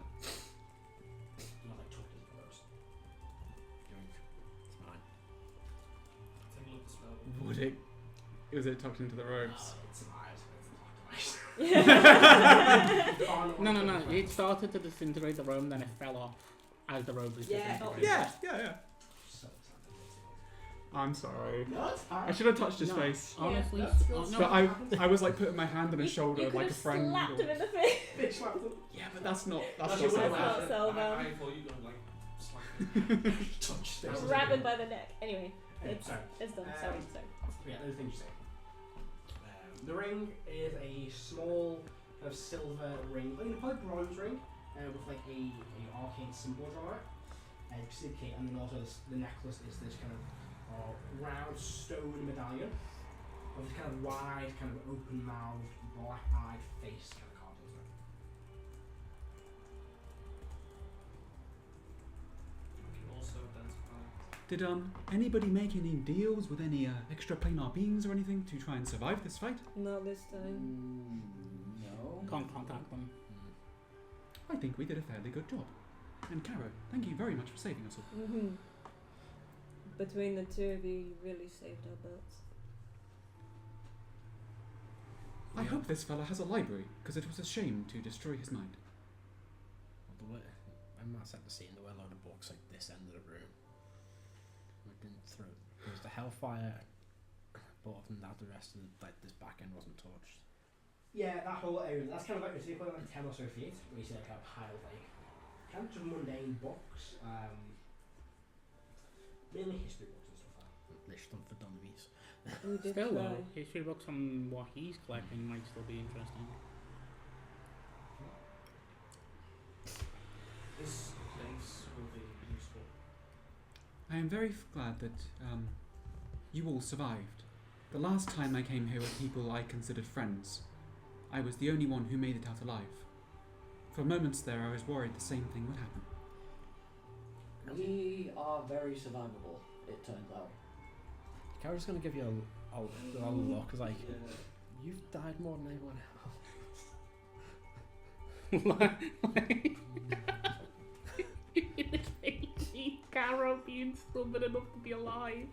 Not like tucked into the ropes. It's mine. Take a look at the spell. would it? Was it tucked into the ropes? It's alive. No. It started to disintegrate the robe, then it fell off as the robe was disintegrating. Yeah. So I'm sorry. no, it's fine. I should have touched his No. face. Honestly, That's good. no, But I was like putting my hand on his shoulder You like a could've friend. slapped or- him in the face. Bitch slapped him. Yeah, but that's not. That's That's your not. way That's so not bad. spellbound. I thought you were going to like slap him. Touch space. Grab him by the neck. Anyway, Anyway, sorry. it's done. Um, Sorry. Yeah, those things you say. The ring is a small kind of silver ring, like probably bronze ring, with like a arcane symbol on it. And you see the key, and then also the necklace is this kind of round stone medallion with this kind of wide, kind of open-mouthed, black-eyed face kind of carved into it. You can also identify. Did anybody make any deals with any extra planar beings or anything to try and survive this fight? Not this time. No. Can't contact them. I think we did a fairly good job. And Caro, thank you very much for saving us all. Between the two of you, you really saved our butts. I hope this fella has a library, because it was a shame to destroy his mind. I'm not set to seeing there were a load of books like this end of the room. We didn't throw. There was the Hellfire, but other than that, the rest of this back end wasn't touched. Yeah, that whole area, that's kind of like, so you put like 10 or so feet, where you see like a pile of like, kind of just mundane books, mainly history books and stuff like that. List them for dummies. We did Still try. though, history books on what he's collecting might still be interesting. This place will be useful. I am very glad that you all survived. The last time I came here with people I considered friends, I was the only one who made it out alive. For moments there, I was worried the same thing would happen. We are very survivable, it turns out. Caro's gonna give you a look, cause like, you've died more than anyone else. Caro being stubborn enough to be alive.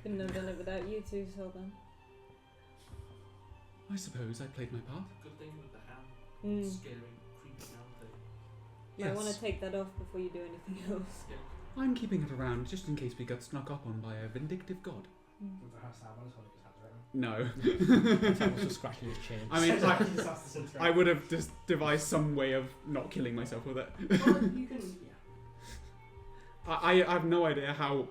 Couldn't have done it without you two, Sylvan. I suppose I played my part. Good thing with the hand. Mm. Scaring, creepy down thing. Might want Yes. to take that off before you do anything else. I'm keeping it around just in case we got snuck up on by a vindictive god. With the house on his holding his hands right now. No. Sam was just scratching his chin. I mean, He just has to sit I would have just devised some way of not killing myself with it. Well, you can, yeah. I have no idea how.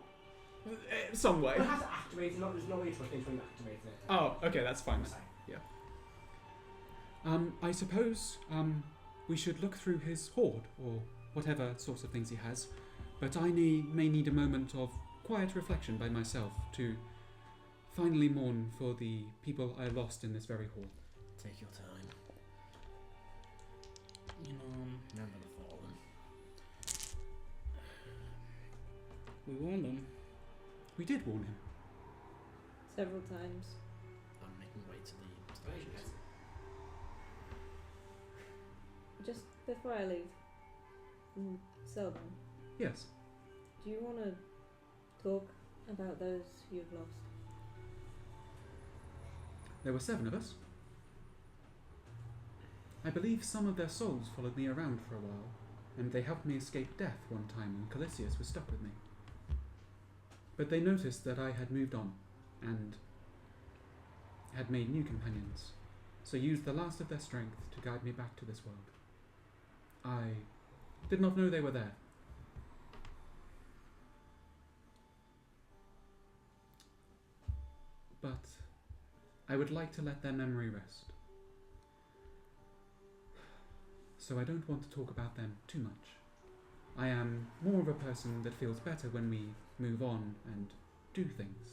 Some way. But it has to activate it, there's no way to things when you activate it. Oh, okay, that's fine. Sorry. I suppose we should look through his hoard or whatever sorts of things he has, but I may need a moment of quiet reflection by myself to finally mourn for the people I lost in this very hall. Take your time. You know, Remember the fallen. we warned them. We did warn him. Several times. I'm making way to the stations. Just before I leave, Sylvan, Yes. do you want to talk about those you've lost? There were 7 of us. I believe some of their souls followed me around for a while, and they helped me escape death one time when Calisius was stuck with me. But they noticed that I had moved on, and had made new companions, so used the last of their strength to guide me back to this world. I did not know they were there. But I would like to let their memory rest. So I don't want to talk about them too much. I am more of a person that feels better when we move on and do things.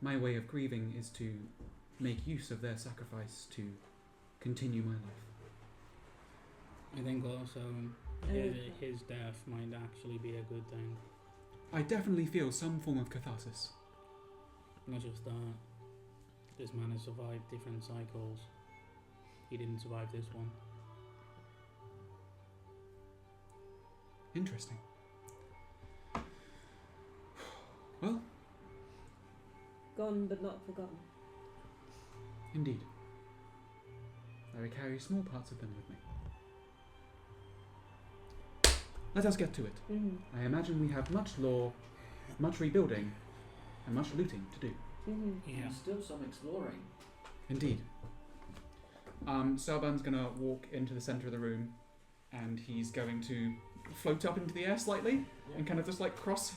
My way of grieving is to make use of their sacrifice to continue my life. I think also his death might actually be a good thing. I definitely feel some form of catharsis. Not just that. This man has survived different cycles. He didn't survive this one. Interesting. Well, Gone but not forgotten. indeed. I carry small parts of them with me. Let us get to it. I imagine we have much lore, much rebuilding, and much looting to do. Yeah. And still some exploring. Indeed. Selban's gonna walk into the center of the room, and he's going to float up into the air slightly, and kind of just like cross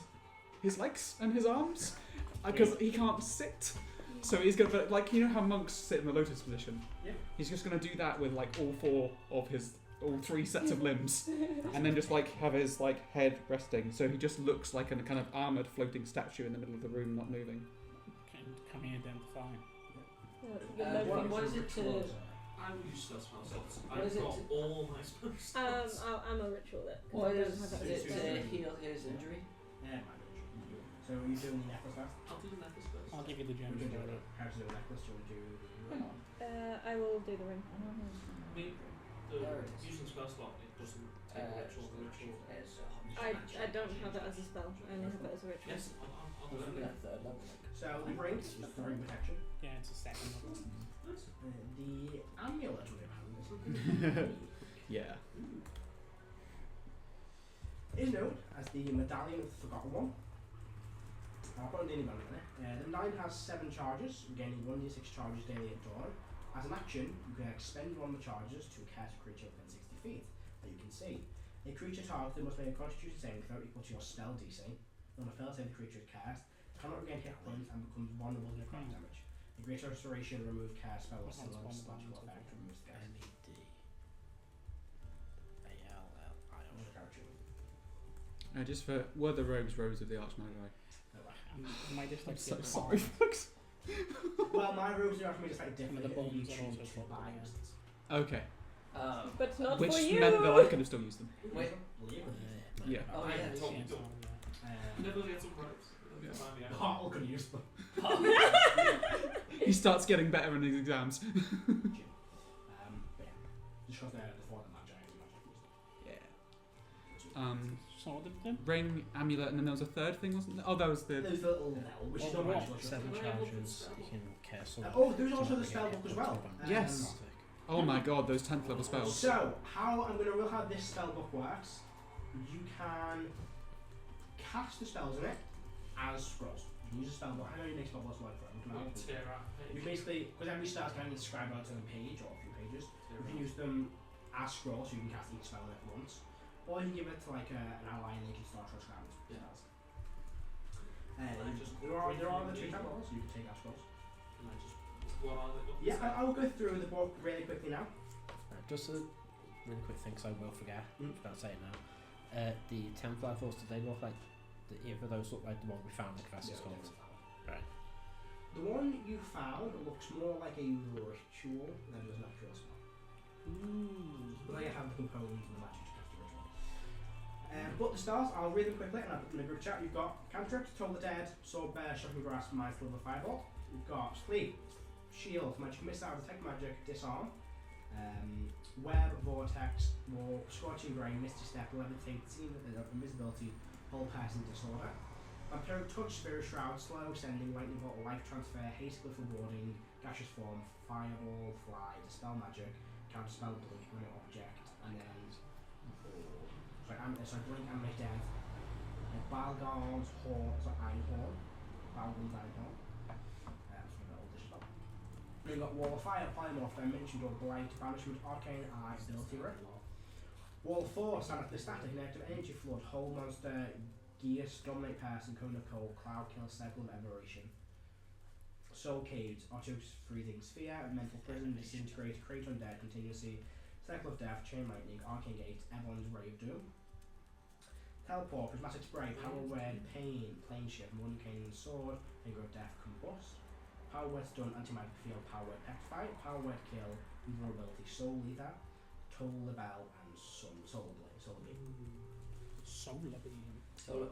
his legs and his arms, because he can't sit. So he's gonna, like, you know how monks sit in the lotus position? Yeah. He's just gonna do that with like all 3 sets of limbs, and then just like have his like head resting. So he just looks like a kind of armored floating statue in the middle of the room, not moving. Can we identify? What is it to... I'm useless myself. What I've is it got to- all my spells. I'm a ritualist. What I don't is have that it spell. to heal his injury? Yeah, my bad. So are you doing the necklace first? I'll do the necklace first. I'll give you the You gems. can do later. it. How to do the necklace? Do you want to do I will do the ring. Me, There it is. Using spell slot, it doesn't take a ritual. I don't have it as a spell. I only have it as a ritual. Yes, I'll do Wasn't it. that third level? So the ring is the ring protection. Yeah, it's a second level. The amulet we have Yeah. is known as the Medallion of the Forgotten One. I'll put a daily value on it. The medallion has 7 charges, gaining 1d6 charges daily at dawn. As an action, you can expend one of the charges to cast a creature within 60 feet that you can see. A creature targeted must make a constitution saving throw equal to your spell DC. On a failed save, the creature is cast, cannot regain hit points, and becomes vulnerable to necrotic damage. A greater restoration, remove cast spell, or similar magical effect, removes the cast. Just for were the robes robes of the Archmagi? My dyslexia. So is sorry, hard. folks. Well, my robes are actually slightly Some of different. the You bones are choose also to swapped buy out. instance. Okay. But not Which for you. meant that I could have still used them. Wait. Yeah. Oh, I yeah. told you. Um, Never get some ropes. Yeah. Find me out. Hartle could use them. He starts getting better in his exams. But yeah, just because they're for the magi and magic Yeah. So what did it do? Ring, amulet, and then there was a third thing, wasn't there? Oh, that was the. There's the little bell, which is Oh, not what? magical. 7 charges, you can cast all. Oh, there's also the spell book as well. Yes. Oh my god, those 10th level spells. So, how I'm going to reveal how this spell book works. You can cast the spells in it as scrolls. You can use a spell book. I know you make spell books like that. You basically, because every spell is kind of described on a page or a few pages, you can use them as scrolls, so you can cast each spell in it once. Or you can give it to like an ally and they can start transcribing spells. There are the 2 spells you can take as scrolls. Yeah, I will go through the book really quickly now. Just a really quick thing, because I will forget. Forgot to say it now. The 10th levels, do they look like? Either of those look like the one we found in the Professor's Cult? Right. The one you found looks more like a ritual than it does an actual spell. But they have the components and the magic to cast the ritual. But the stars, I'll read them quickly and I'll put them in the group chat. You've got Cantrips, Toll the Dead, Sword Bear, Shocking Grasp, Mice, Silver Firebolt. You've got Sleep, Shield, Magic Missile, Detect Magic, Disarm, Web, Vortex, Wall, Scorching Grain, Misty Step, Levitate, Invisibility, Whole Person, Disorder. Vampiric Touch, Spirit Shroud, Slow, Sending, Lightning Bolt, Life Transfer, Haste Glyph of Warding, Gaseous Form, Fireball, Fly, Dispel Magic, Counterspell, Blink, Minute Object, and then Blink, Animate Death, Balgon's Horn, Einhorn, Balgon's Einhorn. That's from the older spell. Then you've got Wall of Fire, Polymorph, Dimension Door, Blight, Banishment, Arcane Eye, Ability Rip. Wall of Force, Static, Negative Energy Flood, Whole Monster, Gears, Dominate Person, Cone of Cold, Cloud Kill, Cycle of Aberration. Soul Caves, Archos Freezing Sphere, Mental Prison, Disintegrate, Create Undead, Continuously, Cycle of Death, Chain Lightning, Arcane Gate, Ebon's Ray of Doom. Teleport, Prismatic Spray, Power Word, Pain, Plane Shift, Morning Sword, Finger of Death, Combust. Power Word Stun, Anti-Magic Field, Power Word Petrify, Power Word Kill, Invulnerability, Soul Leader, Toll the Bell, and Soul Blade. Solar beam.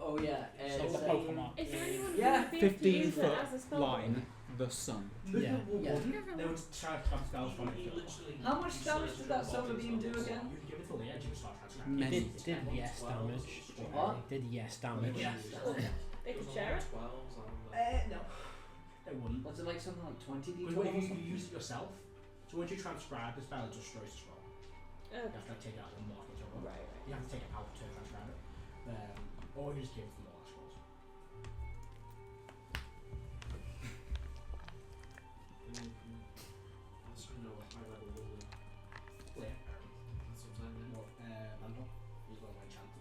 Oh yeah. Solar Pokemon. Is there anyone Yeah, who would be able to use it 15-foot as a spell? line, the sun. Yeah. They would try to have spells from it. How much damage did that solar beam do again? You can give it to the edge and start transcribing. Many. It did yes damage. What? It did yes damage. They could share it. No. They wouldn't. Was it like something like 20 Because d12 or if you something? use it yourself, so once you transcribe the spell, it just destroys the scroll. Okay. You have to like, take it out and mark it over. Right. You have to take it out to transcribe it. Or you just give it to the more scrolls. Yeah. What, Mandel? He's got one chance to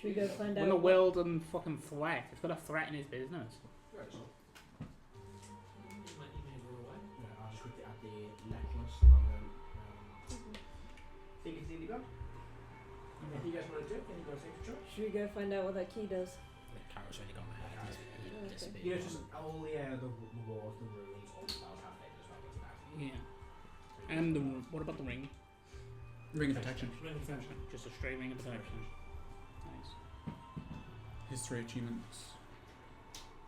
Should we go find When out? the world and fucking threat, it's got a threat in his business. Right, so. Yeah, I'll just quickly add the necklace and then think it's nearly gone. Anything you guys want to do? Anything you guys think to try? Should we go find out what that key does? The carrot's already gone ahead. He's Okay. disappeared. You know, just all the walls, the ruins, all the spells have faded as well. That's about it. Yeah. And what about the ring? Ring of Protection. Just a straight ring of protection. Nice. History achievements.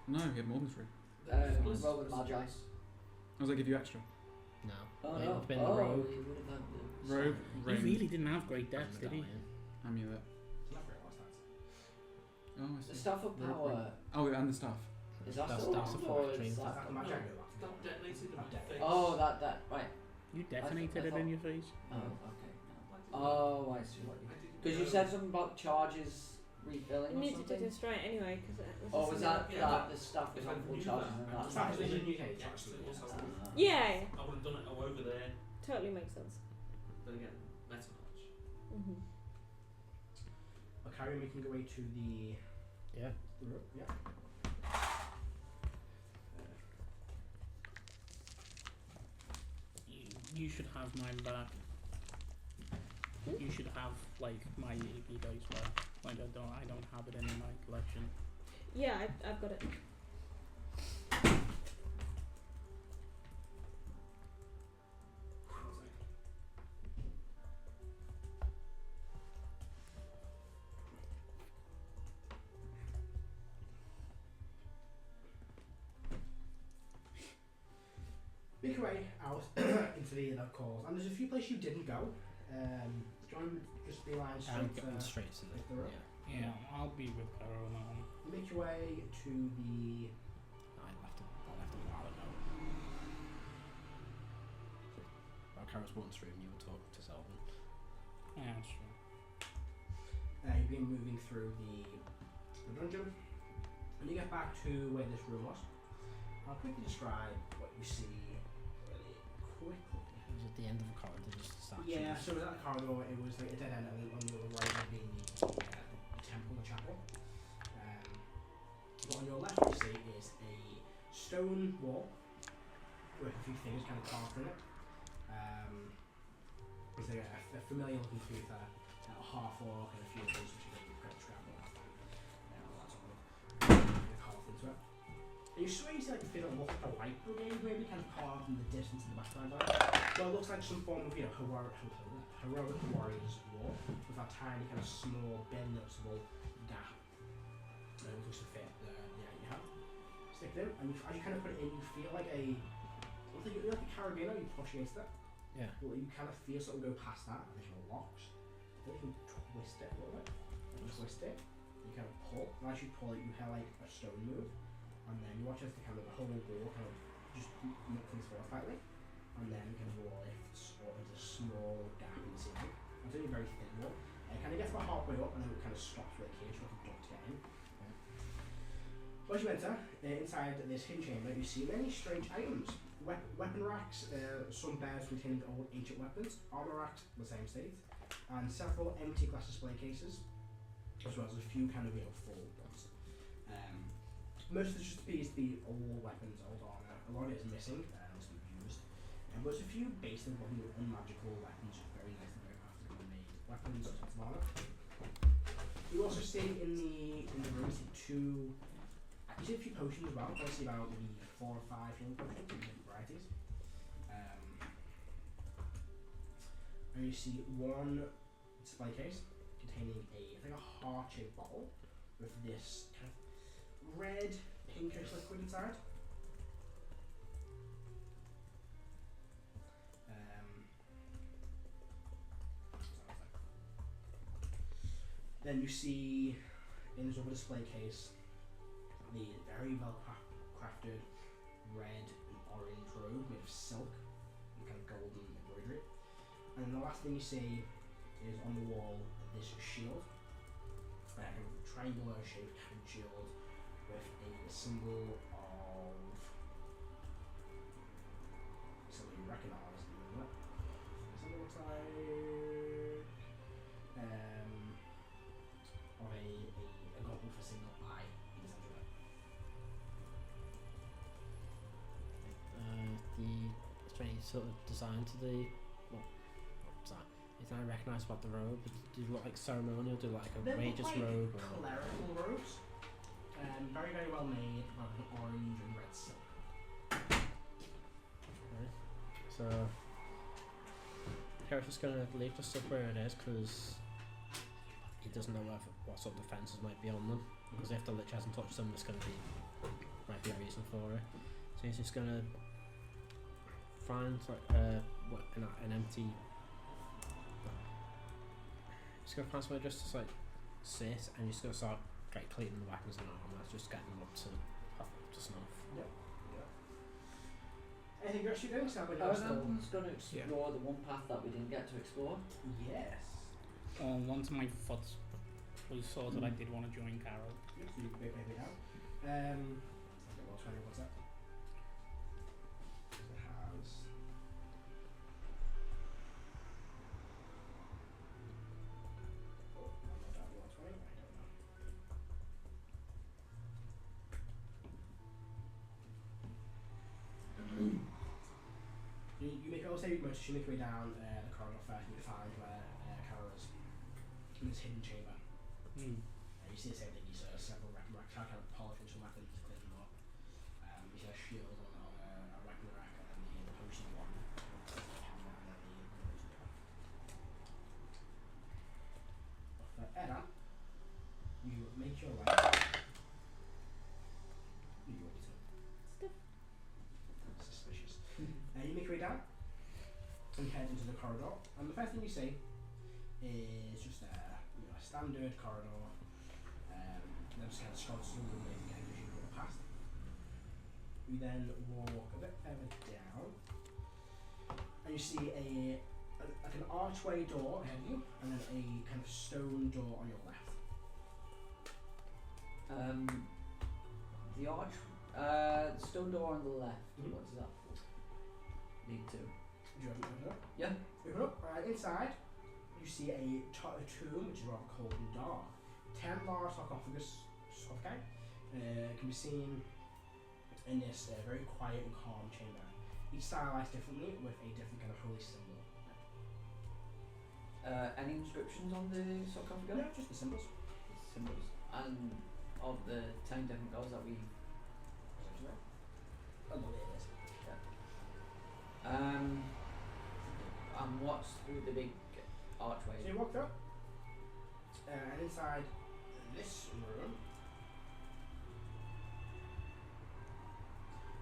No, he had more than 3. Roll with Magi. Does that give you extra? No. Oh It no. would have been the Oh, rogue. he would have had the Rogue, He ring, really didn't have great decks, did he? medallion. amulet. It's not very well stats. Oh, I The see. Staff of Rogue Power. ring. Oh, and the staff. Is that That's- still that's on, a or factory. is Is that? that the magic I go back to? That detonated in my Okay. face. Oh, that right. You detonated I it in your face. Oh, okay. Why did Oh, I see what you. I didn't Because you know. said something about charges refilling We or needed to something. destroy it anyway because it was. Or was that Yeah, that but the stuff was if I on full knew charges that, and I that? just That would've was done in it UK, next actually, to us, I yeah. would've- Yeah. I would have done it over there, Totally makes sense. but again, meta knowledge. Mhm. I'll carry making your way to the Yeah. room. Yeah. You should have mine back. You should have like my EP dice back. Like I don't have it in my collection. Yeah, I've got it. Make your way out into the calls, and there's a few places you didn't go. Do you want to just be lying I'm straight? going straight to the the. room? Yeah. Yeah, I'll be with her on that one. You make your way to the. I left a while ago. Well, Kara's once room, you were talking to Selvin. Yeah, that's true. You've been moving through the dungeon, and you get back to where this room was. I'll quickly describe what you see really quickly. It was at the end of the corridor, just a statue. Yeah, so it was at the corridor, it was like a dead end, and then on your right would be the temple, the chapel. But on your left, what you see is a stone wall with a few things kind of carved in it. There's like a familiar looking creature, a half orc, and a few things which you can kind of scrap on. All that sort of carved into it. And you swear you see like a thing that looks like a light brigade, maybe kind of carved in the distance in the background of it. Well, it looks like some form of, heroic warrior's war with that tiny kind of small, bare noticeable gap. Which to fit the item you have. Stick it in, and as you kind of put it in, you feel like like a carabiner, you push against it. Yeah. Well, you kind of feel something go past that, additional locks. Then you can twist it a little bit. And twist it. You kind of pull. And as you pull it, you hear like a stone move. And then you watch as the kind of the whole wall kind of just comes forward slightly. And then it kind of lifts or there's a small gap in the ceiling. It's only a very thin wall. It kind of gets about halfway up and then it kind of stops with a cage like a duct to get in. As you enter, inside this hidden chamber, you see many strange items. Weapon racks, some bears containing old ancient weapons, armor racks, the same state, and several empty glass display cases, as well as a few kind of full ones. Most of it just appears to be old weapons, old armor. A lot of it is missing, must be used. And there's a few basic looking unmagical weapons, just very nice and very crafted made weapons, sorts of armor. You also see in the room two. You see a few potions as well. I see about maybe 4 or 5 healing potions in different varieties. And you see one display case containing a heart-shaped bottle with this kind of red, pinkish liquid inside. Then you see in this other display case the very well crafted red and orange robe made of silk and kind of golden embroidery. And then the last thing you see is on the wall this shield, a kind of triangular shaped kind of shield with a symbol of something you recognise. What it looks like of a god with a single eye in the centre of it. The strange sort of design to the. What's that? Is that recognisable about the robe? Do you look like ceremonial? Do you like a They look religious like robe? Or? clerical robes. Very, very well made, with an orange and red silk. Right. So, Karen's just gonna leave the stuff where it is because he doesn't know what sort of defences might be on them. Because if the lich hasn't touched them, there's gonna be might be a reason for it. So he's just gonna find like an empty. Just gonna find somewhere just to like sit and just gonna start like cleaning the weapons and armor, just getting them up to snuff. Yep. Anything else you're doing? Sound like I you're was still... going to explore the one path that we didn't get to explore. Yes. Once my foot was sorted, I did want to join Carol. Yep, so you can make it out. Okay, well, 20, what's that? It has... Oh, not that 120, I don't know. You make, I'll say you make your way down the corridor first and you find where Carol is in this hidden chamber. And you see the same thing, you see several weapon racks, how kind of polishing some weapons to clean them up. You see a shield on a weapon rack and then the potion one. Edda, you make your way. You want to. Suspicious. You make your way down and head into the corridor. And the first thing you see is just a standard corridor. There's kind of sconces and ways to get as you go past. You then walk a bit further down, and you see like an archway door ahead of you, and then a kind of stone door on your left. The arch, stone door on the left. Mhm. What does that lead to? Do you have to open it up? Yeah. Open up. Inside, you see a tomb which is rather cold and dark. 10 large sarcophagi can be seen in this very quiet and calm chamber. Each stylized differently with a different kind of holy symbol. Any inscriptions on the sarcophagus? No, just the symbols. Symbols. And of the 10 different gods that we. Oh, no, it is. And what's through the big archway? So you walk up, and inside this room,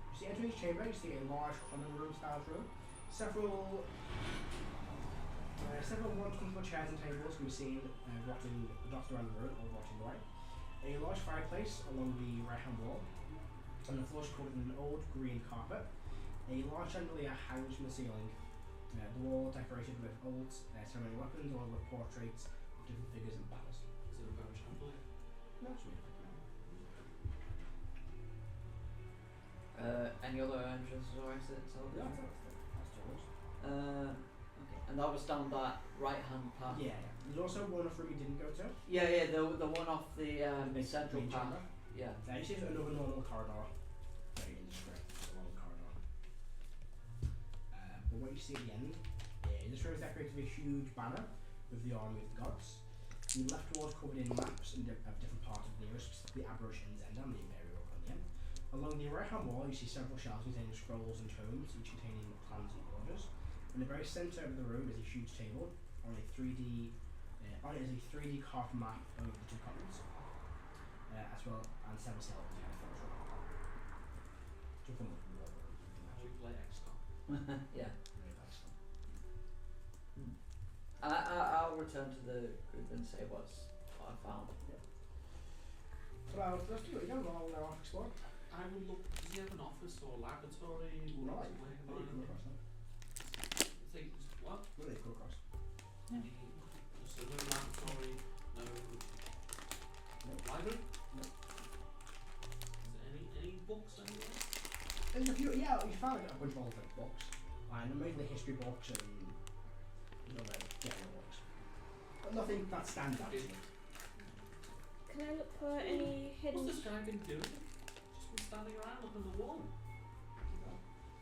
you see entering each chamber, you see a large common room style room. Several one comfortable chairs and tables can be seen dotted around the room or rotting away. A large fireplace along the right hand wall, and the floor is covered in an old green carpet. A large chandelier hangs from the ceiling. The wall decorated with old ceremonial weapons along with portraits of different figures and banners. Is it a bone chandelier? No, it's really Any other entrances or exits? Yeah, that's yours. Okay. And that was down that right hand path. Yeah. There's also one off room you didn't go to. Yeah, the one off the big central green path. chamber. Yeah. You see another normal corridor. Very indiscreet, long corridor. But what you see at the end, this room is decorated with a huge banner with the army of the gods. The left wall is covered in maps of different parts of the Nearest, the Aberration's End and the Imperial on the end. Along the right hand wall you see several shelves containing scrolls and tomes, each containing plans and orders. In the very centre of the room is a huge table on a 3D on it is a 3D carved map of the two continents, as well and 7 skeletons in the front room. So from the wall. How we play XCOM. Yeah. Very nice. I'll return to the group and say what I found. So let's do it again. I'll explore. I would look, does he have an office or laboratory? Right. Is it working What do you come on? across then? What? What do you come across? So no laboratory, no library? No. Is there any books anywhere? There's a few, yeah, you found a bunch of old like, books. And mainly history books and general books. But nothing that stands out to you. Can I look for any hidden What's this guy been doing? Just been standing around looking at the wall.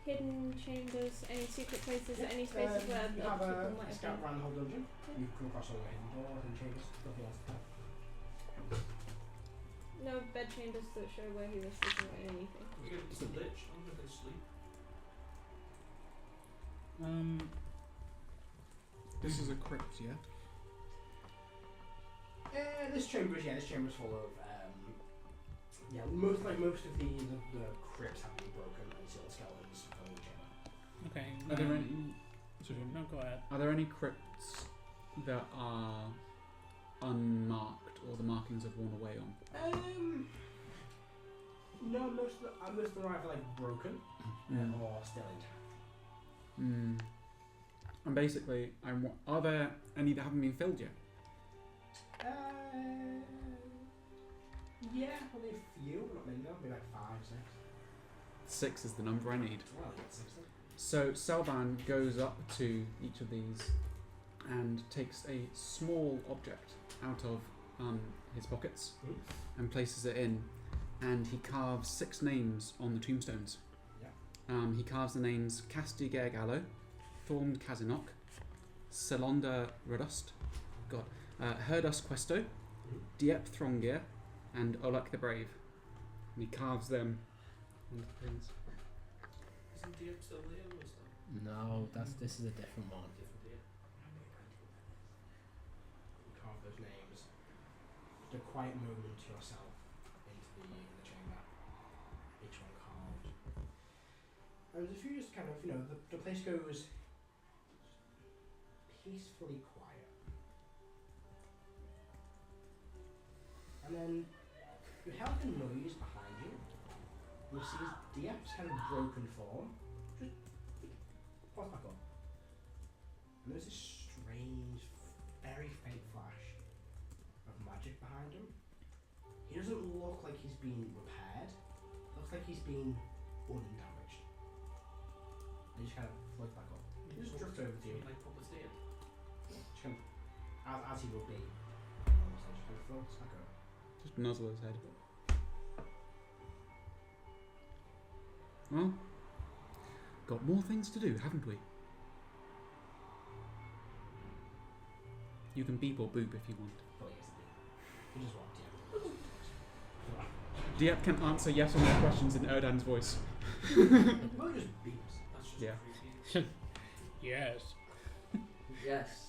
hidden chambers, any secret places, Yeah, any spaces where you other have people a might have scout been? around the whole dungeon. You come across all the hidden doors and chambers, nothing else to tell. No bed chambers that show where he was sleeping or anything. You go to the lich, I wonder if they sleep. This is a crypt, yeah? This chamber is full of most of the crypts have been broken and still skeletons filling the chamber. Okay, Are there any? Sorry, No, go ahead. are there any crypts that are unmarked or the markings have worn away on? No, most of them are either like broken or still intact. And basically, are there any that haven't been filled yet? Yeah, probably a few, not many though, maybe like 5, 6. 6 is the number I need. Well, I get 6 then. So Selvan goes up to each of these and takes a small object out of his pockets and places it in, and he carves 6 names on the tombstones. Yeah. He carves the names Castiger Gallo, Thorn Kazinok, Selonda Redust, Herdus Questo, Diep Throngir, and Olak the Brave. And he carves them onto things. Isn't Diep still there, or is that No, this is a different one. different Diep? You carve those names. Just a quiet moment to yourself into the chamber. Each one carved. And if you just kind of, the place goes peacefully quiet. And then you have a noise behind you. You see Diep's kind of broken form. Just pop back up. And there's this strange, very faint flash of magic behind him. He doesn't look like he's been repaired. Looks like he's been undamaged. And he just kind of floats back up. He just drifts over to you. Like puppeteer? Just kind of, as he will be. Almost, just kind of floats back up. Just nuzzle his head. Well, got more things to do, haven't we? You can beep or boop if you want. Oh, yes, he just walked in. Diep can answer yes or no questions in Erdan's voice. Well, he just beeps. That's just Yeah. creepy. Yes. Yes.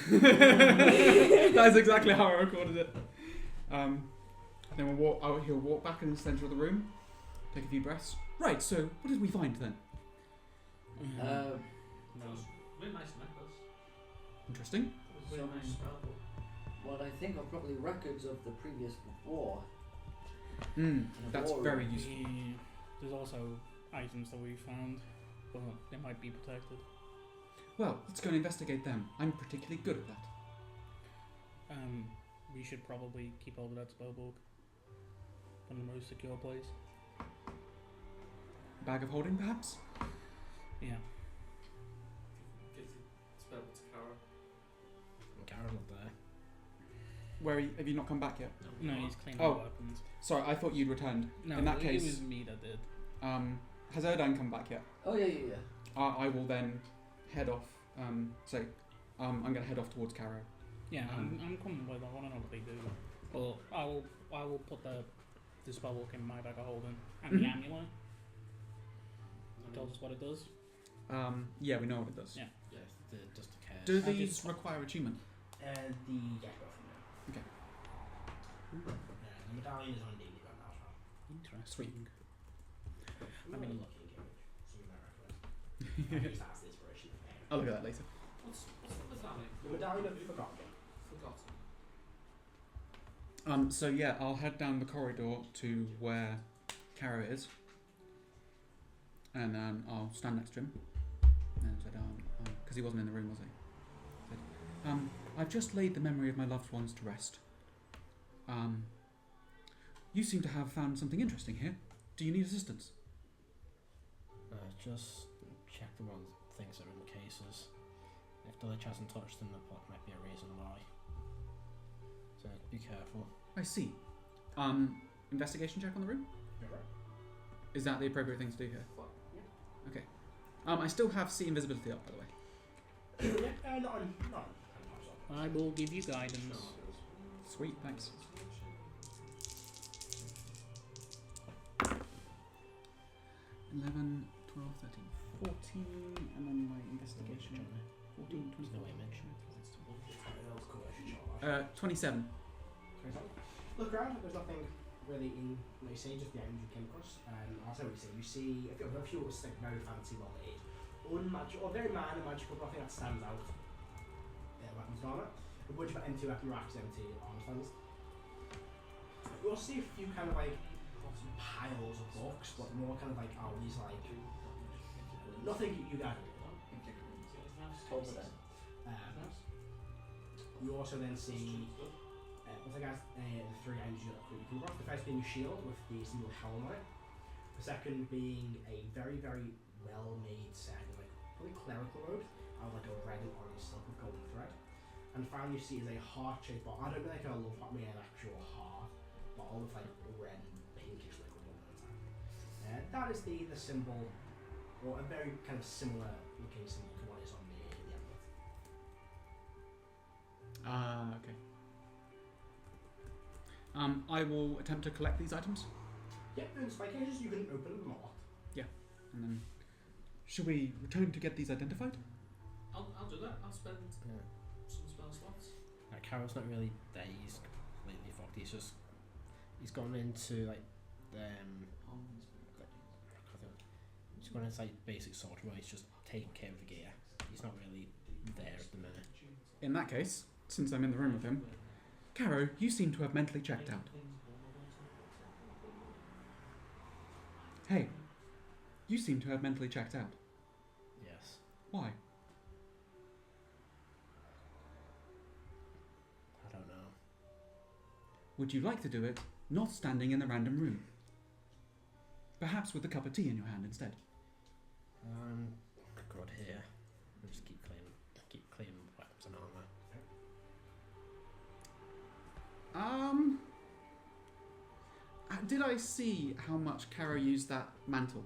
That is exactly how I recorded it. Then he'll walk back in the centre of the room, take a few breaths. Right, so what did we find then? That was really nice necklace. Interesting. It was really nice spell book. What I think are probably records of the previous war. That's war very room. useful. There's also items that we found, but they might be protected. Well, let's go and investigate them. I'm particularly good at that. We should probably keep hold of that spellbook in the most secure place. Bag of holding, perhaps? Yeah. Give the spell book to Kara. Karen not there. Where have you not come back yet? No, he's cleaning Oh. the weapons. Sorry, I thought you'd returned. No, in that it case, was me that did. has Erdan come back yet? Oh yeah. I will then head off. I'm going to head off towards Caro. Yeah, I'm coming with. I want to know what they do. Well, I will put the spellbook in my bag of holding and the amulet. Tells us what it does. Yeah, we know what it does. Yeah. Yes, just a care. Do I these just- require attunement? The both of them. Okay. The medallion is on D right now as well. Interesting. I mean, looking image, so you might recognize. That's the inspiration. I'll look at that later. What's the medallion? The medallion of Forgotten. Forgotten. So yeah, I'll head down the corridor to where Caro is, and I'll stand next to him, and said, because he wasn't in the room, was he? Said, I've just laid the memory of my loved ones to rest. You seem to have found something interesting here. Do you need assistance? Just check the ones things that are in the cases. If the lich hasn't touched them, there might be a reason why. So be careful. I see. Investigation check on the room? Is that the appropriate thing to do here? Yeah. Okay. I still have see invisibility up, by the way. Yeah, not on. I will give you guidance. Sweet, thanks. 11, 12, 13, 14, and then my investigation. 14, There's no image. 27. Look around, there's nothing really in what you see, just the items you came across. Also, what you see, you see a few like very fancy well made unmagical, or very minor magical, but nothing that stands out. Weapons on it. A bunch of empty weapon racks, empty arm stands. You'll see a few kind of like piles of books, but more kind of like these like nothing you guys do. Over there. You also then see the three items you can rock. The first being a shield with the single helmet. The second being a very, very well-made set of like probably clerical robe out of like a red and orange silk with golden thread. And finally you see is a heart-shaped bottle. I don't mean like a love heart, I mean an actual heart bottle with like red and pinkish liquid on it. That is the symbol, or a very kind of similar looking symbol to what is on the amulet. Okay. I will attempt to collect these items. Yep, in spike cages you can open them all. And then, should we return to get these identified? I'll do that. I'll spend some spell slots. Carol's not really there. He's completely fucked. He's gone into like he's gone into like basic sorting where he's just taking care of the gear. He's not really there at the minute. In that case, since I'm in the room with him, Caro, you seem to have mentally checked out. Hey, you seem to have mentally checked out. Yes. Why? I don't know. Would you like to do it not standing in the random room? Perhaps with a cup of tea in your hand instead. Good here. We'll just keep cleaning weapons and armor. Did I see how much Caro used that mantle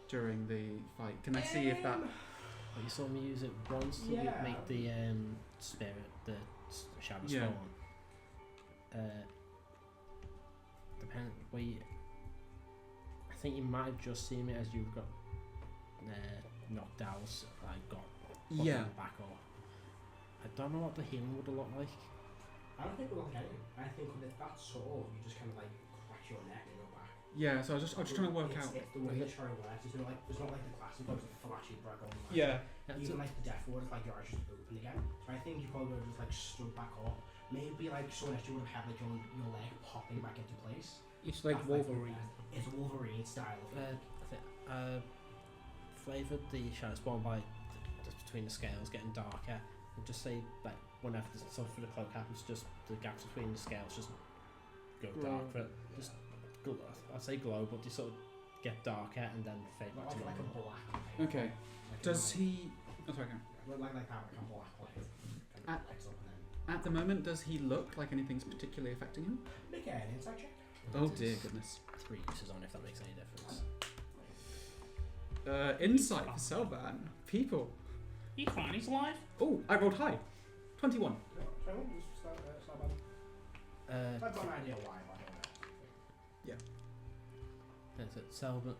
during the fight? Can I see if that... Well, you saw me use it once to Yeah. make the spirit, the shadow Yeah. spawn. I think you might have just seen it as you got knocked out. I got Yeah. back up. I don't know what the healing would have looked like. I don't think we'll look at it. I think with that sword you just kind of like crack your neck and go back. Yeah, so I was just trying to work out... It's the way the story works. It's not like the classic ones with flashy brick on. Yeah. Even like the death ward, like your eyes just open again. So I think you probably would have just like stood back up. Maybe like so next you would have had like your leg popping back into place. It's like That's Wolverine. It's Wolverine style. Flavoured the shadow spawn by just between the scales getting darker. And just say like whenever the stuff for the cloak happens, just the gaps between the scales just go dark. But just I'd say glow, but they sort of get darker and then fade back to like a normal. black. Okay. Does he... Oh, sorry, Karen. Like that, like a black light. Kind of lights up and then. At the moment, does he look like anything's particularly affecting him? Make an insight check. Oh dear goodness. 3 uses on if that makes any difference. Insight for Selban. People. He's fine, he's alive. Oh, I rolled high. 21. So just start bad. I've got an idea why, but I don't know. That's it. Selban.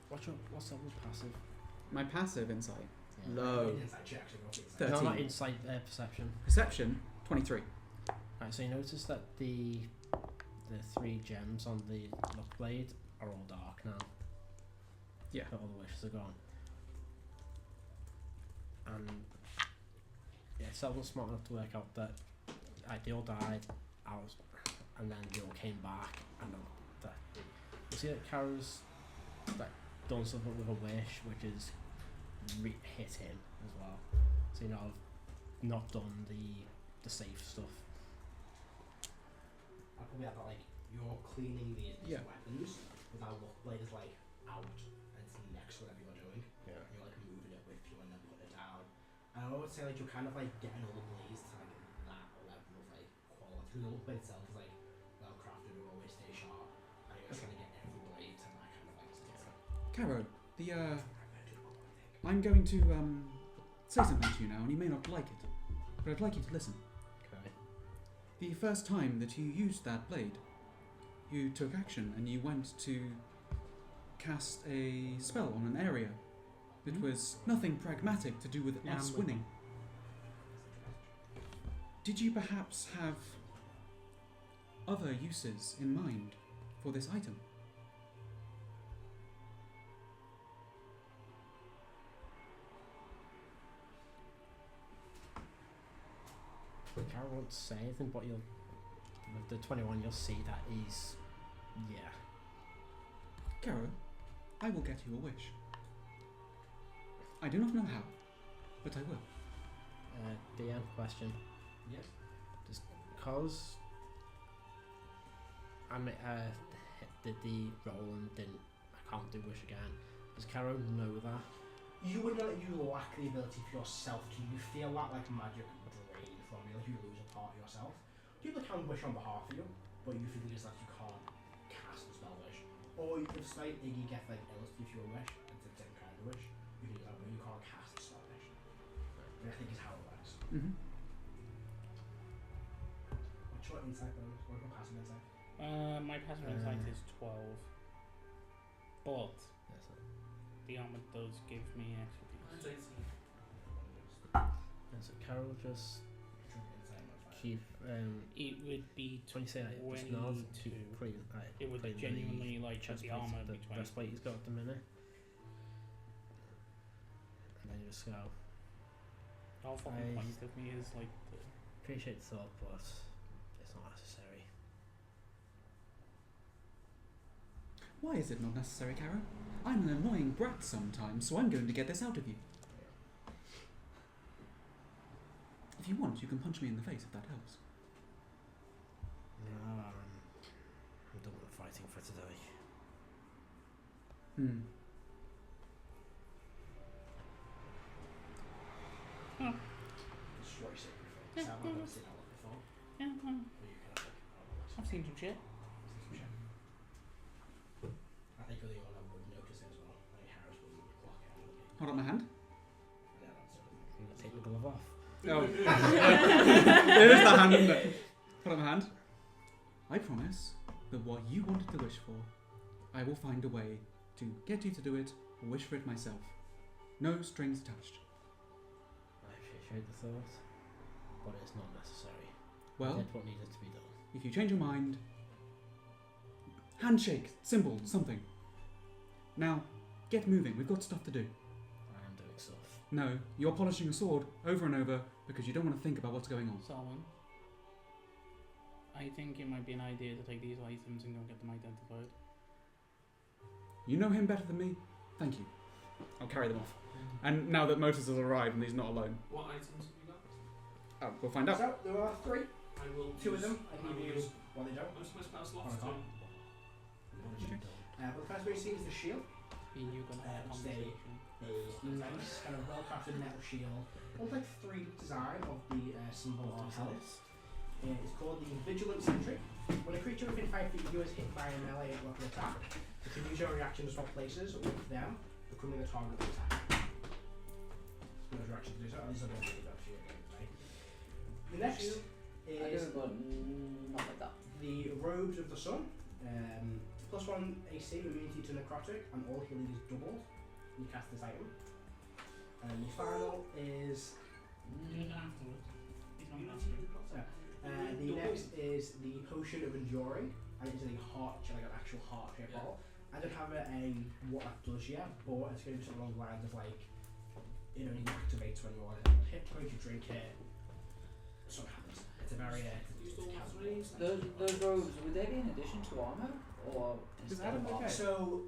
What's Selban's passive? My passive insight. Yeah. Low. Insight check, so go for insight. 13. No, not insight. Perception. Perception, 23. Right, so you notice that the 3 gems on the lock blade are all dark now. Yeah. All the wishes are gone. And yeah, Selban's smart enough to work out that they all died out, and then they all came back, and you see that Caro's done something with a wish, which is hit him as well. So I've not done the safe stuff. I'll probably have that like you're cleaning these Yeah. weapons with our lock blade is like out and it's next to whatever you're doing. Yeah. And you're like moving it with you and then putting it down. And I would say like you're kind of like getting all the blades to like that level of like quality. The lock blade itself is like well crafted, it will always stay sharp. And you're just trying to get every blade to that kind of like Caro, I'm going to say something to you now, and you may not like it, but I'd like you to listen. Okay. The first time that you used that blade, you took action and you went to cast a spell on an area that was nothing pragmatic to do with us winning. Did you perhaps have other uses in mind for this item? Carol won't say anything, but you'll with the 21 you'll see that he's Caro, I will get you a wish. I do not know how, but I will. DM question. Yes. Because did the roll and I can't do wish again. Does Caro know that? You would know that you lack the ability for yourself to. You feel that like magic drain from you, like you lose a part of yourself. People can wish on behalf of you, but you feel it's like you can't cast a spell wish. Or if slight Iggy get like else if you wish, it's a different kind of wish. You can do that, but you can't cast a spell wish. Which I think is how it works. Mm-hmm. What's your insight though? What's your passive insight? My passive insight is 12. But Yes, sir. the armor does give me extra Mine's piece. 18. So Carol just What's your insight modifier? keep It would be when you say that it just nods to 22. clean It would clean genuinely like chest the plate, armor the be 20. breastplate he's got at the minute. And then you just go, All fucking I- points of me is like the appreciate the thought, but it's not necessary. Why is it not necessary, Caro? I'm an annoying brat sometimes, so I'm going to get this out of you. If you want, you can punch me in the face if that helps. No, I'm done with fighting for today. Hmm. Destroy sacred things. I've never seen that one before. yeah. Where you kind of like, I've seen some shit. I think you're the only one that would notice it as well. I think Harris will clock it. Hold up my hand. Yeah, that's it. I'm gonna take the glove off. Oh. It is the hand, isn't it? Hold up my hand. I promise that what you wanted to wish for, I will find a way to get you to do it or wish for it myself. No strings attached. I appreciate the thought, but it's not necessary. I Well, did what needed to be done. if you change your mind, handshake, symbol, something. Now, get moving. We've got stuff to do. I am doing stuff. No, you're polishing a sword over and over because you don't want to think about what's going on. Solomon, I think it might be an idea to take these items and go get them identified. You know him better than me. Thank you. I'll carry them off. And now that Motus has arrived and he's not alone, What items have you got? we'll find out. So, there are three. I will Two of use- them. I will give you use- what they don't. What's my spell On slots? a card. But the first one you see is the shield. Me and you gonna have a Stay. conversation. A nice kind of well-crafted metal shield. Almost like 3D design of the symbol of Alice. It's called the Vigilant Sentry. When a creature within 5 feet of you is hit by a melee weapon attack, you can use your reaction to swap places with them, becoming the target of the attack. Use your action to do so. These are the ones that you actually get today. The next I is do, but not like that. the Robes of the Sun. +1 AC, immunity to necrotic, and all healing is doubled when you cast this item. And the final is Do it afterwards. He's not Unity after. of the Cross. the next is the Potion of Enduring, and it's a heart, like an actual heart shaped Yeah. bottle. I don't have what that does yet, but it's going to be something along the lines of like it only activates when you're on a hit point, you drink it, something happens. It's a very You still want casual three? stuff. Those robes, would they be in addition to armor? Or Is instead Adam of armor? okay? So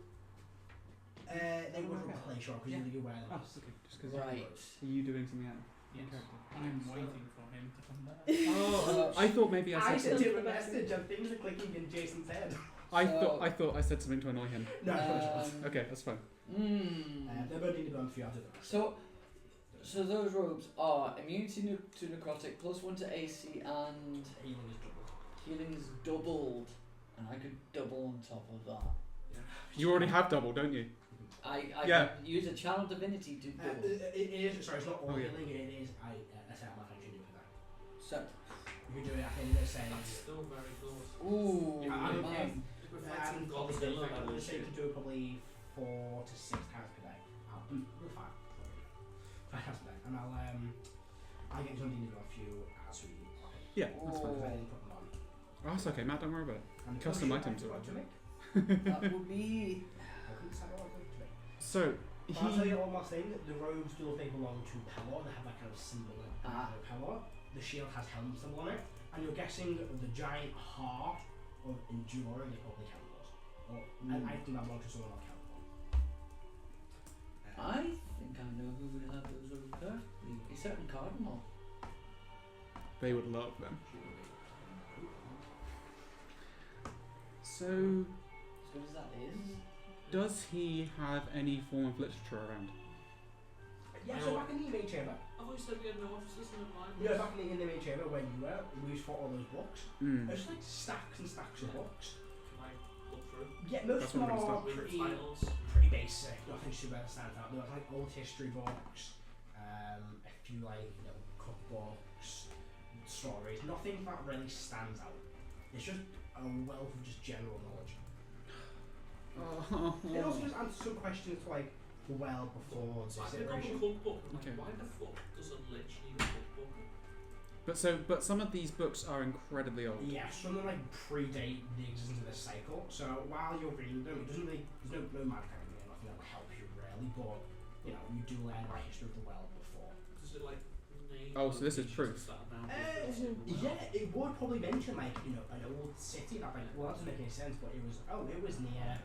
they would Okay. replace your because Yeah. you wear them. Oh, okay. Just because Right. are you doing something out? Yes. character. I'm waiting for him to come back. Oh, I thought maybe I I said sent something. him a message and things are clicking in Jason's head. I So- thought I said something to annoy him. No, it's Okay, that's fine. they're both need to go on 3 out of the rest. So those robes are immunity to necrotic, +1 to AC, and Healing is double. healing is doubled. And I could double on top of that. You already have double, don't you? I Yeah. can use a channel divinity to double. It is, sorry, it's not all Oh, yeah. healing, it is, I set up my function to do that. So, You can do it, I think they're saying. That's still very good. ooh, Yeah, I'm- man. If we're fighting Probably Godzilla, I'm that going is to say you shit. can do it probably 4 to 6 times per day. We're fine. 5 times per day. And I'll get something to do a few as we play. Yeah, that's Because I fine. didn't put them on. Oh, that's okay, Matt. Don't worry about it. And the Custom potion items I are forgot to make. That would be. I couldn't decide what I wanted to make. So But I'll tell he. you one more thing, the robes still they belong to Pelor, they have that kind of symbol of Ah. Pelor. the shield has helm symbol on it, and you're guessing the giant heart of enduring it probably Calibor's. And I think that belongs to someone like Calibor. I think I know who would have those over there. A certain cardinal. They would love them. So, As good as that is. does he have any form of literature around? Yeah, so back in the main chamber, I've always said we had no offices in the blind. you know, back in the main chamber where you were, we used to put all those books. There's like stacks and stacks of books. Can I look through? Yeah, most That's of them what I'm gonna are With the pretty, titles. pretty basic, nothing super stands out. There was like old history books, a few like, you know, cookbooks, stories, nothing that really stands out. It's just a wealth of just general knowledge. It also just answers some questions like, well before this So I pick up a iteration. cookbook and I'm Okay. like, why the fuck does a lich need a cookbook? But some of these books are incredibly old. Yeah, some of them like predate the existence of this cycle. So while you're reading them, it doesn't really, there's no magic or anything, nothing that will help you really, but you know, you do learn about history of the world before. Does it like name Oh, so this is locations proof. that are now different? Yeah, it would probably mention like, you know, an old city that like, well, that doesn't make any sense, but it was near,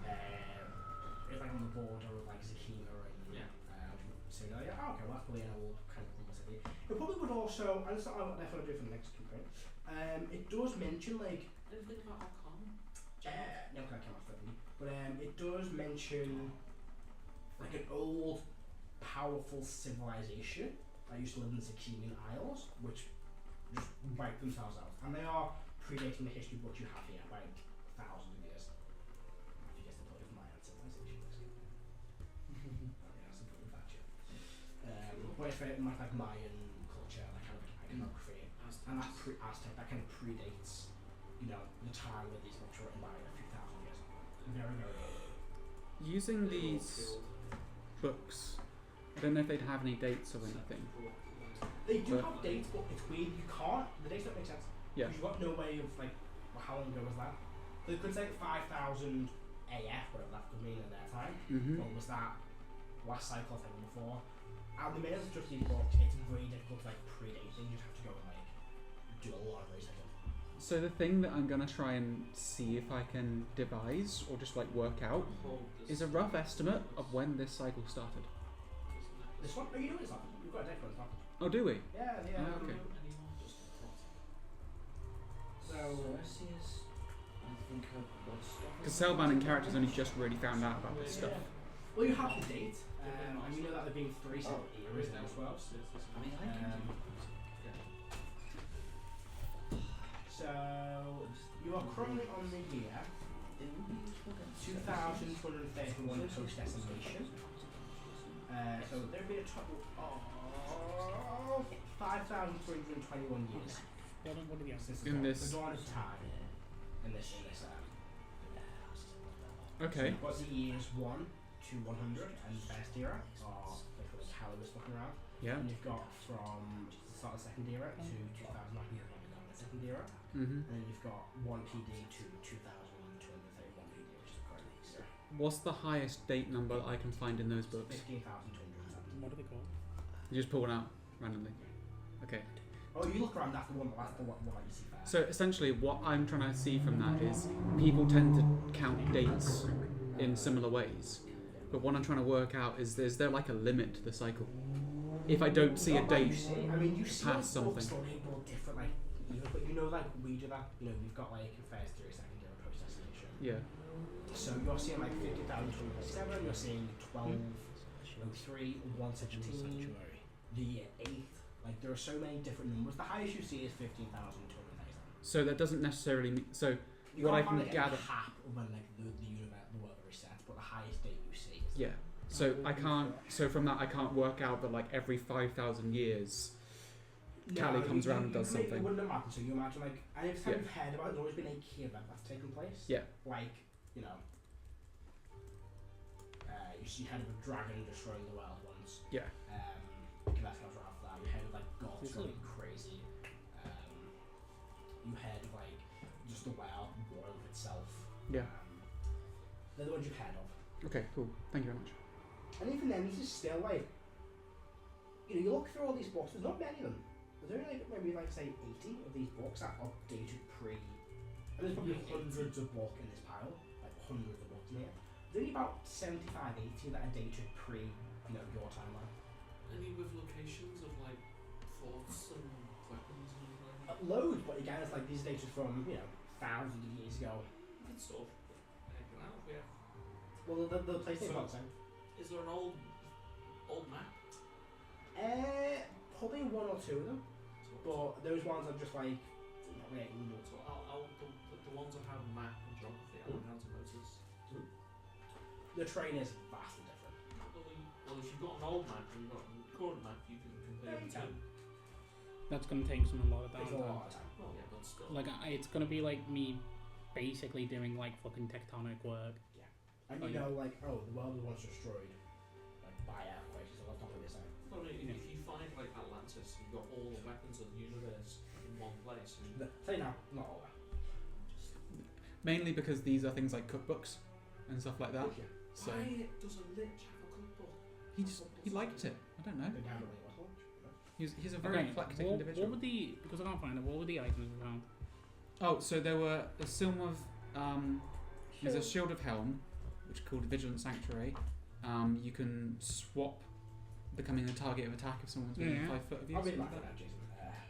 it was like on the border of like Zakima and so you know, yeah, okay, well that's probably an old kind of humble city. It probably would also, and it's not what I want to do for the next campaign, it does mention like, Anything about Arcana? no, I can't after me, but it does mention like an old, powerful civilization that used to live in the Zakimian Isles, which just wiped themselves out, and they are predating the history books you have here by thousands of years. If you guess the point of Mayan civilization, that's the point of that, yeah. But it's very much like Mayan culture, that kind of iconography, and that Aztec, that kind of predates, you know, the time where these books were written by a few thousand years. Very, very old. Using these books, I don't know if they'd have any dates or anything. They do But- have dates, but it's weird. You can't. The dates don't make sense. Yeah. You've got no way of like, well, how long ago was that? They could say 5,000 AF, whatever that could mean in their time. Or was that last cycle, I think, before? And the main of just these books, it's very difficult to like predate things. You just have to go and like do a lot of research. So the thing that I'm gonna try and see if I can devise or just like work out is a rough estimate of when this cycle started. This one? Oh, you know it's not. You've got a deck one. It's not. Oh, do we? Yeah, yeah. Ah, okay. So. Celsius, I think of what stuff. Because Cellbanning characters only just really found out about this stuff. Well, you have the date, and you know that there have been 3 separate eras now as well. I mean, I can So you are currently on the year 2,231 post decimation. So there'd be a total of 5,321 years What do we have? since In the this- dawn of time. In this. Okay. So you've got the years 1 to 100 and the first era, or literally Calibur's looking around. Yeah. And you've got from the start of the second era to 2009, the second era. Mhm. And then you've got 1 PD to 2,231 PD, which is the current era. What's the highest date number that I can find in those books? 15,207. What are they called? You just pull one out randomly. Okay. Oh, you look around, that's the one that you see first. So essentially, what I'm trying to see from that is people tend to count dates in similar ways, but what I'm trying to work out is there like a limit to the cycle? If I don't see a Not that you date see. I mean, you see like past books something. labeled different, like, but you know, like we do that. You know, we've got like first era, second era, post destination. Yeah. So you're seeing like 50,207, you're seeing 1203, 117, the 8th. Like there are so many different numbers. The highest you see is 15,237. So that doesn't necessarily mean. So You what I can't find, can like, gather. a cap of when like the universe, the world resets, but the highest date you see is Yeah. So I can't. So from that, I can't work out that like every 5,000 years. Cali comes around and does something. It wouldn't imagine. So you imagine like, and every time Yeah. you've heard about it, there's always been a key event that's taken place. Yeah. Like, you know, you heard of a dragon destroying the world once. Yeah. Because that's how after that. You heard of like gods going crazy. You heard of like just the world itself. Yeah. They're the ones you've heard of. Okay. Cool. Thank you very much. And even then, this is still like, you know, you look through all these books. There's not many of them. There's only like maybe like say 80 of these books that are dated pre. And there's probably hundreds of books in this pile, like hundreds of books in here. There's only about 75, 80 that are dated pre, your timeline. Any with locations of like forts and weapons and anything like that? Loads, but again, it's like these are dated from thousands of years ago. You can sort of anything out, yeah. Well, the place is So- about the same. Is there an old map? Probably one or two of them, but those ones are just like not really anymore. So the ones that have map and geography, I don't know how to notice. The terrain is vastly different. Well, if you've got an old map and you've got a current map, you can compare the two. That's gonna take a lot of Takes a downtime. lot of time. Well, yeah, but still. Like it's gonna be like me basically doing like fucking tectonic work. And Oh, yeah. like, the world was once destroyed, like by earthquakes. So that's not really the same. Well, I mean, Yeah. if you find like Atlantis, you've got all the weapons of the universe in one place. And Say now, not all that. Mainly because these are things like cookbooks and stuff like that. Yeah. So why does a lich have a cookbook? he liked it. I don't know. They down the way it was launched. He's a very eclectic individual. What were the, because I can't find it, what were the items we found? Oh, so there were a Silm of there's a Shield of Helm, which is called Vigilant Sanctuary. You can swap becoming a target of attack if someone's within Yeah. 5 foot of you. I'll be something like like that, Jason.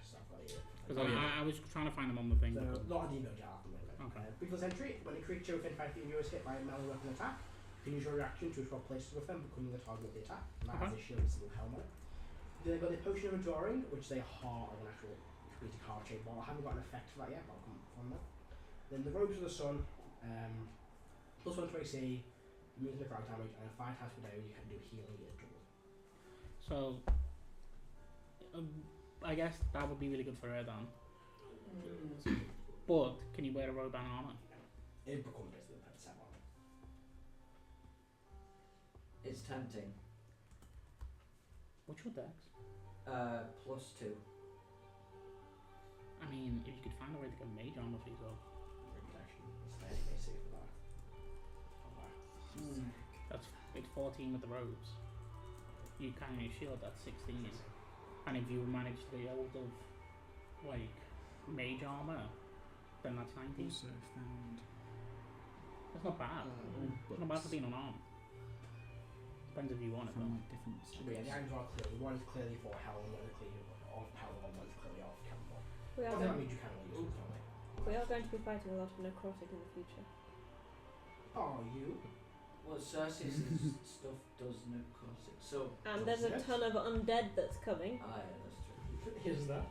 Stuff like that. Because Oh, yeah. I was trying to find them on the thing. So, but- not a demon jar. Okay. Because entry, when a creature within 5 feet of you is hit by a melee weapon attack, you can use your reaction to swap places with them, becoming the target of the attack. And that has a shield and helmet. Then they've got the potion of enduring, which is a heart of an actual creative heart shape. Well, I haven't got an effect for that yet, but I'll come on that. Then the robes of the sun, plus 1 to AC, immune to necrotic damage, and if fight has been down, you can do healing at double. So, I guess that would be really good for her then. But, can you wear a robe and armour? It becomes basically the set on. It's tempting. What's your dex? +2. I mean, if you could find a way to get mage armour for yourself. Protection. It's 30 AC for that. That's it's 14 with the robes. You can use shield, that's 16. And if you manage to get hold of like mage armour, then that's 19. Also found That's not bad. It's not bad for being unarmed. Depends if you want it from though. like different But yeah, the items are clearly, one is clearly for hell and one is clearly off power and one is clearly off camera. We are, Well, that going, means you can only use it, don't we are going to be fighting a lot of necrotic in the future. Are you? Well, Cersei's stuff does necrotic, so. And there's a Yes. ton of undead that's coming. Ah, yeah, that's true. Is that?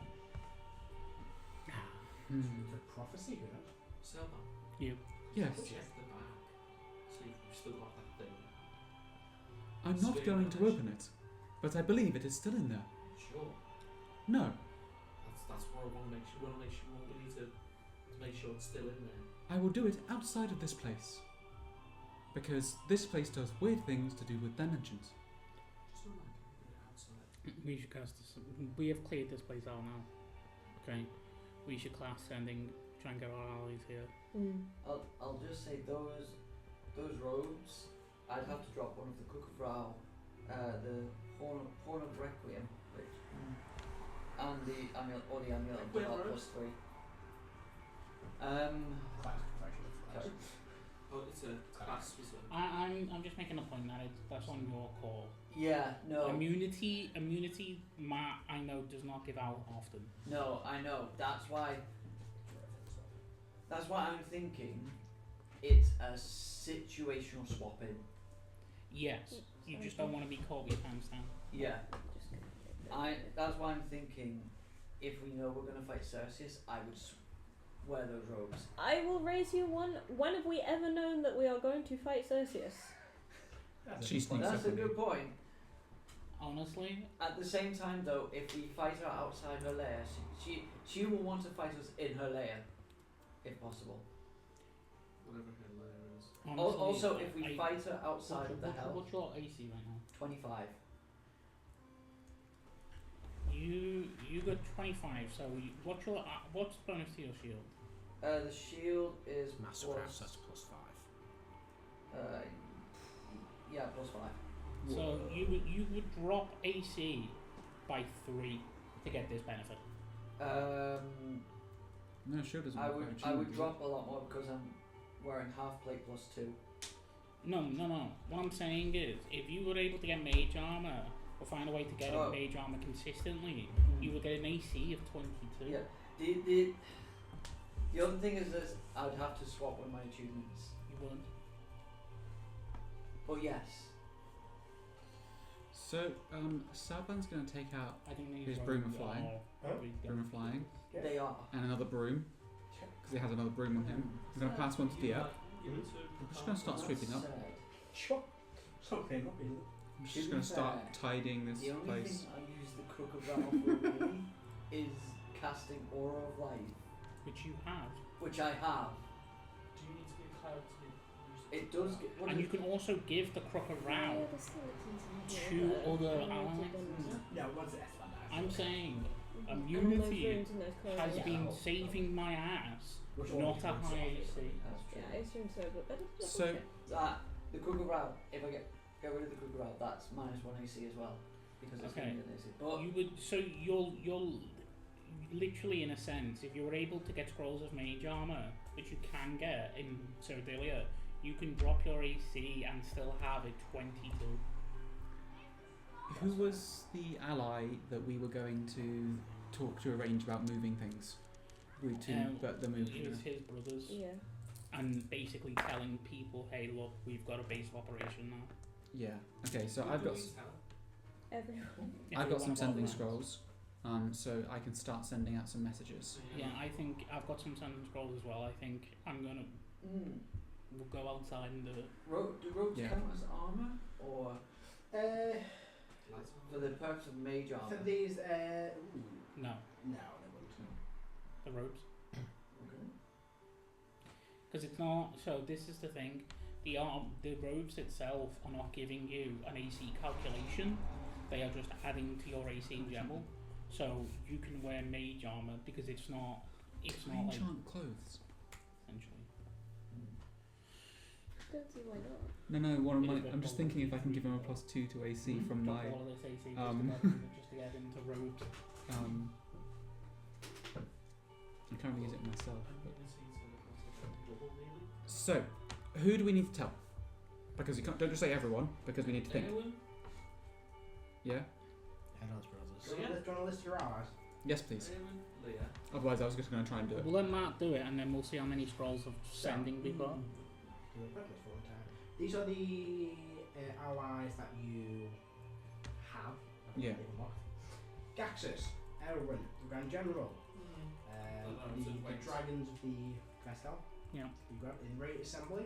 Hmm. The prophecy, who knows? Selma, You. Yes. check the back. See if we've still got that thing. I'm not going to open it, but I believe it is still in there. Sure. No, That's what I want to make sure. We need to make sure it's still in there. I will do it outside of this place. Because this place does weird things to do with dimensions. Just don't like it outside. We should cast this. We have cleared this place out now. Okay. We should class sending, try and get our allies here. I'll just say those robes. I'd have to drop one of the Cook of Rao, the Horn of Requiem, which, and the amulet of Wait, Blood robes? +3. Classic professional. Sorry. Oh, it's a class, was it? I'm just making a point that that's on your call. Yeah, no, Immunity, I know does not give out often. no, I know. That's why I'm thinking it's a situational swapping. Yes, you just don't want to be caught with your pants down. Yeah, that's why I'm thinking if we know we're gonna fight Cersei, I would wear those robes. I will raise you one. When have we ever known that we are going to fight Cersei? She sneaks That's up a on you. good point. Honestly, At the same time, though, if we fight her outside her lair, she will want to fight us in her lair, if possible. Whatever her layer is. honestly Also, if we I- fight her outside of the hell, what's your AC right now? 25. You got 25. So what's your what's the bonus to your shield? The shield is Mastercraft, plus, that's +5. yeah, +5. So you would drop AC by 3. to get this benefit? No, shield doesn't I require would attunement. drop a lot more because I'm wearing half plate plus 2. No. What I'm saying is, if you were able to get mage armor, or find a way to get mage armor consistently, you would get an AC of 22. Yeah. The other thing is this, I'd have to swap with my achievements. You wouldn't. But yes. So, Salban's going to take out I think these his ones broom of flying. are Broom of flying, They are. and another broom, because he has another broom on him. I'm going to pass one to Dia. I'm just going to start sweeping up. Sure. Something up, isn't it? I'm just going to start tidying this The only place. thing I use the Crook of Rattle for really is casting Aura of Life, which you have. which I have. Do you need to be a cloud to use It does get. What And is you can also give the crook Why around are the skeletons in here? to other I don't know allies. if they're No, what's the S one? I'm saying And immunity those rooms and those has corridors. been saving my ass, Which not one? a high AC. That's true. Yeah, I assume so, but better to So- double check. That the Crook of Rattle. If I get rid of the Crook of Rattle, that's -1 AC as well because it's Okay. an AC. But You would you'll literally, in a sense, if you were able to get scrolls of mage armor, which you can get in Cerdilia, you can drop your AC and still have a 22. Who was the ally that we were going to talk to arrange about moving things? But the It moving. was his brothers, Yeah. and basically telling people, hey, look, we've got a base of operation now. Yeah. Okay. So I've got Everyone. If I've you got some want to sending bother. scrolls. So I can start sending out some messages. Yeah, I think I've got some sending scrolls as well. I think I'm gonna we'll go outside and do it. do robes Yeah. count as armor or for the purpose of mage armor? For these, No, no, they wouldn't. the robes. Okay. Because it's not. So this is the thing. The robes itself are not giving you an AC calculation. They are just adding to your AC in general. So you can wear mage armor because it's not. It's not like Enchant clothes. essentially. Don't see why not. No. What am It I? is I'm just thinking if I can give him a +2 to AC from Drop my. all of this AC just to get into robes. I'm trying to use it myself. So, who do we need to tell? Because you can't. Don't just say everyone, because we need to think. Anyone? Yeah. Headless Brothers. Do you want to list your allies? Yes, please. Anyone? Leah. Otherwise, I was just going to try and do it. We'll let Matt do it, and then we'll see how many scrolls of sending we've got. These are the allies that you have. Yeah. Gaxus, Elwyn, the Grand General, the Dragons of the Vestal. Yeah. You got in Rate Assembly.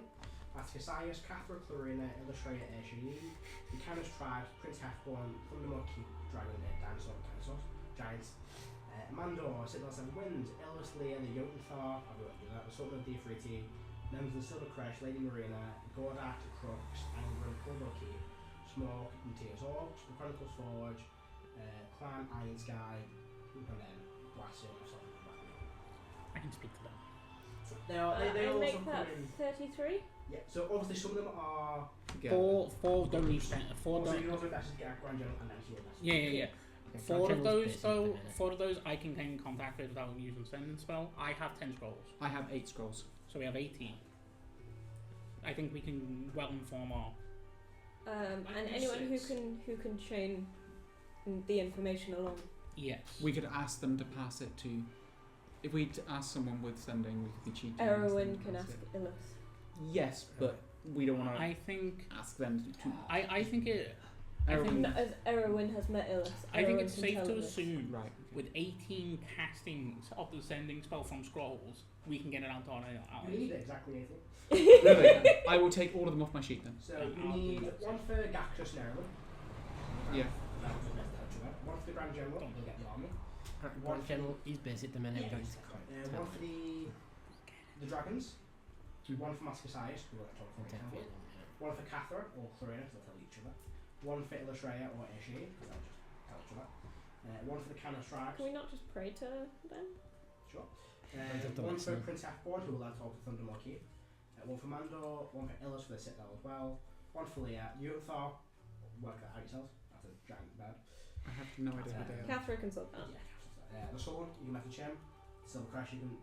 Cassius, Cathra, Clarina, Illustrator, Airshade, the Canis Tribes, Prince Halfborn, Thundermonkey, Dragon, Dinosaurs, Giants, Mandor, Citadel Seven Winds, Ellis Lear, the Jotunthar, the Sultan of the Ifriti, members of the Silver Crash, Lady Marina, Gordat, Crux, Angren, Kuldoki, Smoke, Matthias Orcs, the Chronicles Forge, Clan Iron Sky, and then Blasting or something like that. I can speak to them. They also make come that in. 33. Yeah, so obviously some of them are. Together. Four don't need four Also, don't. you can also actually get a Grand General and then Shield Master. Yeah. Okay, Four of Grand those General's though. basic, Four of those I can get in contact with without using sending spell. I have 10 scrolls, I have 8 scrolls. so we have 18. I think we can well inform our. And Might be anyone who 6. can chain the information along. Yes. We could ask them to pass it to. If we ask someone with sending, we could be cheeky. and ask them Erwin to can pass ask it. Illis. Yes, but we don't want to I think. ask them to. I think it. I Erwin. think, No, as Erwin has met Illis. I think Erwin it's can safe tell to Illis. assume Right. with 18 castings of the sending spell from scrolls, we can get it out on You our. need exactly anything. Really? I will take all of them off my sheet then. So you need one for Gaxus and Erwin. Yeah. One for the Grand General, you'll get the army. Grand General, he's busy at the minute. Yeah, we don't one for the Dragons. One for Mascasias, who we're not talking take about. it, yeah. One for Cathra or Clarina, because they'll tell each other. One for Illustrea or Airshade, because they'll just tell each other. One for the Canis Tribes. Can we not just pray to them? Sure. I've done One that, for so- Prince Halfboard, who will then talk to Thundermonkey. One for Mandor, one for Illis for the Citadel as well. One for Leah, Jotunthar, work that out yourselves, that's a giant bird. I have no idea who they are. Catherine can sort that. Yeah, the sword, you can message him. Silver Crash, you can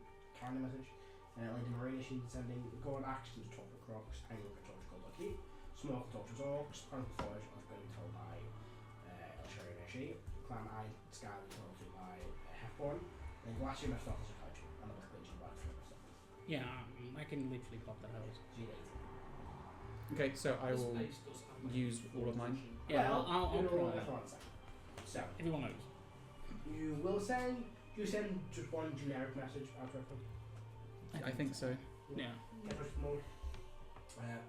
kind of message. Lady Marina, she's sending Gold Axe, there's Torture Crocs, Angry Torture Gold Lucky, Small Torture's Orcs, Chronicle Forge, I've been told by Elshari Neshi, Clan Eye, Sky, told to by Hefborn, and Glacier messed off as a Kaiju, and I'm glitching back for myself. Yeah, I can literally pop that out. Okay, so I will Space does have like use all of mine. Yeah, I'll you put know, it that's on. what I'm saying. So, Everyone knows. you will send just one generic message out to everyone. I think so. Yeah. Get much more.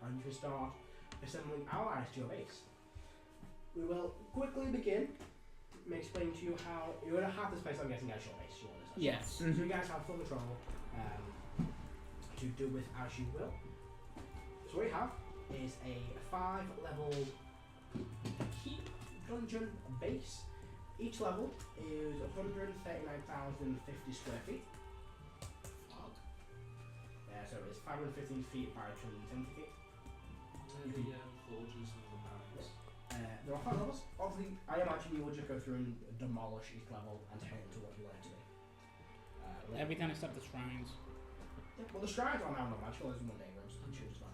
And you can start assembling allies to your base. We will quickly begin. Let me explain to you how you're going to have this place, I'm guessing, as your base. You want this as Yes. So you guys have full control to do with as you will. So what we have is a 5-level keep dungeon base. Each level is 139,050 square feet. So it's 515 feet by 270 feet. the forges and the barracks. There are 5 levels. Obviously, I imagine you will just go through and demolish each level and turn it into what you want it to be. Everything except the shrines. Yeah, well, the shrines are now not magical. There's one day rooms and choose that.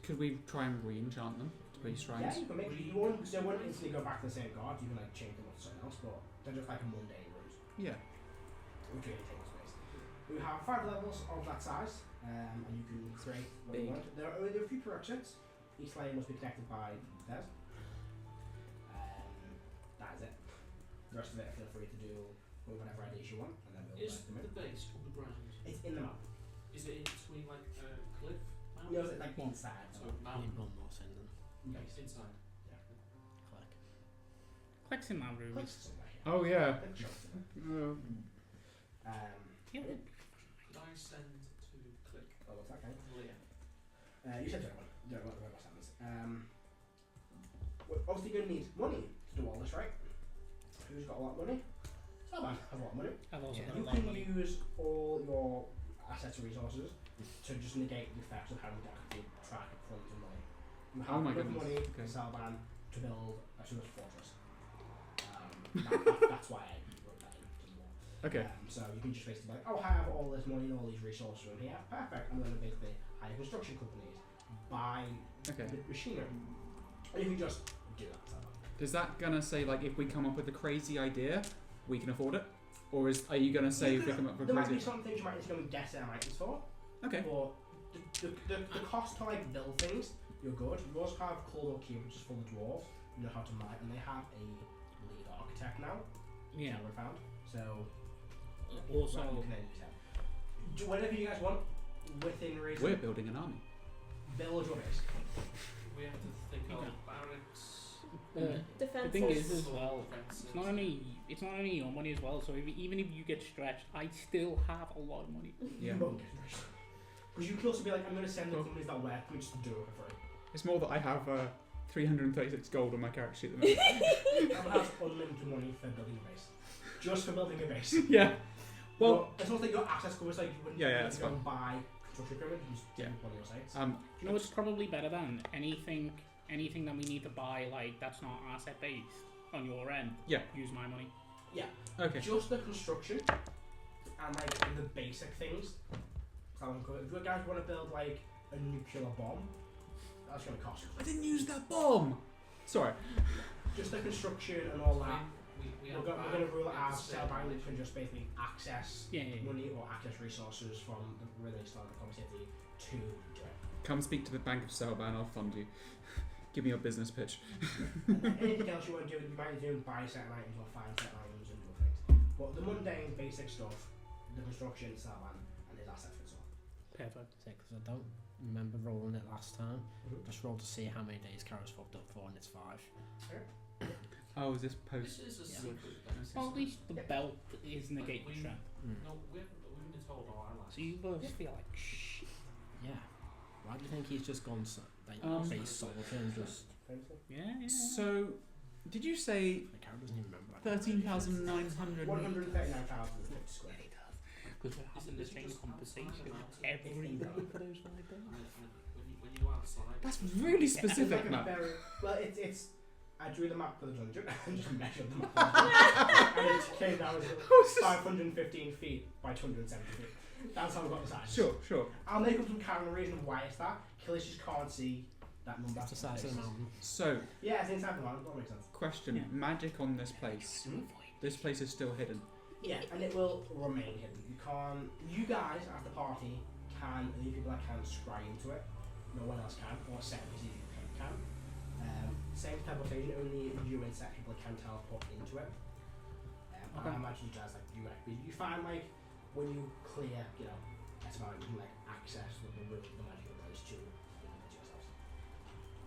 Could we try and re-enchant them to be Yeah, shrines? you can make. You won't instantly go back to the same god. You can like change them with something else, but they're just like mundane rooms. Yeah. Which really take up space. We have 5 levels of that size, and you can create what you Big. want. There are a few prerequisites. Each layer must be connected by theirs. That is it. The rest of it, feel free to do with whatever ideas you want, and then we'll Is them in. the base underground? It's in the map. Is it in between like a cliff? No, it's like inside. So I need mountain. one more sending. Base. Inside. Click. Clicks in that room. Clicks in there, yeah. Oh yeah. Click shots in there. Oh. Yeah. Could I send to click Oh, what's that kind? Leah? You said don't want to remember sentence. We're obviously going to need money to do all this, right? Who's got a lot of money? Someone has a lot of money. I've also got You a lot of can money. use all your assets and resources to just negate the effects of having to actually track funds and money. You have Oh my enough goodness, money okay. to Salban to build a sort of fortress. That's why I wrote that in to the wall. Okay. So you can just basically be like, oh, I have all this money and all these resources in here. Perfect. I'm going to basically hire construction companies, buy Okay. the machinery. And you can just do that. Is that gonna say like if we come up with a crazy idea, we can afford it, or are you gonna say if we come up with a There might be crazy? some things you might need to go and get their items for. Okay. But the cost to like build things, you're good. You also have Caldwell Cube, which is full of dwarves. You know how to mine, and they have a lead architect now. Yeah. That we found. So Also, you can then use that. Do whatever you guys want within reason. We're building an army. Build your base. We have to think Okay. of barracks. the Defenses. thing is as well, Defenses. it's not only your money as well. So even if you get stretched, I still have a lot of money. Yeah. Because you can also be like, I'm going to send the companies that work, we just do it for free. It's more that I have 336 gold on my character sheet at the moment. I'm going to have unlimited money for building a base. Just for building a base. Yeah. Well. It's not like your access covers, like you wouldn't Yeah, need that's to go fine. and buy construction equipment, you just do Yeah. one of your sites. You know, it's probably better than anything that we need to buy, like that's not asset based on your end. Yeah. Use my money. Okay. Just the construction and like the basic things. If you guys want to build like a nuclear bomb, that's going to cost you. I didn't use that bomb. Sorry. Just the construction and all that. We We're have going to rule it out. Instead, Cellbank can just basically access Yeah. money or access resources from the really start of the City to do it. Come speak to the Bank of Selban. I'll fund you. Give me your business pitch. And then anything else you want to do, you might do buy certain items or find certain items and do things. But the mundane, basic stuff, the construction, Salman, and his assets and so on. Perfect. Because I don't remember rolling it last time. Mhm. Just roll to see how many days Kara's fucked up for, and it's 5. Oh, is this This post? is a Yeah. secret base. Well, at least the belt is negating We- strength. No, we've been told our allies. So you both feel like shit. Yeah. Why do you think he's just gone like base soldier and just... Yeah. So, did you say Like, Kara doesn't even remember. 13,900? 139,050 square feet. Because we're having the same conversation every day for those 5 days. When you outside. That's really It's specific, like a man. very, well, it's I drew the map for the dungeon and just measured the map. And it came down as 515 feet by 270 feet. That's how we got the size. Sure. I'll make up some kind of reason why it's that. Killers just can't see that number. That's the size of the mountain. So, Yeah, it's inside the mountain. That makes sense. question: Yeah. magic on this place. This place is still hidden. Yeah, and it will remain hidden. You can't. You guys, as the party, can. The people that can scry into it. No one else can, or set people can. Same teleportation. Only you and set people can teleport into it. Okay. I imagine you guys like you find like when you clear, you know, that's about you can like access the magical place to yourselves.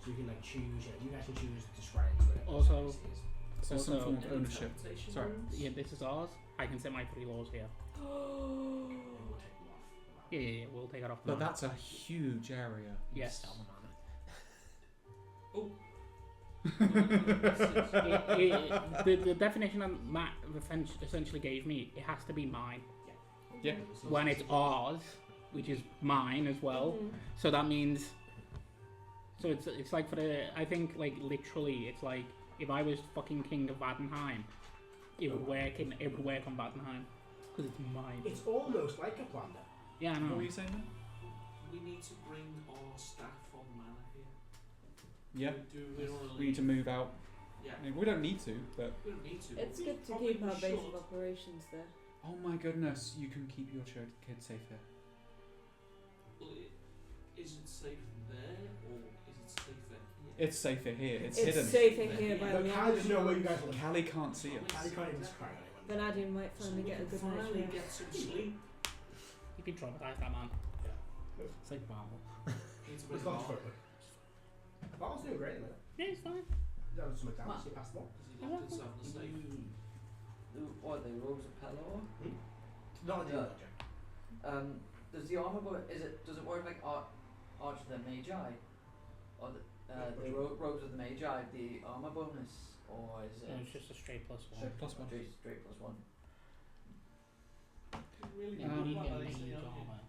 So you can like choose. You guys can choose to scry into it. Also- So some Also- form of ownership. Teleportation Sorry. rooms? Yeah, this is ours. I can set my 3 laws here. It will take them off. Yeah, we'll take it off. But now. that's a huge area. Yes. The definition that Matt essentially gave me, it has to be mine. Yeah. When it's ours, which is mine as well. Mhm. So that means. So it's like for the. I think like literally, it's like if I was fucking king of Vadenheim, it would work on Vadenheim because it's mine. It's almost like a plunder. Yeah, I What know. were you saying then? We need to bring our staff from Manor here. Yeah. We don't really We need to move out. Yeah. I mean, we don't need to, but We don't need to. It's but good to probably keep our base should. of operations there. oh my goodness, you can keep your kids safe here. Well, is it safe there or is it safer here? It's safer here. It's It's hidden. safer here by But the Callie doesn't know where you guys are. Callie can't see us. Callie can't even scry anyone. Then Adin might So finally we get a can good night's finally rest. get some sleep. You can traumatize that man. It's like Marvel. Need to It's bring not Mark, totally. Bartle's doing great in a minute. Yeah, it's fine. That was some examples. You passed them all. because he left himself in the safe. What are they? Robes of Pelor? Not a deal, Yeah. Roger. Does the armor does it work like Arch of the Magi? Or the robes of the Magi, the armor bonus? Or is No, it it's just a straight +1. So +1. straight +1? Really Yeah, Um, we need what to are get they mage saying? armor.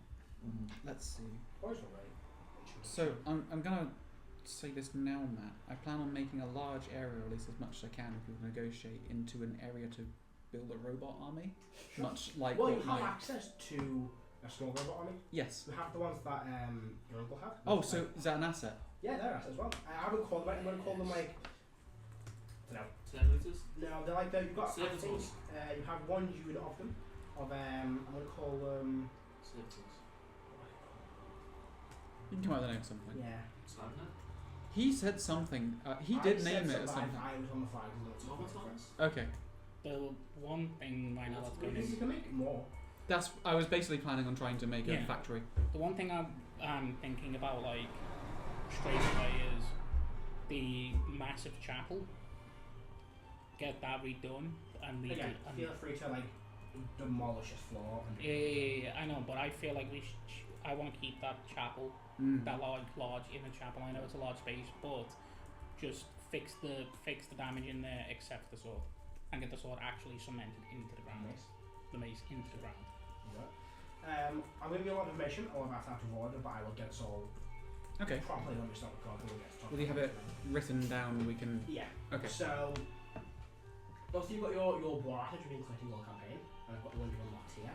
Let's see. Boys were right. So I'm gonna say this now, Matt. I plan on making a large area, or at least as much as I can, if we negotiate into an area to build a robot army, much like Well, you what have my access to a small robot army. yes. You have the ones that your uncle had. Oh, so is that an asset? Yeah, they're assets as well. I haven't called them. I'm going to call them like. No, Terminators? they're like you've got. I think Servitors. you have one unit of them. I'm going to call them. Servitors. You can come up with the name of something. Yeah. Slabnet? He said something. He I did said name it as something. something. I was on the flag. Automatons? Okay. The one thing right now that's going You can make more. That's. I was basically planning on trying to make a Yeah. factory. The one thing I'm thinking about, like, straight away is the massive chapel. Get that redone and Again, feel free to like demolish this floor. And yeah, I know, but I feel like I want to keep that chapel, that large inner chapel. I know it's a large space, but just fix the damage in there, except the sword, and get the sword actually cemented into the ground. Nice. The mace into the ground. I'm going to give you a lot of information all about that of order, but I will get it all Okay. properly when we start recording. We'll get to talk Will you have about it written down? We can. Yeah. Okay. So, obviously you've got your war assets you've been collecting all campaign, and I've got the ones you've unlocked here.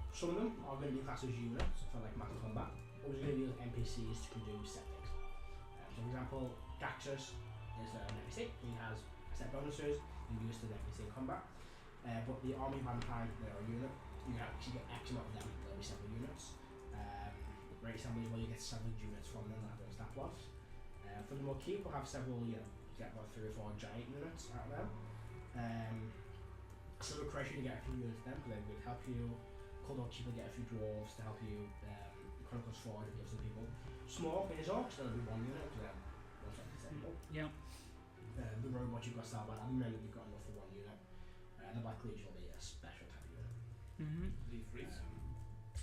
Some of them are going to be classed as units for like mass combat, others are going to be as NPCs to do set things. So for example, Gaxus is an NPC, he has set bonuses, you can use the NPC in combat. But the army of mankind, they're a unit, you can actually get X amount of them, they'll be several units. Great assemblies where you get several units from them that have those stat buffs. For the more keep, we'll have several, you get about 3 or 4 giant units out of them. Silver Creation, you get a few units of them because they would help you. Cold Oak Keep will get a few dwarves to help you. Chronicles Forge will give some people. Small Finish Orcs, there'll be 1 unit because they're 177 people. Yeah. The Robot you've got Starbound, at the moment you've got enough for 1 unit. The Black Legion will be a special type of unit. Leaf Reeds?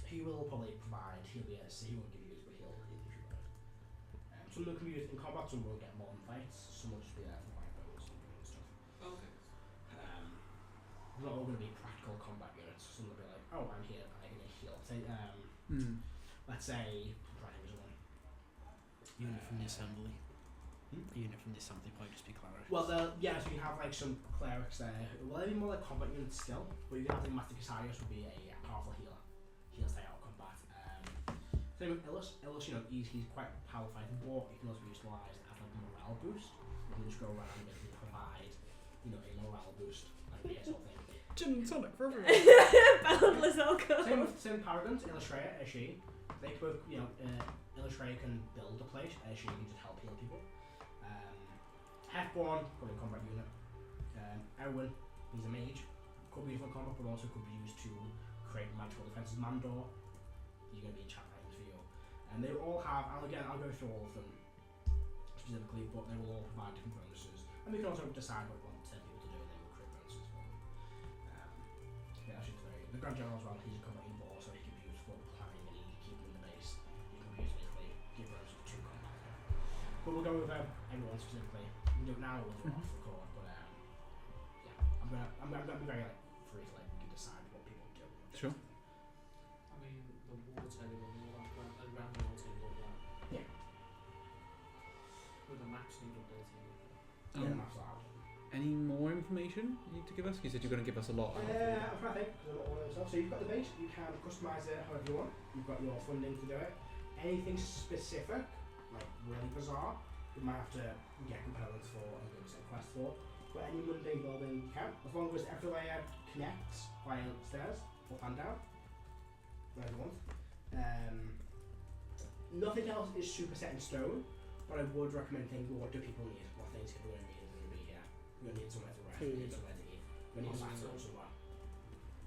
He will probably provide, he won't give you his, but he'll give you one. Some of them can be used in combat, some will get more in fights, some will just be there for fight bonus and stuff. Okay. They're not all going to be practical combat units, some will be like, oh, I'm here, I'm going to heal. Say, let's say, I'm trying to use one. Unit from the assembly. A unit from this sample probably just be clerics. Well, yeah, so you have like some clerics there. Well, they'd be more like combat units still, but you can have like Master Casarius would be a powerful healer. He'll stay out of combat. Same with Illus. Illus, you know, he's quite powerful fighting, but he can also be utilised as like a morale boost. You can just go around and basically provide, you know, a morale boost, like this sort of thing. Gin and tonic for everyone. Boundless alcohol. Same with Paragons, Illustrator, she. They both, you know, Illustrator can build a place, she can just help heal people. Hefborn, probably a combat unit. Erwin, he's a mage. Could be used for combat, but also could be used to create magical defenses. Mandor, he's going to be in chat items for you. And they all have, and again, I'll go through all of them specifically, but they will all provide different bonuses. And we can also decide what we want to send people to do, and then we'll create bonuses for them. Yeah, that's just very good. The Grand General as well, he's a combat unit, but also he can be used for planning and keeping in the base. You can be used basically, give bonuses to combat. But we'll go with everyone specifically. We can do it now or we'll off record, but yeah, I'm gonna be very like free to like we can decide what people do. Sure. I mean, the war table and all that, around the war table, all that. Yeah. With the maps need updating. Yeah, that's that. Any more information you need to give us? You said you're going to give us a lot. I'm trying to think, because I'm not all of stuff. So you've got the base, you can customise it however you want. You've got your funding to do it. Anything specific, like really bizarre, you might have to get components for and go to quest for. But any mundane building you can, as long as every layer connects via stairs or fan down, whatever you want. Nothing else is super set in stone, but I would recommend thinking, what do people need? What things people are going to need? They're going to be here. We're going to need somewhere to rest. We're going to need somewhere to eat. We're going to need a somewhere.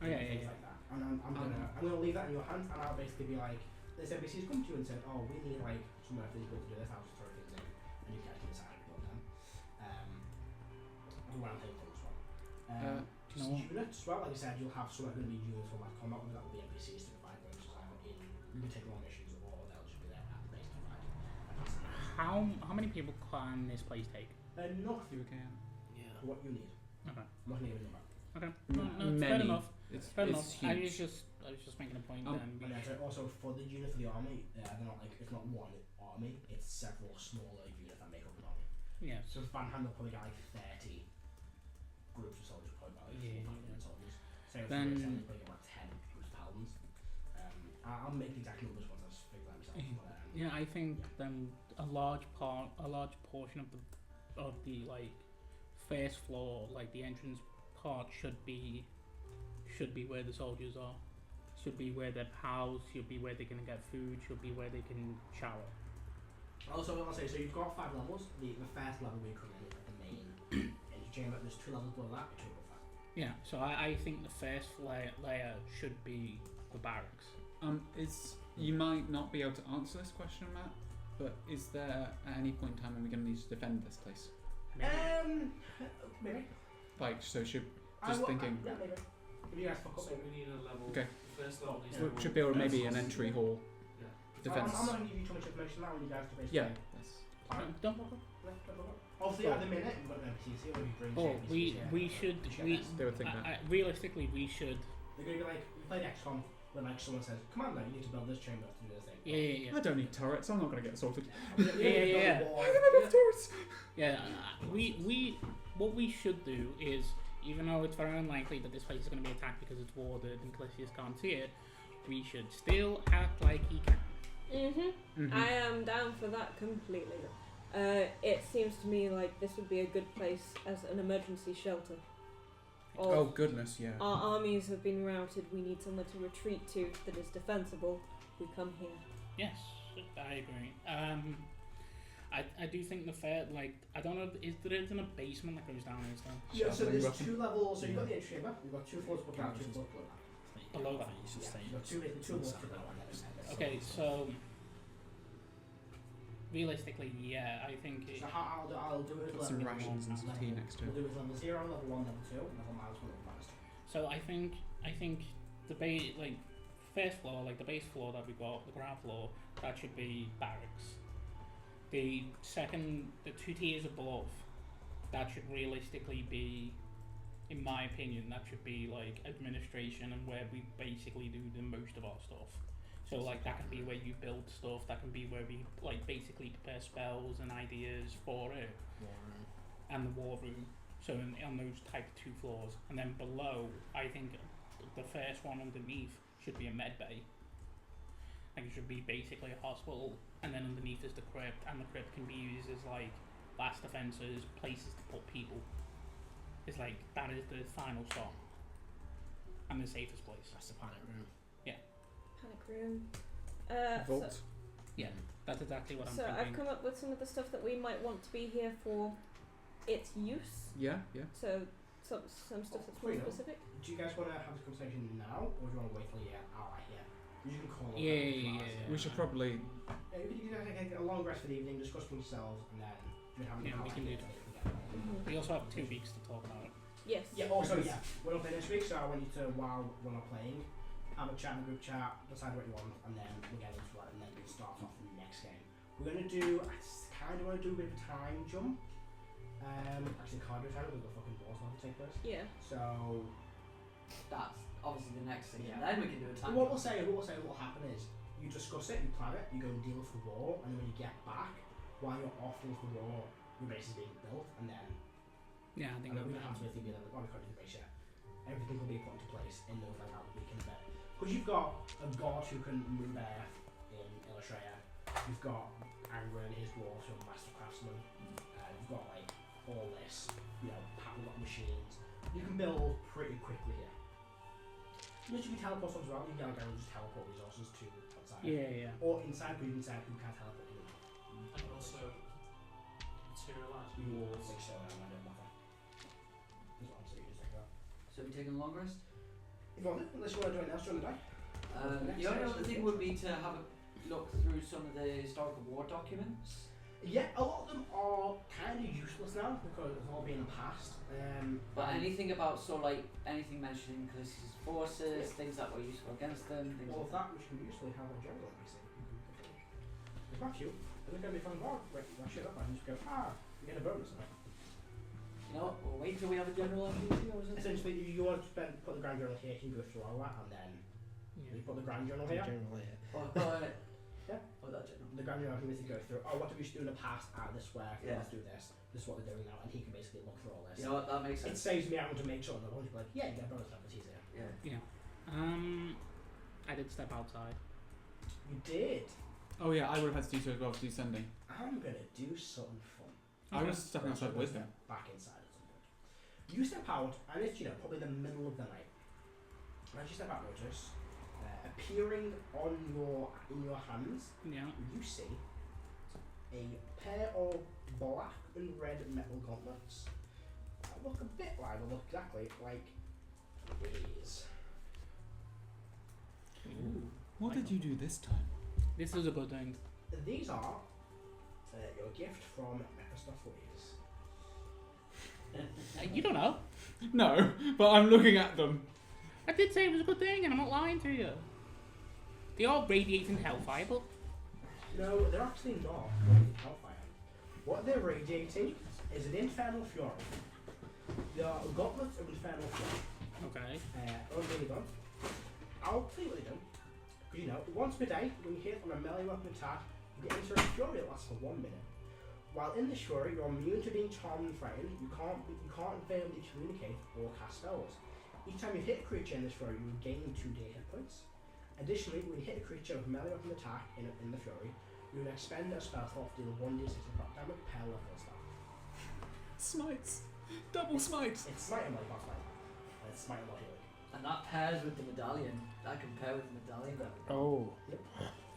Oh yeah, Things like that. And I'm gonna leave that in your hands, and I'll basically be like, this NPC's come to you and said, oh, we need like somewhere for these people to do this. I'll just throw things in, and you guys can decide to build them. Do round table as well. Units as well, like I said, you'll have somewhere going to be units for like combat, but that will be NPCs to provide bonuses either in you can take long missions or they'll just be there at the base to provide. How many people can this place take? Enough You can. Yeah. for what you need. Okay. I'm not going to give a number. Okay. No, it's fair Many. enough. It's Fair enough. huge. I was just making a point. Um, And then also for the unit for the army, they're not like it's not one army, it's several smaller units that make up an army. yeah. So Van Hand will probably get like 30 groups of soldiers, probably about like Yeah, 400 soldiers. Same with Then- Then, probably get like 10 groups of paladins. I'll make the exact numbers once I figure that myself. But, Yeah, I think then a large portion of the like first floor, like the entrance part, should be where the soldiers are. Should be where they're housed. Should be where they're gonna get food. Should be where they can shower. Also, I'll say, so you've got 5 levels. The first level we come in is like the main entry chamber. There's 2 levels below that, 2 above that. Yeah. So I think the first layer should be the barracks. You might not be able to answer this question, Matt, but is there at any point in time when we're going to need to defend this place? Maybe. Like, so should thinking. Yeah, maybe. If you guys fuck up, So maybe. we need a level. Okay. First level needs Yeah. to Should build maybe an entry hall Yeah. defense. I'm not going to give you too much information now when you guys to basically Yeah. That's, plan. Don't. Obviously, at the minute, you've got an NPC, when you bring Oh, NPCs we here, should. share We this. they would think that. realistically we should. They're going to be like, you played XCOM when like someone says, Commander, you need to build this chamber to do this thing. Yeah. I don't need turrets. I'm not going to get assaulted. Yeah. Turrets. Yeah, we what we should do is, even though it's very unlikely that this place is going to be attacked because it's warded and Callistius can't see it, we should still act like he can. Mm-hmm. I am down for that completely. It seems to me like this would be a good place as an emergency shelter. Oh goodness, yeah. Our armies have been routed. We need somewhere to retreat to that is defensible. We come here. Yes, I agree. I do think the fair, like, I don't know, is there isn't a basement that goes down is there? Yeah, so Shuttling there's weapon. 2 levels, so you've got the entry chamber, you've got 2 floors above that, 2 floors below that. Below that. Yeah, you've got 2 walls to below that. Okay, so realistically, yeah, I think it, So I'll do it Put as some level rations and some tea next to We'll it. do it as level 0, level 1, level 2, level -1, level -2. so I think the like first floor, like the base floor that we got, the ground floor, that should be barracks. The 2 tiers above, that should realistically be, in my opinion, that should be like administration and where we basically do the most of our stuff. So like that can be where you build stuff. That can be where we like basically prepare spells and ideas for it. War room. And the war room. So on those type of 2 floors, and then below, I think the first one underneath should be a med bay. Like it should be basically a hospital, and then underneath is the crypt, and the crypt can be used as like last defences, places to put people. It's like that is the final stop, and the safest place. That's the panic room. Panic room. Vault. Yeah, that's exactly what I'm So thinking. I've come up with some of the stuff that we might want to be here for its use. Yeah, yeah. So some stuff that's more Freedom. specific. Do you guys want to have this conversation now, or do you want to wait till you're out here? You can call. Yeah. We should probably. Yeah, you can take a long rest for the evening, discuss with yourselves, and then We can do that. We also have 2 weeks to talk about it. Yes. Yeah. Also, yeah, we're not playing this week, so I want you to, while we're not playing, have a chat in the group chat, decide what you want, and then we'll get into it, and then we'll start off in the next game. We're gonna do. I kind of want to do a bit of a time jump. Actually, can't do a time jump because the fucking war's not to take place. Yeah. So. That's obviously the next thing. Yeah. Then we can do a time. What we'll say, what will happen is you discuss it, you plan it, you go and deal with the war, and then when you get back, while you're off with the war, your base is being built, and then Yeah, I think we that'll don't be have to be like, oh, we can't do the base yet. Everything will be put into place in those like a week and a bit. Because you've got a god who can move air in Illustrator, you've got Angren and his dwarves who are master craftsmen, you've got like all this, pattern lock machines. You can build pretty quickly here. You can teleport as well. You can just teleport resources to outside. Yeah. Or inside, but even inside, you can't teleport in. And also materialise. You will make sure that I don't matter. That's what I'm saying. Just like that. So we taking a long rest. If you want it, unless you want to do it else during the day. The only other thing would be to have a look through some of the historical war documents. Yeah, a lot of them are kind of useless now because it's all been past. But anything about anything mentioning Callisti's forces, things that were useful against them, things all of like that, which can usually have a general NPC. There's not a few. And they're going to be fun. Oh, wait, that shit up. I can just go, you get a bonus now. You know what? We'll wait till we have a general NPC or something. Essentially, you want to put the grand journal here, you can go through all that, and then you put the grand journal here. Generally, Yeah. Oh, that general. The grand journal can basically go through, what did we do in the past? This work, Yeah. let's do this. This is what they're doing now, and he can basically look through all this. You know what? That makes It sense. saves me having to make sure that one people like, yeah, you get a bonus now because he's here. Yeah. I did step outside. You did. Oh yeah, I would have had to do so as well for descending. I'm gonna do something fun. I was stepping outside with him. Back inside at some point. You step out, and it's probably the middle of the night. As you step out, notice appearing in your hands, Yeah. you see a pair of black and red metal gauntlets that look a bit like, look exactly like these. Ooh. What did you do this time? This is a good thing. These are your gift from Mephistopheles. You don't know. No, but I'm looking at them. I did say it was a good thing, and I'm not lying to you. They are radiating hellfire, but No, they're actually not radiating hellfire. What they're radiating is an infernal fury. The gauntlets of infernal fury. okay. What have they done? I'll tell you what they've done. Because once per day, when you hit on a melee weapon attack, you get into a fury that lasts for 1 minute. While in this fury, you're immune to being charmed and frightened. You can't verbally communicate or cast spells. Each time you hit a creature in this fury, you gain 2d hit points. Additionally, when you hit a creature with a melee weapon attack in the fury, you will expend a spell slot to deal 1d6 of damage per level of spell. Smites. Double smites. It's smite and not smite. And it's smite and healing. And that pairs with the medallion. That can pair with the medallion. Oh.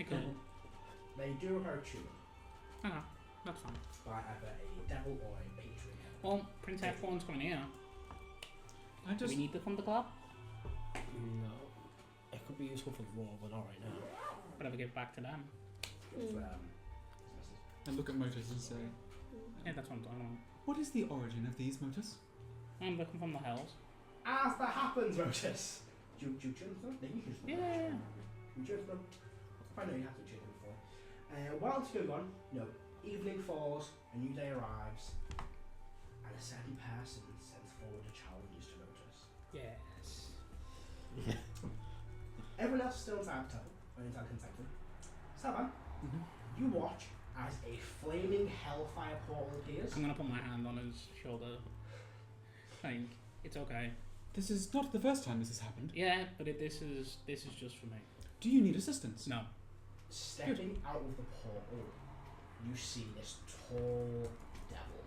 Okay. They do require tuning Ah, that's fine. by either a devil or a patron. Well, Prince F1's coming here. I Do just. we need the Thunderclap? No. It could be useful for the war, but not right now. Whatever, give it back to them. It's, I look at motors and say, Yeah, that's what I'm talking about. what is the origin of these motors? I'm looking from the hells. As that happens, Rotus. Do you tune them? Then you can tune them. Yeah. You tune them. I know you have to tune them before. While it's going on, evening falls, a new day arrives, and a certain person sends forward a challenge to Rotus. Yes. Everyone else is still inside the temple. an intelligence item. Saban, Mhm. you watch as a flaming hellfire portal appears. I'm gonna put my hand on his shoulder. Like, it's okay. This is not the first time this has happened. Yeah, but this is just for me. Do you need assistance? No. Stepping out of the portal, you see this tall devil.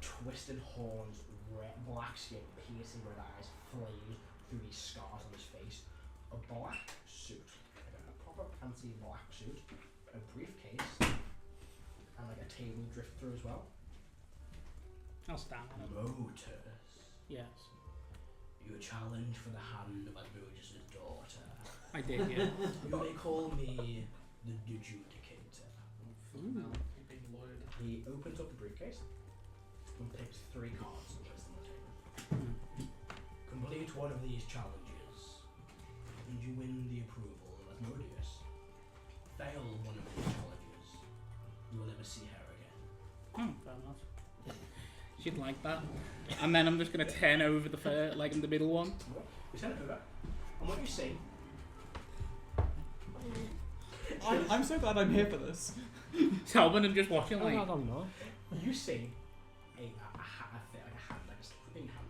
Twisted horns, black skin, piercing red eyes, flames through these scars on his face. A black suit, like a proper fancy black suit, a briefcase, and like a table drift through as well. I'll stand on him. Motus, Yes. you challenge for the hand of Motus' daughter. I did, yeah. You may call me the Adjudicator. Now, you're being loyal. He opens up the briefcase and picks 3 cards and puts them on the table. Hmm. Complete one of these challenges, and you win the approval of Asmodeus. Fail one of these challenges, you will never see her again. Oh, fair enough. She'd like that. And then I'm just gonna turn over the like in the middle one. You turn it over, and what you see. I'm so glad I'm here for this. Salvin and just watching Oh, like. I don't know. You see a hand, like a slipping hand.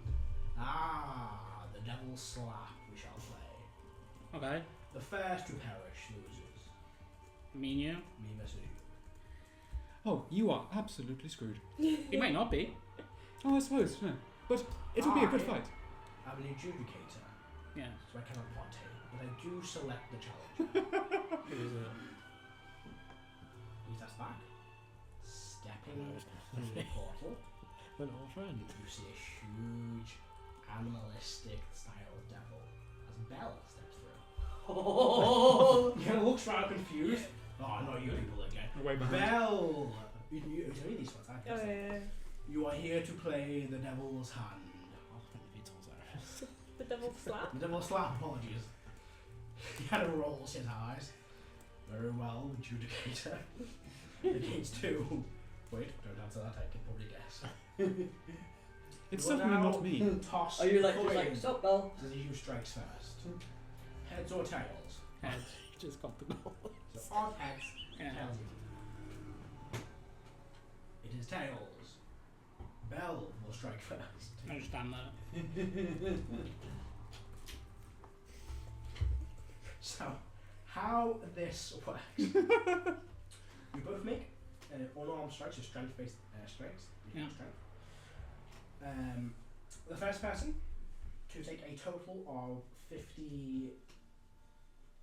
Ah, the devil's slap we shall play. Okay. The first to perish loses. Me and you. Me versus you. Oh, you are absolutely screwed. He might not be. Oh, I suppose, no. But it'll be a good fight. I'm an adjudicator, Yeah. so I cannot partake, but I do select the challenge. He steps back, stepping through the portal. An old friend. You see a huge animalistic style devil as Belle steps through. Oh, He kind of looks rather confused. Oh, not you people again. Away Belle! You only these ones, I Oh, guess. yeah. You are here to play the devil's hand. I'll put the Beatles there. The double slap. The devil's slap, apologies. He kind of rolls his eyes. Very well, adjudicator. Against 2. Wait, don't answer that, I can probably guess. It's You are certainly now not me. Tossed are you like, coin. stop, Bell? To see who strikes first. Heads or tails? Heads. You just got the goal. So odd heads, Yeah. tails. It is tails. Belle will strike first. I just stand there. So, how this works? You both make unarmed strikes, or strength-based strikes. Yeah. Strength. The first person to take a total of 50.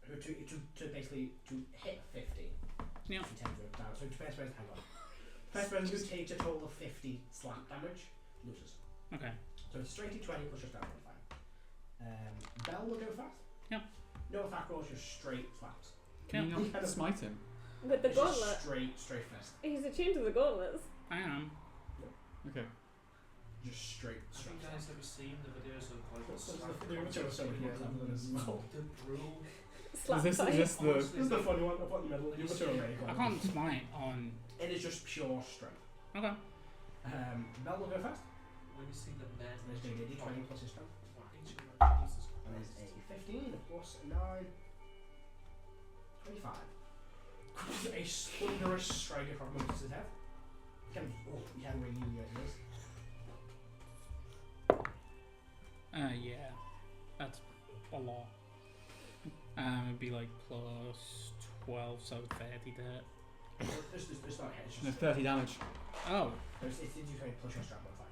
To basically to hit 50. Yeah. In terms of damage. So to first person, hang on. First person who takes a total of 50 slap damage loses. Okay. So it's straight to 20 plus your stamina modifier. Bell will go first. Yep. No attack rolls, just straight slaps. Can you Kind not of- smite him? With the It's just gauntlet. straight fist. He's attuned to the gauntlets. I am. Okay. Just straight Have you guys ever seen the videos of like What's slap the video? Which so much more clever than this as well. the brew? Slap Is fight. this the... This is the funny one. I'll put in the middle. You two are really I cool. can't smite on. It is just pure strength. Okay. Bell will go first. When you see the men There's going to be a d20 plus his strength. whack each other, Jesus And there's Christ. a 15 plus 9. 25. A thunderous strike across Moses' head. Kind of, oh, you can ring you ears. Yeah. That's a lot. It'd be like plus 12, so 30 to hit. It's not a hit, it's No, just. 30 damage. Oh. It's d20 plus your strength modifier.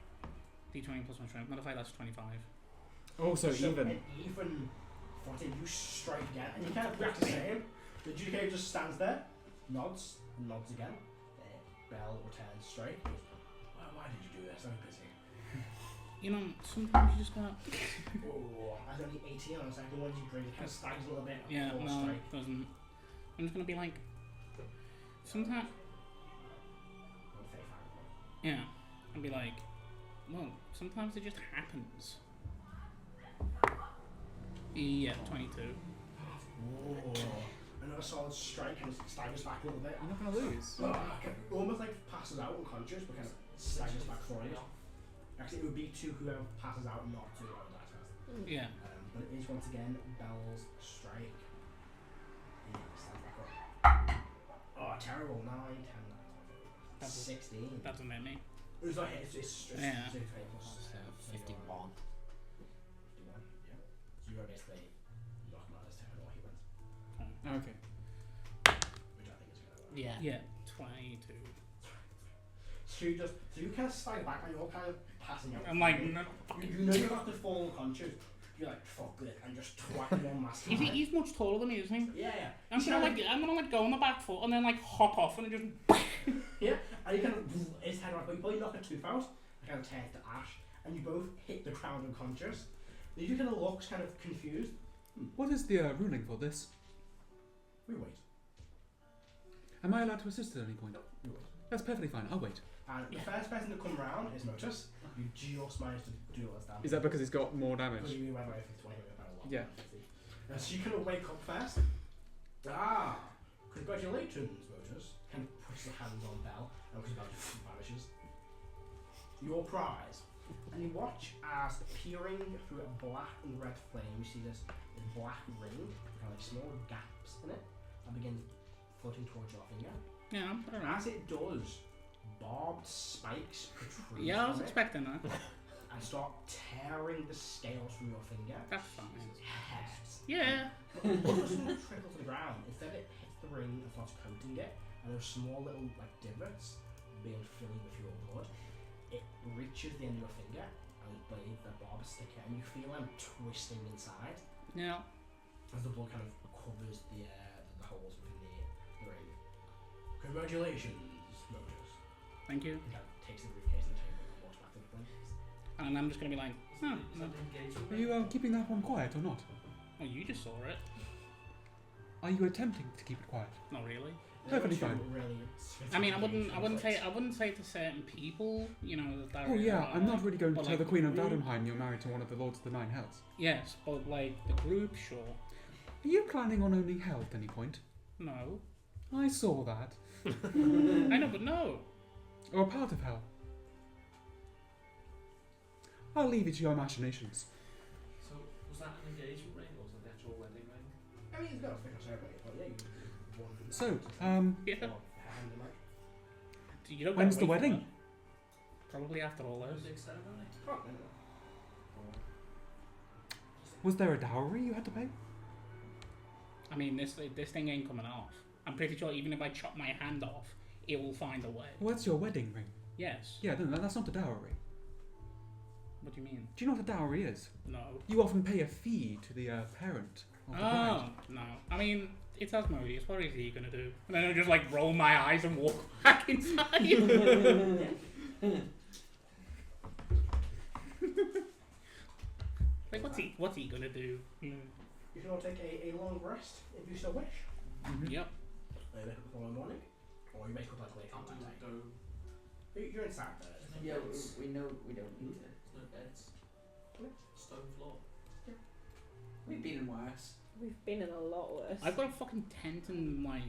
D20 plus my strength modifier, that's 25. Oh, so even. An even 14, you strike again, and you kind of react the same. The adjudicator just stands there, nods, and nods again. Bell returns strike. Goes, why did you do this? I'm busy. You know, sometimes you just gotta. Oh, I was only 18 on the second one, you drink, it kind of stags a little bit. Yeah, before no, strike. it doesn't. I'm just gonna be like. Sometimes. I'll say fine. Yeah. I'd be like, well, sometimes it just happens. Yeah, 22. Oh, another solid strike and staggers back a little bit. You're not going to lose. Almost like passes out unconscious, but kind of staggers back forward. Actually, it would be to whoever passes out, not to whoever dies first. Yeah. But it is once again Bell's strike. terrible. 9, 10, 9, 16. That doesn't hit me. It's not hit, it's just Yeah. 2, 3 plus. 51. 51, yeah. So you are basically knock him out of his turn or he wins. Okay. Which I think is going to work. Yeah. Yeah, 22. So you kind of stagger back and you're kind of passing out. I'm like, no. You know you're about to fall unconscious. You're like, fuck it, and just twat one master. He's much taller than me, isn't he? Yeah. I'm gonna go on the back foot and then like hop off and just. Yeah, and you kind of his head right, but you probably knock a tooth out, and kind of tears to ash, and you both hit the ground unconscious. The dude kind of looks kind of confused. What is the ruling for this? We wait. Am I allowed to assist at any point? We wait. That's perfectly fine. I'll wait. And the first person to come round is Motus. You just managed to do all this damage. Is that because he's got more Because damage? you went away for 20 about a lot. Yeah. So you kind of wake up first. Congratulations, Motus. Kind of puts your hands on Bell, and Motus about just vanishes. Your prize. And you watch as peering through a black and red flame, you see this black ring, kind of like small gaps in it, that begins floating towards your finger. Yeah, I don't know. As it does, barbed spikes protrude Yeah, I was from it expecting that. and start tearing the scales from your finger. That's fine. Hurts. Yeah. It doesn't trickle to the ground. Instead, it hits the ring and starts coating it, and those small little like divots being filled with your blood. It reaches the end of your finger, and the barbs stick out, and you feel them twisting inside Yeah. as the blood kind of covers the holes within the ring. Congratulations, Motus. Thank you. He kind of takes the briefcase and the table and walks back to the plane. And I'm just gonna be like, Is huh. that an engagement? Are you keeping that one quiet or not? Oh, you just saw it. Are you attempting to keep it quiet? Not really. Perfectly fine. Really I mean, I wouldn't say to certain people, you know, that. Oh yeah, I'm not really going to but, tell like, the Queen of group- Dardenheim you're married to one of the Lords of the Nine Hells. Yes, but like the group, sure. Are you planning on owning Hell at any point? No. I saw that. I know, but no. Or a part of Hell. I'll leave it to your imaginations. So, was that an engagement ring or was it the actual wedding ring? I mean, it's got a official ceremony, but yeah, you won. So, Yeah. You don't when's gotta the wait for wedding? that. Probably after all Was those. it ceremony? Was there a dowry you had to pay? I mean, this thing ain't coming off. I'm pretty sure even if I chop my hand off, it will find a way. Well, that's your wedding ring. Yes. Yeah, no, that's not a dowry. What do you mean? Do you know what a dowry is? No. You often pay a fee to the parent of the bride. Oh, no. I mean, it's Asmodeus. What is he gonna do? And then I just like roll my eyes and walk back inside. Like, what's he gonna do? You can all take a long rest if you so wish. Mhm. Yep. You wake up the following morning, or you wake up like later I'll on do that the day. dome. You're inside there. There's no Yeah, beds. we know we don't need it. There's no beds. Yeah. Stone floor. We've been in worse. We've been in a lot worse. I've got a fucking tent and like,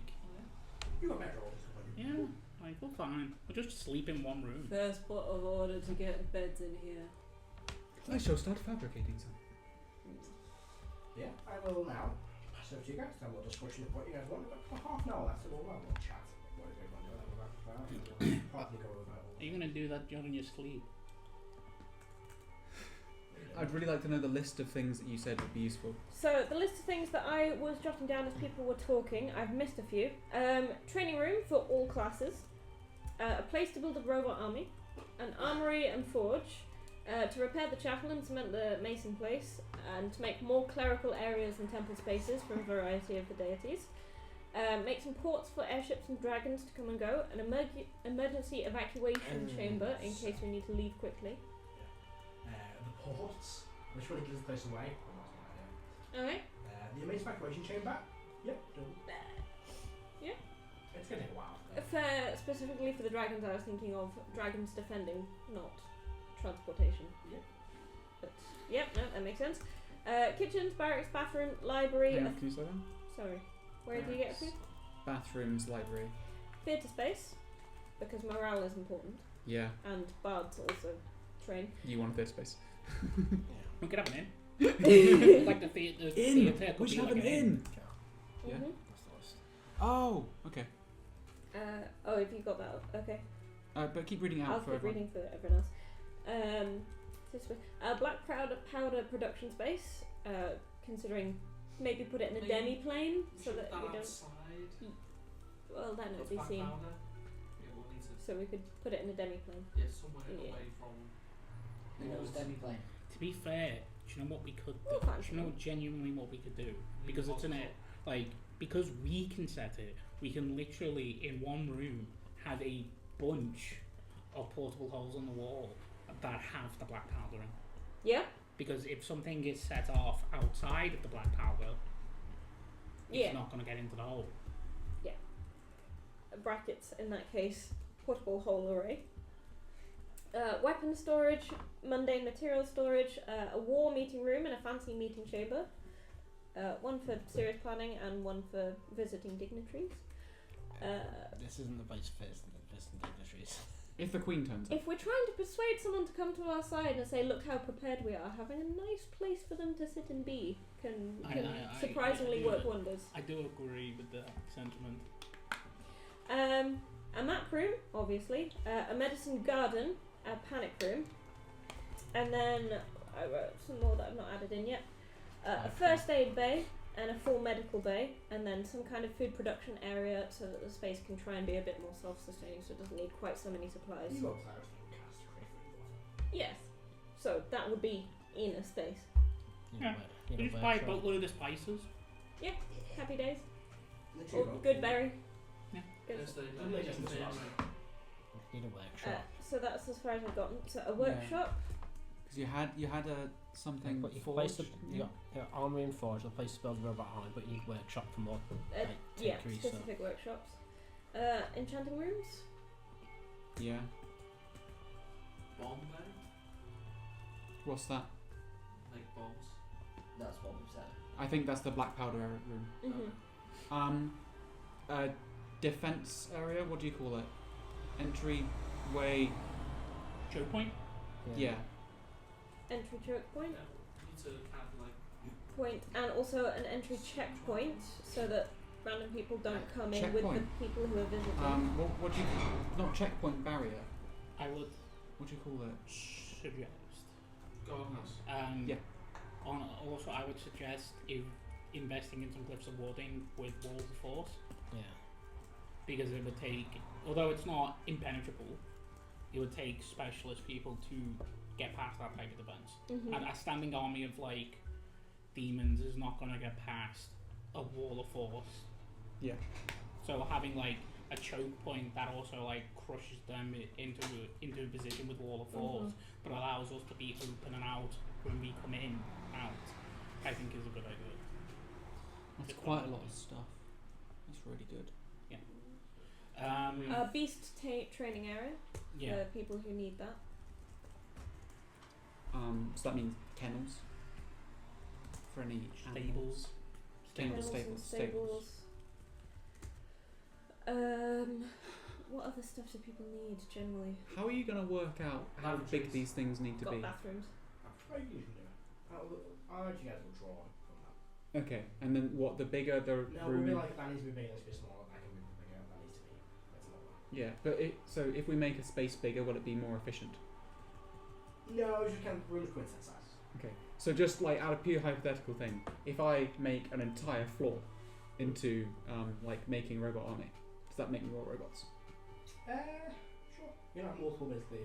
You got better orders. yeah, like we're fine. We'll just sleep in one room. First pot of order to get beds in here. I shall start fabricating some. Yeah, I will now pass it over to you guys. Then we'll just push you what you guys want. For half an hour left, so we'll chat. What is everyone doing? We'll probably go over Are you gonna do that during your sleep? I'd really like to know the list of things that you said would be useful. So the list of things that I was jotting down as people were talking, I've missed a few. Training room for all classes, a place to build a robot army, an armory and forge, to repair the chapel and cement the mason place, and to make more clerical areas and temple spaces for a variety of the deities. Make some ports for airships and dragons to come and go, an emergency evacuation chamber in case we need to leave quickly. the ports, which really gives the place away. Alright. The emergency evacuation chamber. Yep. Done. Yeah. It's gonna take a while. Specifically for the dragons, I was thinking of dragons defending, not transportation. Yeah. But yep, no, that makes sense. Kitchens, barracks, bathroom, library. Hang on, can you slow down? Sorry, where do you get to? Bathrooms, library. Theatre space, because morale is important, Yeah, and bards also train. you want a theatre space. We could have an inn. Like the theatre. Inn! Theatre We could should be have like an inn! Yeah. Mhm. Oh, okay. If you got that, okay. But keep reading out I'll for keep everyone. reading for everyone else. Black powder production space. Considering maybe put it in a Maybe demi-plane so Should that we don't. outside Well, then it'll of be black seen. powder. Yeah, we'll need to. So we could put it in a demi-plane. Yeah, somewhere Yeah. away from. You know, walls. demi-plane. To be fair, do you know what we could do? We'll find Do you know genuinely what we could do? Leave Because it's in hospital. it, like, because we can set it, we can literally, in one room, have a bunch of portable holes on the wall that have the black powder in. Yeah. Because if something is set off outside of the black powder, Yeah. it's not going to get into the hole. Brackets in that case. Portable hole array. Weapon storage, mundane material storage, a war meeting room and a fancy meeting chamber. One for serious planning and one for visiting dignitaries. This isn't the place for visiting dignitaries. If the Queen turns up. If we're trying to persuade someone to come to our side and say, look how prepared we are, having a nice place for them to sit and be can I surprisingly work wonders. I do agree with that sentiment. A map room, obviously, a medicine garden, a panic room, and then I wrote some more that I've not added in yet. A first aid bay and a full medical bay, and then some kind of food production area so that the space can try and be a bit more self-sustaining, so it doesn't need quite so many supplies. You got players that cast create food. Yes, so that would be in a space. Yeah. You just buy a boatload of spices. Happy days. Literally Or got- good berry. Yeah. Good. There's the Only just the infirmary. spice. Need a workshop. So that's as far as I've gotten. So a workshop. Because you had a something But you can place forged. the armory and forge, a place to build a robot army, but you need workshop for more. Like, Yeah, tinkery stuff. specific workshops. Enchanting rooms. Yeah. Bomb bay. What's that? Like bombs. That's what we've said. I think that's the black powder room. Mm-hmm. Defense area. What do you call it? Entryway. Choke point. Yeah. Entry choke point. Yeah. You need to kind of like. Point, and also an entry checkpoint so that random people don't come in with Checkpoint? the people who are visiting. What do you? Not checkpoint barrier. I would What do you call it? suggest. Go on. Yeah. Also, I would suggest investing in some glyphs of warding with walls of force, Yeah. because it would take, although it's not impenetrable, it would take specialist people to get past that type of defense. Mm-hmm. And a standing army of like demons is not going to get past a wall of force. Yeah. So having like a choke point that also like crushes them into a position with wall of force, but allows us to be open and out when we come in out, I think is a good idea. That's quite a lot of stuff. It's really good. Beast training area Yeah. for people who need that. So that means kennels for any animals. Stables. Stables. Stables. What other stuff do people need generally? How are you going to work out how big Lavatories. these things need to Got be? bathrooms. I usually do. I'll let you guys will draw from that. Okay, and then what? The bigger the No, we'll room. be like, that needs to be bigger, that needs to be smaller, that can be bigger, that needs to be smaller. Yeah, but so if we make a space bigger, will it be more efficient? No, you just kind of really quick set size. Okay, so just like out of pure hypothetical thing, if I make an entire floor into like making robot army, does that make more robots? Sure. You know, multiple basically.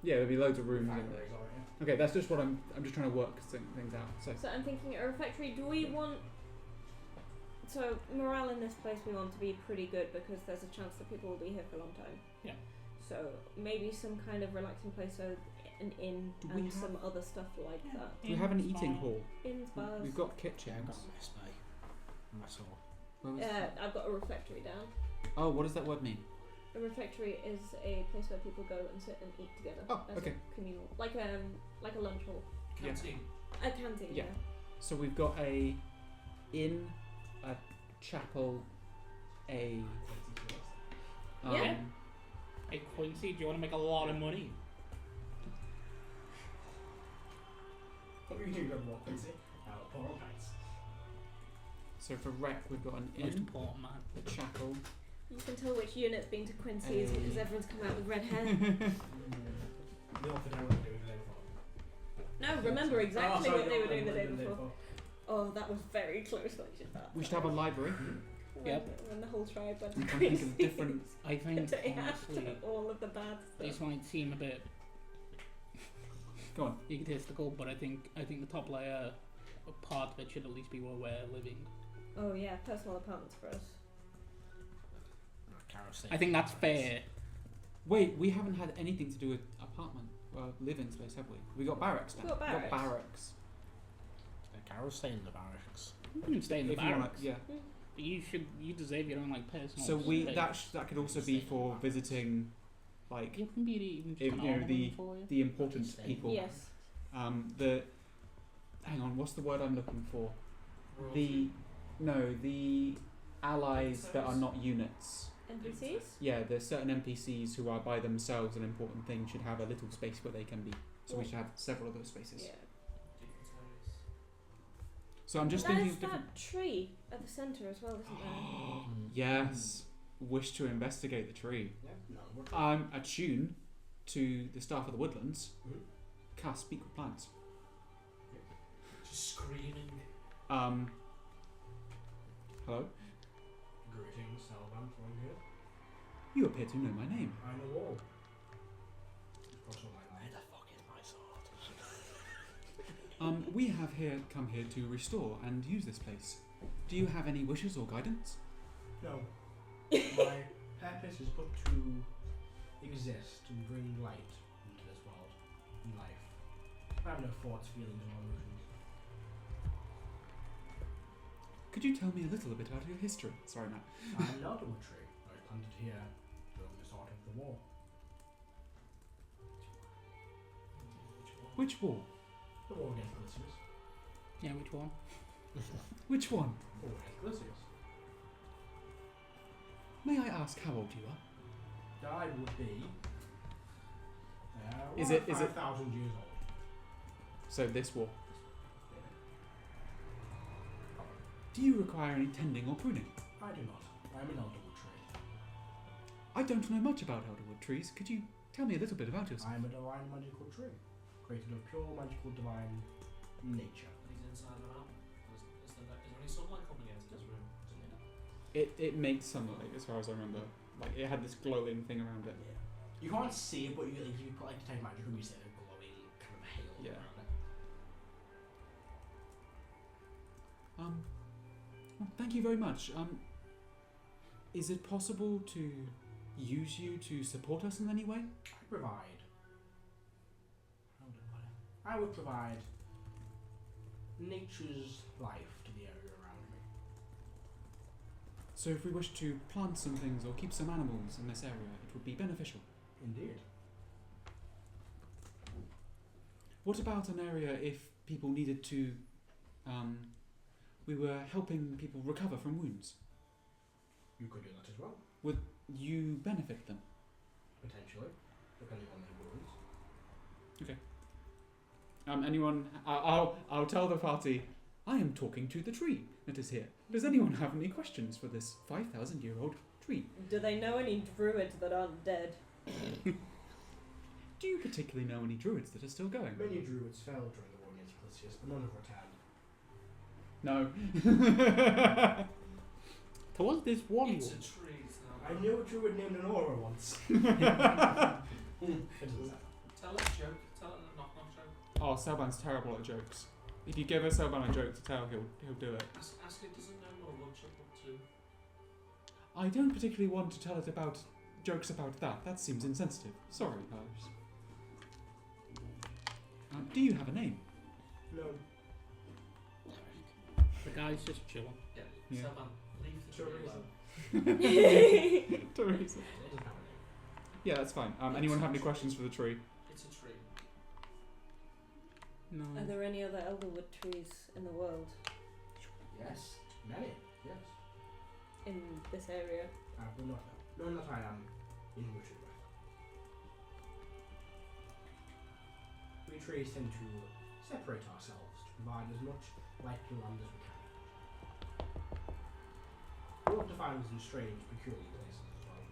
Yeah, there'll be loads of rooms in factories, there. alright, yeah. Okay, that's just what I'm just trying to work things out. So So I'm thinking a refectory. Do we want? So morale in this place we want to be pretty good because there's a chance that people will be here for a long time. Yeah. So maybe some kind of relaxing place, so an inn Do we and have- some other stuff like that. do we have an eating hall? Inns, bars. We've got Yeah, I've kitchens. got a mess bay. Mess hall. Where was I've got a refectory down. Oh, what does that word mean? A refectory is a place where people go and sit and eat together. Oh, as okay. A communal, like a lunch hall, Yeah. Canteen. a canteen. Yeah. So we've got a inn, a chapel, a Yeah. Hey Quincy, do you want to make a lot of money? What were you doing more Quincy? Coral Heights. So for rec we've got an Most inn, important man. a chapel, You can tell which unit's been to Quincy's because everyone's come out with red hair. They offered out what they were doing for. No, remember exactly sorry, what they were no, doing the day no, before. Oh, that was very close. Like you said. We should have a library. When the whole tribe went to I'm trying to think Quincy's. of different. I think To honestly, all of the bad this stuff. might seem a bit Go on. egotistical, but I think the top layer, a part of it should at least be where we're living. Oh yeah, personal apartments for us. I think that's fair. Wait, we haven't had anything to do with apartment, living space, have we? We got barracks now. We got barracks. barracks. Carol's staying in the barracks. You can stay in the If you wanna- barracks. yeah. But you deserve your own like personal. So we space. that could also be for visiting, like You can be even if, an you know, ornament for you. the important people. Yes. Hang on, what's the word I'm looking for? Royalty. The allies that are not units. NPCs? Yeah, there's certain NPCs who are by themselves an important thing should have a little space where they can be. So we should have several of those spaces. Yeah. Dignitaries. So I'm just There's thinking of that different. tree at the centre as well, isn't there? Yes, wish to investigate the tree. Yeah, no, we're I'm attuned to the staff of the woodlands. Mhm. Cast speak with plants. Just screaming. Hello. Greetings, Salvan from here. You appear to know my name. I'm a wall. Also my Where name. the fuck is my sword? We have come here to restore and use this place. Do you have any wishes or guidance? No. My purpose is but to exist and bring light into this world and life. I have no thoughts, feelings, or emotions. Could you tell me a little bit about your history? Sorry, Matt. I'm not a wood tree. I was planted here during the start of the war. Which war? The war against Glacius. Yeah, which one? Which one? The war against Glacius. May I ask how old you are? I would be. Is it- 5,000 years old. So this war. Do you require any tending or pruning? I do not. I am an elderwood tree. I don't know much about elderwood trees. Could you tell me a little bit about yourself? I am a divine magical tree, created of pure magical divine nature. And he's inside and out. Is there any sunlight coming into this room? It makes sunlight, as far as I remember. Like it had this glowing thing around it. Yeah. You can't see it, but you put like detect magic and you see a glowing kind of halo Yeah. around it. Well, thank you very much. Is it possible to use you to support us in any way? I provide. How would I put it? I would provide nature's life to the area around me. So if we wish to plant some things or keep some animals in this area, it would be beneficial. Indeed. What about an area if people needed to, we were helping people recover from wounds? You could do that as well, Would you benefit them? potentially, depending on their wounds. Anyone? I'll tell the party. I am talking to the tree that is here. Does anyone have any questions for this 5,000-year-old tree? Do they know any druids that aren't dead? Do you particularly know any druids that are still going? Many druids fell during the war against Glacius, but none have returned. No. There was this one. It's a tree. I knew a druid named Honora once. Tell a joke. Tell a knock-knock joke. Oh, Selban's terrible at jokes. If you give Selban a joke to tell, he'll do it. Ask it, does it know what a woodchuck up to? I don't particularly want to tell it about jokes about that. That seems insensitive. Sorry, guys. Do you have a name? No. The guy's just chilling. Yeah. Yeah. Saban, leave the tree Teresa. alone. Teresa. It doesn't have a name. Yeah, that's fine. Anyone have any questions for the tree? It's a tree. No. Are there any other elderwood trees in the world? Yes. Many. Yes. In this area? I will not know. None that I am in with. We trees tend to separate ourselves to provide as much light to land as we can. what defines them strange, peculiar places as well.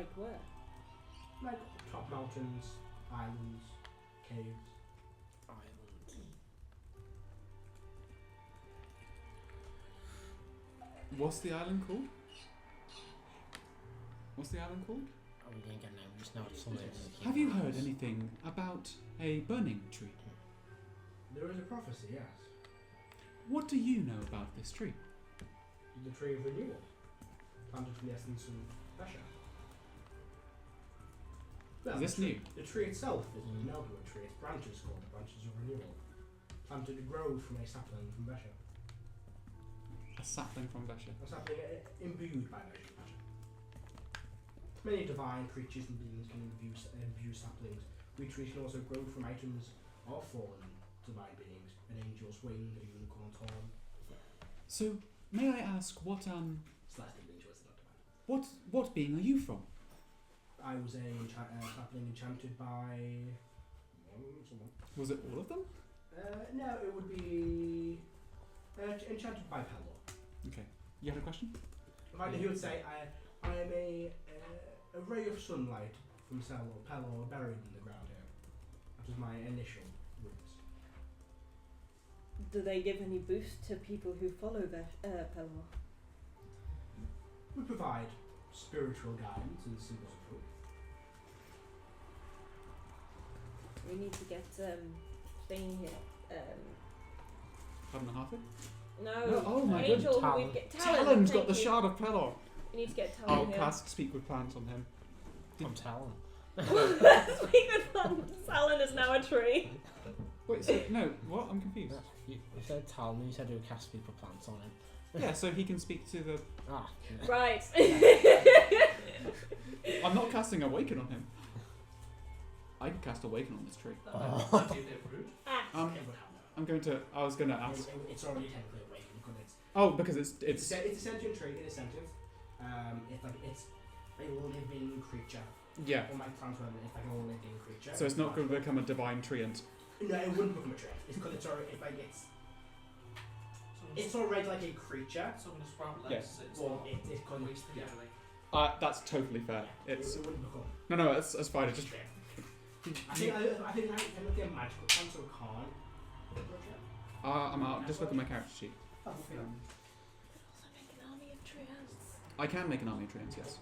Like where? Like top mountains, islands, caves. What's the island called? What's the island called? Oh, we didn't get a name, we just know it's something. Have you heard anything about a burning tree? There is a prophecy, yes. What do you know about this tree? The tree of renewal, planted from the essence of Vesha. Well, Is this the new? The tree itself is an elderwood tree. Its branches called the branches of renewal, planted to grow from a sapling from Vesha. A sapling from Vesha. A sapling imbued by Vesha. Many divine creatures and beings can imbue saplings. We trees can also grow from items of fallen divine beings: an angel's wing, a unicorn's horn. So, may I ask what Celestial beings, was not divine. what being are you from? I was a sapling enchanted by someone. Was it all of them? No, it would be enchanted by Pelor. Okay. You had a question? He would say, I am a ray of sunlight from Pelor buried in the ground here. That was my initial roots. Do they give any boost to people who follow Pelor? We provide spiritual guidance and symbols of hope. We need to get thing here. Having a half it? No, oh my Angel. Talon. We get Talon's got the thank you. shard of Pelor. We need to get Talon I'll here. cast Speak with Plants on him. I'm Talon. Speak with Talon. Talon is now a tree. Wait, so, no, what? I'm confused. You said Talon, you said you would cast Speak with Plants on him. Yeah, so he can speak to the... Ah. Right. I'm not casting Awaken on him. I can cast Awaken on this tree. That'd be a bit rude. I'm going to... I was going to ask... It's already technically awakened because it's Oh, because it's it's a sentient tree. It is sentient. It's a living creature. yeah. Or might transfer it. It's like a living creature. So it's not going to become a divine treant. No, it wouldn't become a tree. It's because it's already it's already like a creature. So when a sprout Yes. legs, it's Well, not it's called wasted yeah. usually. That's totally fair. It's It wouldn't become. no, it's fine. It's just I think technically a magical plant, so it can't. I'm out. Just look at my character sheet. Oh, okay. Also make an army of treants. I can make an army of treants, yes.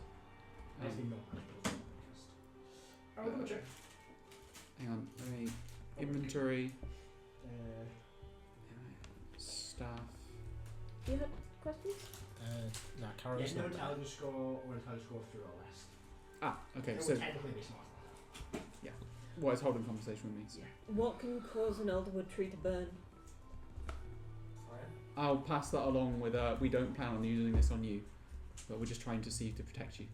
I think not magical. I will check. Hang on. Let me inventory staff. You had questions? No, Carol's Yes, no not there. intelligence score or intelligence score through or less. Ah, okay. It So would technically be smart. what is holding conversation with me? So. What can cause an elderwood tree to burn? I'll pass that along with. We don't plan on using this on you, but we're just trying to see to protect you.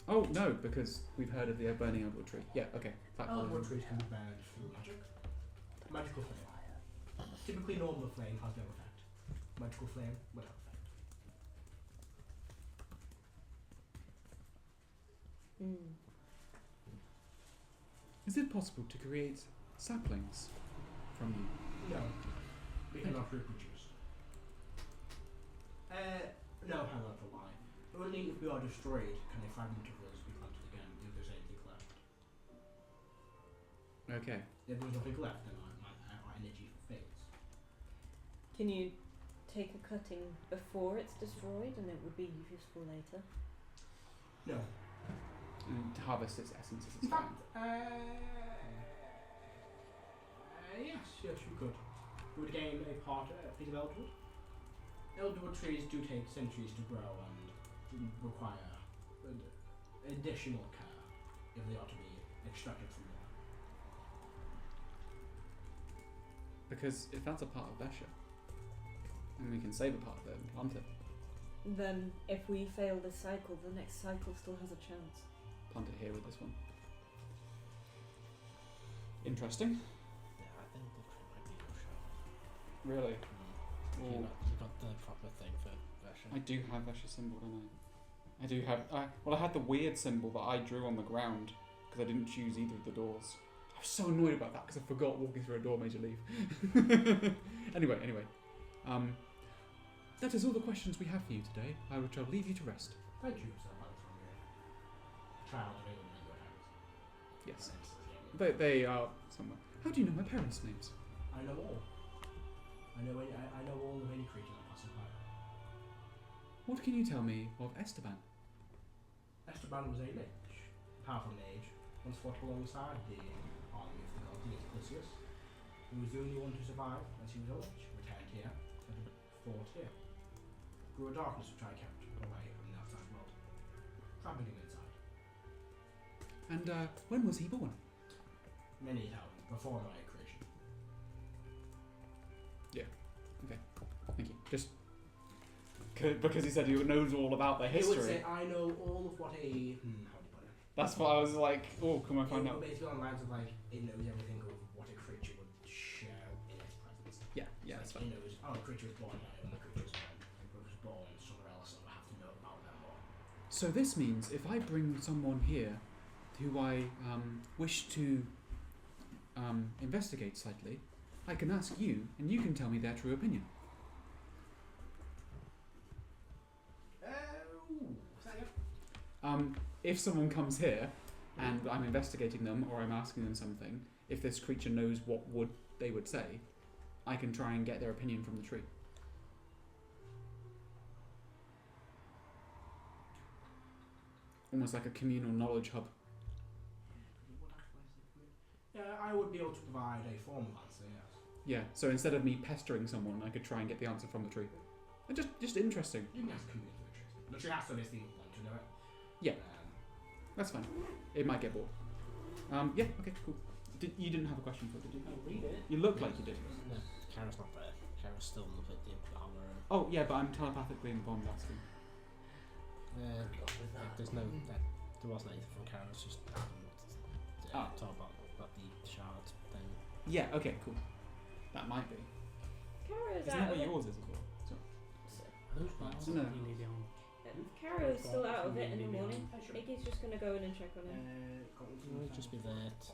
Oh no, because we've heard of the burning elderwood tree. Yeah. Okay. Elderwood trees can be burned through magic. Magical flame. Typically, normal flame has no effect. Magical flame will have effect. Is it possible to create saplings from you? No, we cannot reproduce. No, hang on, for a lie. Only if we are destroyed can a fragment of us be planted again if there's anything left. Okay. If there's nothing left, then our energy fades. Can you take a cutting before it's destroyed and it would be useful later? No. And to harvest its essence as In it's fact, yes, you could. You would gain a piece of elderwood. Elderwood trees do take centuries to grow and require additional care if they are to be extracted from the land. Because if that's a part of Vesha, then we can save a part of it and plant it. Then if we fail this cycle, the next cycle still has a chance. Plant it here with this one. Interesting. Yeah, I think the tree might be your show. Really? You got the proper thing for Vesha. I do have Vesha symbol, don't I? I do have. Well, I had the weird symbol that I drew on the ground because I didn't choose either of the doors. I was so annoyed about that because I forgot walking through a door made you leave. Anyway. That is all the questions we have for you today. I shall leave you to rest. Thank you, Sir Alexander. Child of England and your hands. Yes. They are somewhere. How do you know my parents' names? I know all. I know all of any creature that passes by. What can you tell me of Esteban? Esteban was a lich, powerful mage, once fought alongside the army of the god Dionysius. He was the only one to survive as he was a lich, returned here, and fought here. Grew a darkness which I kept away from the outside world, trapping him inside. And when was he born? Many thousands before my creation. Thank you. Just because he said he knows all about the history. He would say, I know all of what a... how do you put it? That's what I was like, oh, can I find out? Basically on the lines of like, it knows everything of what a creature would share in its presence. Yeah, that's fine. It knows, oh, a creature is born now, and the creature is born. A creature is born somewhere else, so I have to know about them more. So this means if I bring someone here who I wish to investigate slightly, I can ask you, and you can tell me their true opinion. If someone comes here and I'm investigating them or I'm asking them something, if this creature knows what they would say, I can try and get their opinion from the tree. Almost like a communal knowledge hub. Yeah, I would be able to provide a form of answer, yes. Yeah, so instead of me pestering someone, I could try and get the answer from the tree. And just interesting. You can ask the community of the tree has to obviously want to know it. Yeah. That's fine. It might get bored. Yeah, okay, cool. You didn't have a question for it, did you? I'll read it. You look like you did. No, Kara's not there. Kara's still up at the armor room. Oh, yeah, but I'm telepathically informed asking. Mm-hmm. There wasn't anything from Kara, it's just talk about the shard thing. Yeah, okay, cool. That might be. Kara's Isn't out that of what it. yours is as well? So, no. Kara's still out of it in the morning. Iggy's just going to go in and check on him. We'll just be there to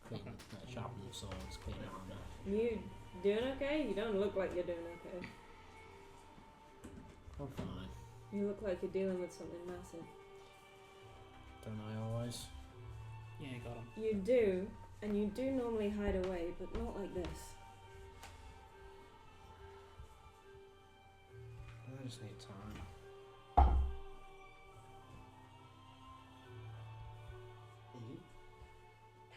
clean, sharpen swords, clean armor. You doing okay? You don't look like you're doing okay. I'm fine. You look like you're dealing with something massive. Don't I always? Yeah, you got him. You do, and you do normally hide away, but not like this. I just need time.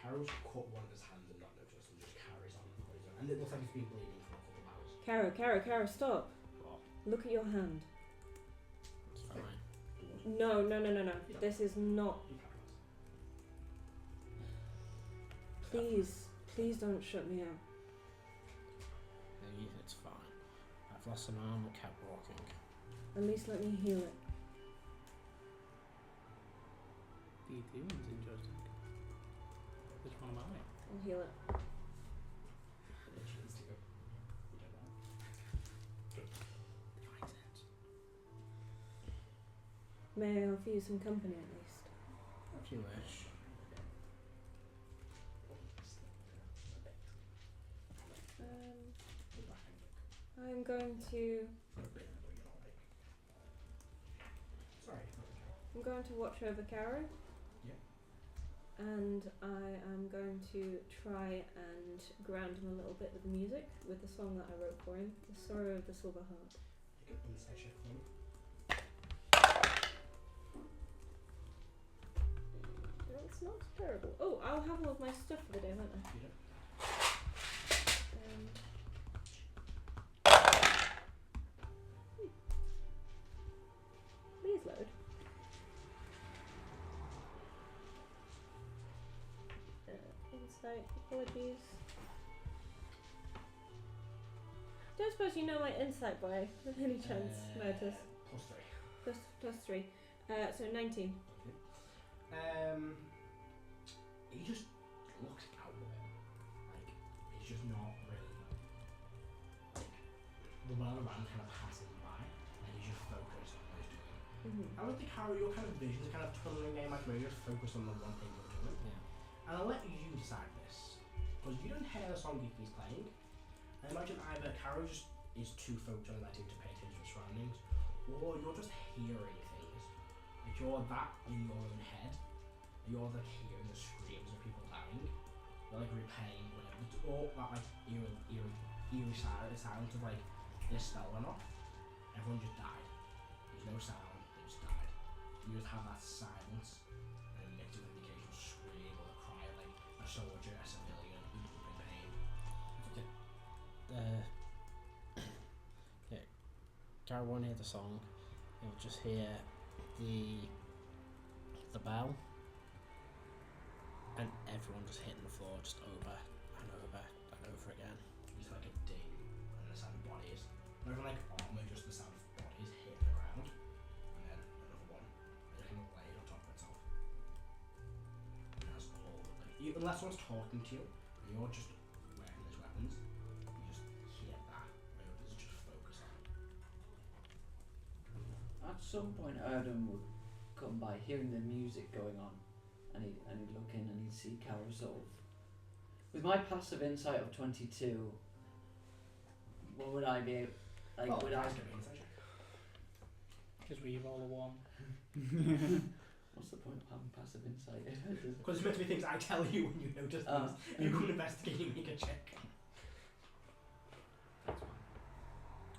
Carol's cut one of his hands and not noticed and just carries on. And it looks like he's been bleeding for a couple of hours. Kara, stop. What? Look at your hand. It's fine. No. This is not. Please don't shut me out. Maybe it's fine. I've lost an arm and kept walking. At least let me heal it. The one's interesting. Which one am I? I'll heal it. May I offer you some company at least? If you wish. I'm going to. I'm going to watch over Kara. Yeah. And I am going to try and ground him a little bit with the music, with the song that I wrote for him, The Sorrow of the Silver Heart. Take an insight check for me. It's not terrible. Oh, I'll have all of my stuff for the day, won't I? Yeah. Please load. Insight, apologies. Don't suppose you know my insight by any chance, Notice? +3. +3. So 19. He just looks out of it. Like, he's just not really. Like, the world around kind of passing by, and he's just focused on what he's doing. Mm-hmm. I like to carry your kind of visions, kind of tunneling game, like where you're just focused on the one thing you're doing. Yeah. And I'll let you decide this. because you don't hear the song if he's playing. I imagine either Caro just is too focused on letting to pay attention to his surroundings, or you're just hearing things. Like you're that in your own head, you're like hearing the screams of people dying, you're like replaying whatever, it's all that like eerie sound of like this spell went off, everyone just died. There's no sound, they just died. You just have that silence, and mixed with an occasional scream or a cry of like a soldier, a civilian who's in pain. Yeah, Gary won't hear the song. He'll just hear the bell, and everyone just hitting the floor just over and over and over again. Just like a ding and the sound of bodies. Not even like armor, just the sound of bodies hitting the ground, and then another one, and it kind of laid on top of itself. And that's all. Like, unless someone's talking to you, and you're just wearing those weapons, you just hear that. And you're just focused on it. At some point, Erdem would come by, hearing the music going on, and he'd look in and he'd see Carousel. With my passive insight of 22, what would I be like? Oh, would I? that's gonna be inside check. Just re-roll a 1. What's the point of having passive insight? Because it's meant to be things I tell you when you notice things. You come investigate, you make a check.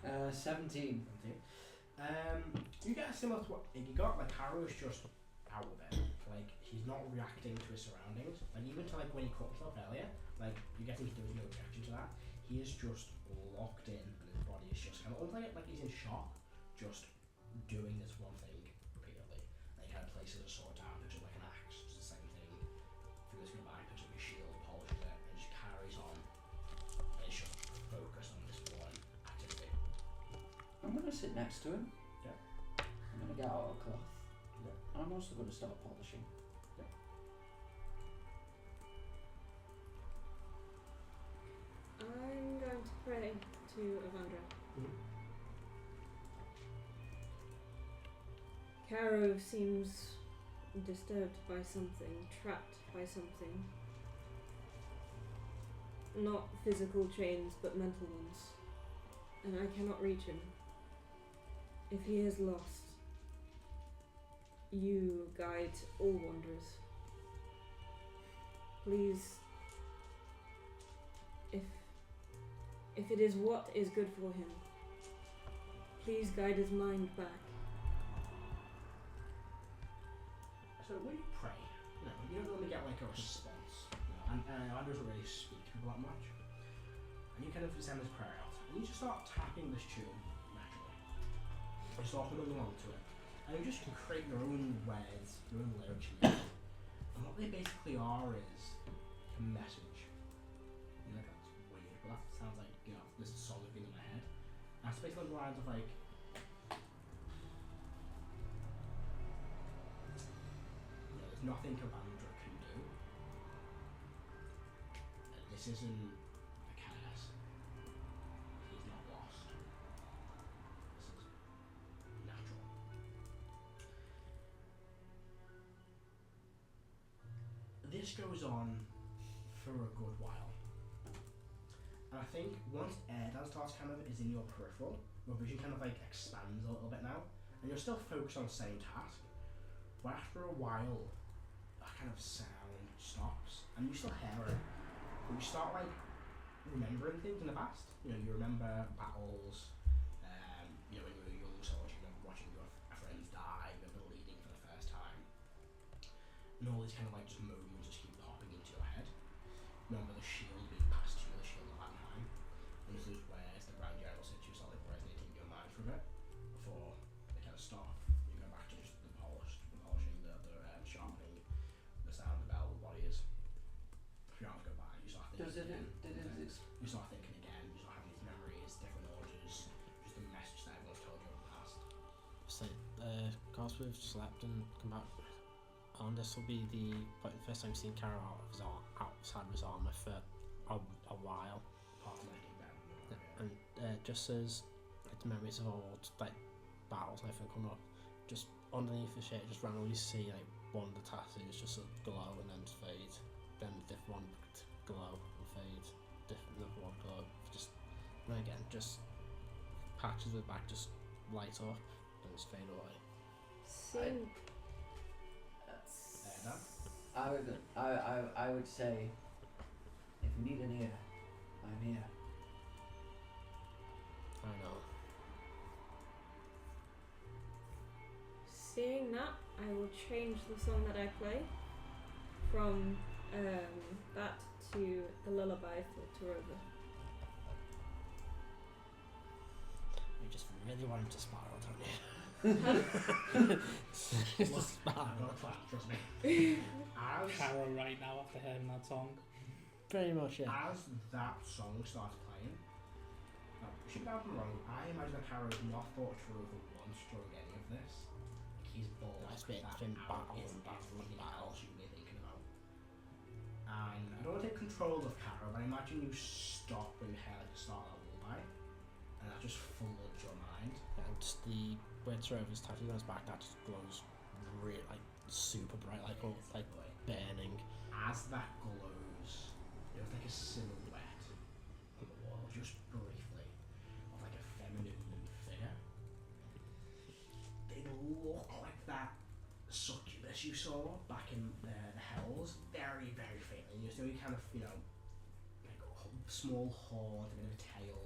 That's fine. 17. You get similar to what Iggy got. Like Haro's just out of it. Like he's not reacting to his surroundings. Like even to like when he cut himself earlier. Like you get him, there was no reaction to that. He is just locked in, and his body is just kind of almost like he's in shock, just doing this one thing repeatedly. Like he kind of places a sword down, picks up like an axe, just the same thing. Through this goodbye, picks up his shield, polishes it, and just carries on. And it's just focused on this one activity. I'm gonna sit next to him. Yeah. I'm gonna get out a cloth. Yeah. And I'm also gonna start polishing. I'm going to pray to Avandra. Caro seems disturbed by something, trapped by something. Not physical chains, but mental ones. And I cannot reach him. If he is lost, you guide all wanderers. Please, if it is what is good for him, please guide his mind back. So when you pray, you don't really get like a response, and I doesn't really speak to people that much. And you kind of send this prayer out, and you just start tapping this tune naturally. You start humming along to it, and you just create your own words, your own lyrics. And what they basically are is a message. You know, that's weird, but that sounds like this song has been in my head. And it's basically the lines of like. There's nothing Avandra can do. This isn't a curse. He's not lost. This is natural. This goes on for a good while. And I think once Airdan starts kind of is in your peripheral, your vision kind of like expands a little bit now. And you're still focused on the same task. But after a while, that kind of sound stops, and you still hear it, but you start like remembering things in the past. You remember battles. When you were a young soldier, you remember watching your friends die, you remember leading for the first time, and all these kind of like just moments just keep popping into your head. Remember the shield being passed to you, the shield of Vanheim, and this is where the Grand General said to you, like resonating in your mind for a bit before they kind of stop. You go back to just the polishing, the sharpening, the sound of bell, what it is. A few hours go by, you start thinking you start thinking again, you start having these memories, different orders, just a message that everyone's told you in the past. So, because we've slept and come back on, this will be the first time you've seen Caro outside of his armour for a while. Part of my game better. And just as it's memories of old like battles and everything coming up, just underneath the shade, just randomly see like one of the tattoos just sort of glow and then fade, then a different one glow and fade. patches of the back just light up and just fade away. Sing. Dan? I would say, if you need an ear, I'm here. I know. Seeing that, I will change the song that I play from that to the lullaby for Tarova. You just really want him to spiral, don't you? Just spiral. I'm not flat, trust me. As Carol right now after hearing that song. Pretty much, yeah. As that song starts playing, now, should I be wrong, I imagine that Harrow's not thought through for once during any of this. Like he's bored. It's been battle and battle and battle. Else you may be thinking about. And I don't want to take control of Caro, but I imagine you stop when you hear like the start of the lullaby, and that just floods your mind. And just the where Tarova's tattoo on his back, that just glows really like super bright, like all like burning. As that glows, there's like a silhouette on the wall, just briefly, of like a feminine figure. They look like that succubus you saw back in the Hells, very, very faintly. You see kind of, you know, like a small horn, a bit of a tail,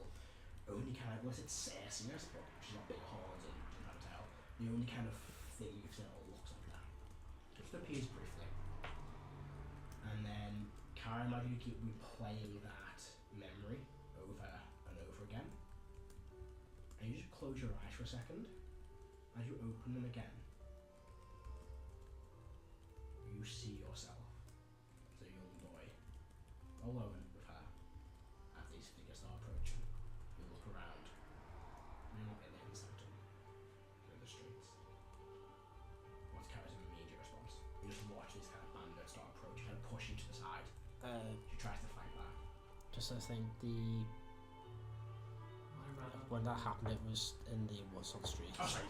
only kind of, was it Cercinus, but she's got big horns and doesn't have a tail. The only kind of thing you've seen that looks like that. Just appears briefly. And then Karen, I you keep replaying that memory over and over again. And you just close your eyes for a second. As you open them again, you see yourself as a young boy, alone with her. As these figures start approaching, you look around. You're not in the Inceptum. You're in the streets. What's Kara's immediate response? You just watch these kind of bandits start approaching, kind of pushing to the side. She tries to fight back. Just I think the when that happened, it was in the woods on the street. Oh, sorry.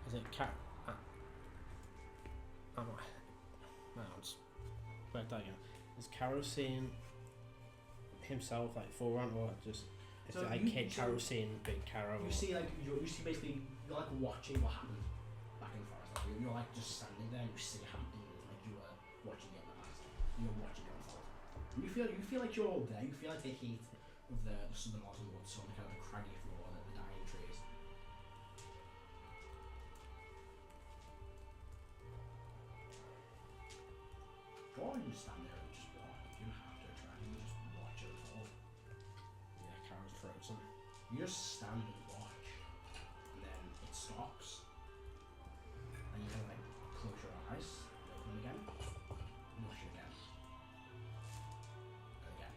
Is it Cat? No, I'm just back that again. Is Caro seeing himself like forefront, or just is So it like you- Kid so Caro seeing Big Caro? You see, like you see basically you're like watching what happened back in the forest. Like you're like just standing there and you see it happening like you were watching it in the past. You're watching it unfold. And you feel like you're all there. You feel like the heat of the southern autumn woods on the kind of the craggy floor and the dying trees. Or you stand there and just watch. You don't have to try. You just watch it unfold. Yeah, Caro's frozen. You just stand and watch, and then it stops, and you kind of like close your eyes, and open them again, and watch it again, and again.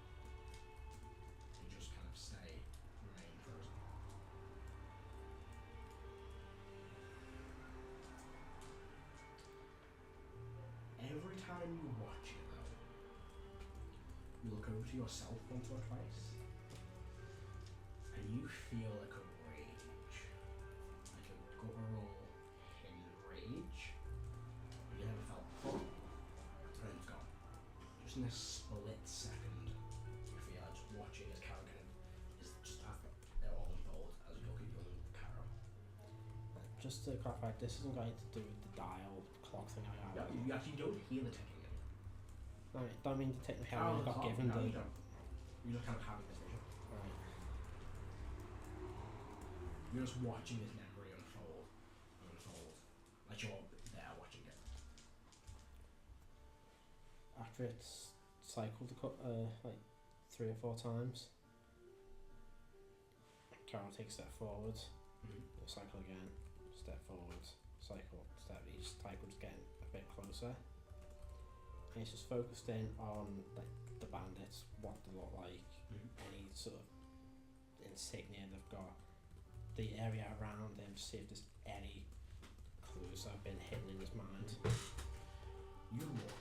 You just kind of remain frozen. Every time you watch it though, you look over to yourself once or twice, and you feel like a rage, like a guttural hidden rage you never felt before, and it's gone. Just in a split second, you feel like just watching as Carol kind of is just as they're all unfold as you look at young Carol. Just to clarify, this isn't going to do with the dial clock thing I have. Yeah, you actually don't hear the ticking anymore. No, I don't mean the technical Oh, I got clock, given no, the. you don't. You're just kind of having this vision. Right. You're just watching this memory unfold, like you're there watching it. After it's cycled like 3 or 4 times, Carol takes a step forward, cycle again, step forward, cycle, step. Each cycle's getting a bit closer, and he's just focused in on like the bandits, what they look like, any sort of insignia they've got, the area around them, to see if there's any clues that have been hidden in his mind. You look.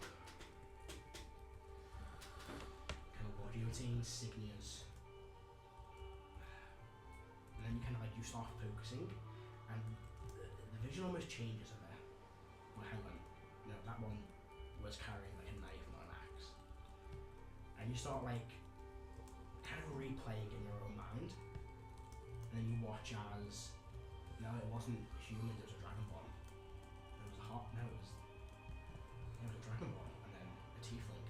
Kind of what do you see insignias? And then you kind of like you start focusing, and the vision almost changes a bit. Well, hang on, no, that one was carrying like a knife, not an axe. And you start like kind of replaying in your own mind. And then you watch as, no, it wasn't human, it was a dragonborn. It was a heart, no, it was a dragonborn, and then a tiefling.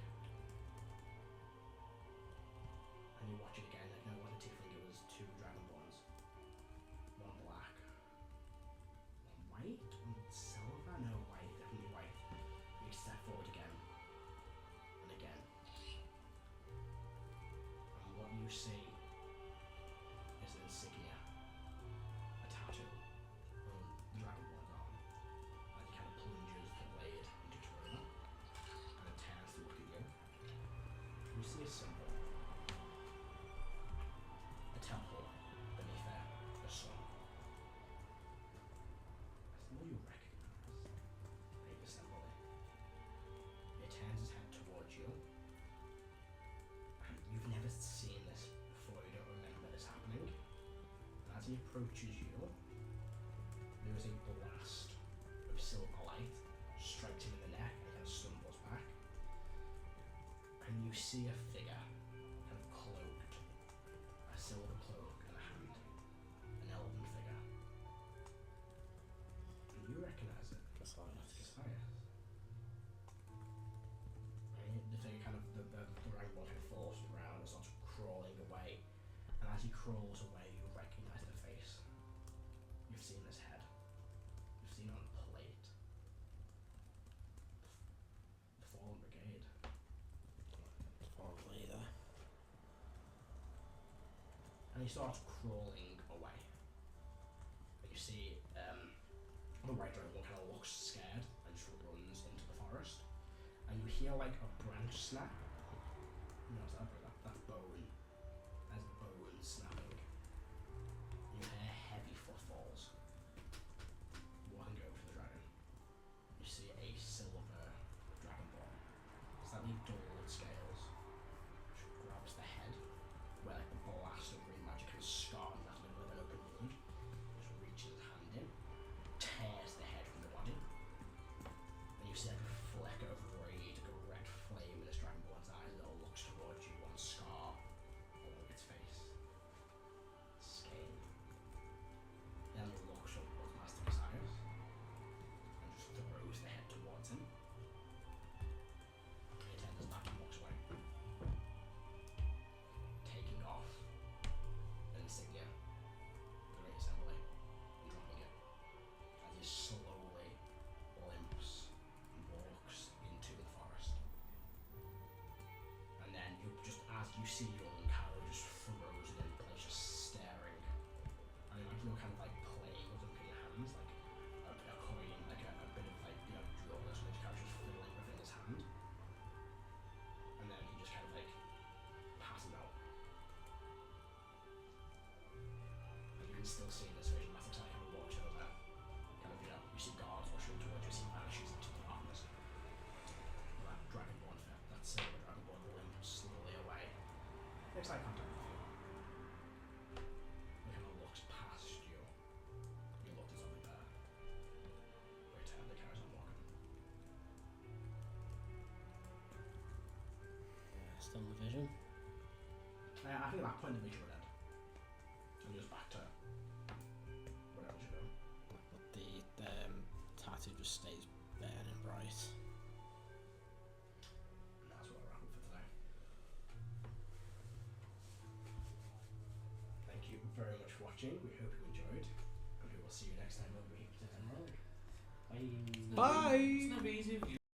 And you watch it again, like, no, it wasn't a tiefling, it was two dragonborns. One black, one white, one silver, no, white, definitely white. You step forward again, and again. And what you see is an insignia, a tattoo on the dragonborn's arm, as he kind of plunges the blade into its room, and it turns to look at you. You see a symbol, a temple beneath there, a sun. A symbol you recognize, very dissembly. It turns its head towards you, and you've never seen this before, you don't remember this happening. And as he approaches you, there is a blast of silver light, strikes him in the neck, and he kind of stumbles back. And you see a figure, kind of cloaked, a silver cloak in a hand, an elven figure. And you recognise it. Goliath. Goliath. And the figure kind of, the dragonborn kind of falls to the ground and starts crawling away. And as he crawls away, you recognise the face. You've seen his head. You've seen it on a plate. The Fallen Brigade. Probably there. And he starts crawling away. And you see the white dragon kind of looks scared and just runs into the forest. And you hear like a branch snap. You know, that bone. As the bone snapping. You hear heavy footfalls walking over to the dragon. You see a silver dragonborn, slightly dulled scales, which grabs the head, where like the blast of green magic has scarred that little bit of an open wound. Just reaches his hand in, tears the head from the body, and you see like a flicker of rage, like a red flame in this dragonborn's eyes. It all looks towards you, one scar along its face. Skin. Then it looks up towards Master Casius and just throws the head towards him. He turns his back and walks away, taking off an insignia, the Great Assembly, and dropping it as he slowly limps and walks into the forest. And then you just, as you see young Carol just frozen in place, just staring. And like you're kind of like playing with them in your hands, like a coin, like a bit of like, you know, jewelry, so the Carol just fiddling within his hand. And then he just kind of like passes out. And you can still see in this vision, Master Casius kind of watch over, kind of, you know, you see guards rushing towards you, as he vanishes into the darkness. That dragonborn, that silver dragonborn limps slowly away. Makes eye contact with you. He kind of looks past you. You look as over there. Where he carries on walking. Yeah, still in the vision. I think at that point the vision would end. And just back to whatever you're doing. But the tattoo just stays burning bright. And that's what we're wrapping for today. Thank you very much for watching. We hope you enjoyed. And we will see you next time on EP-79. Bye. Bye! It's never easy if you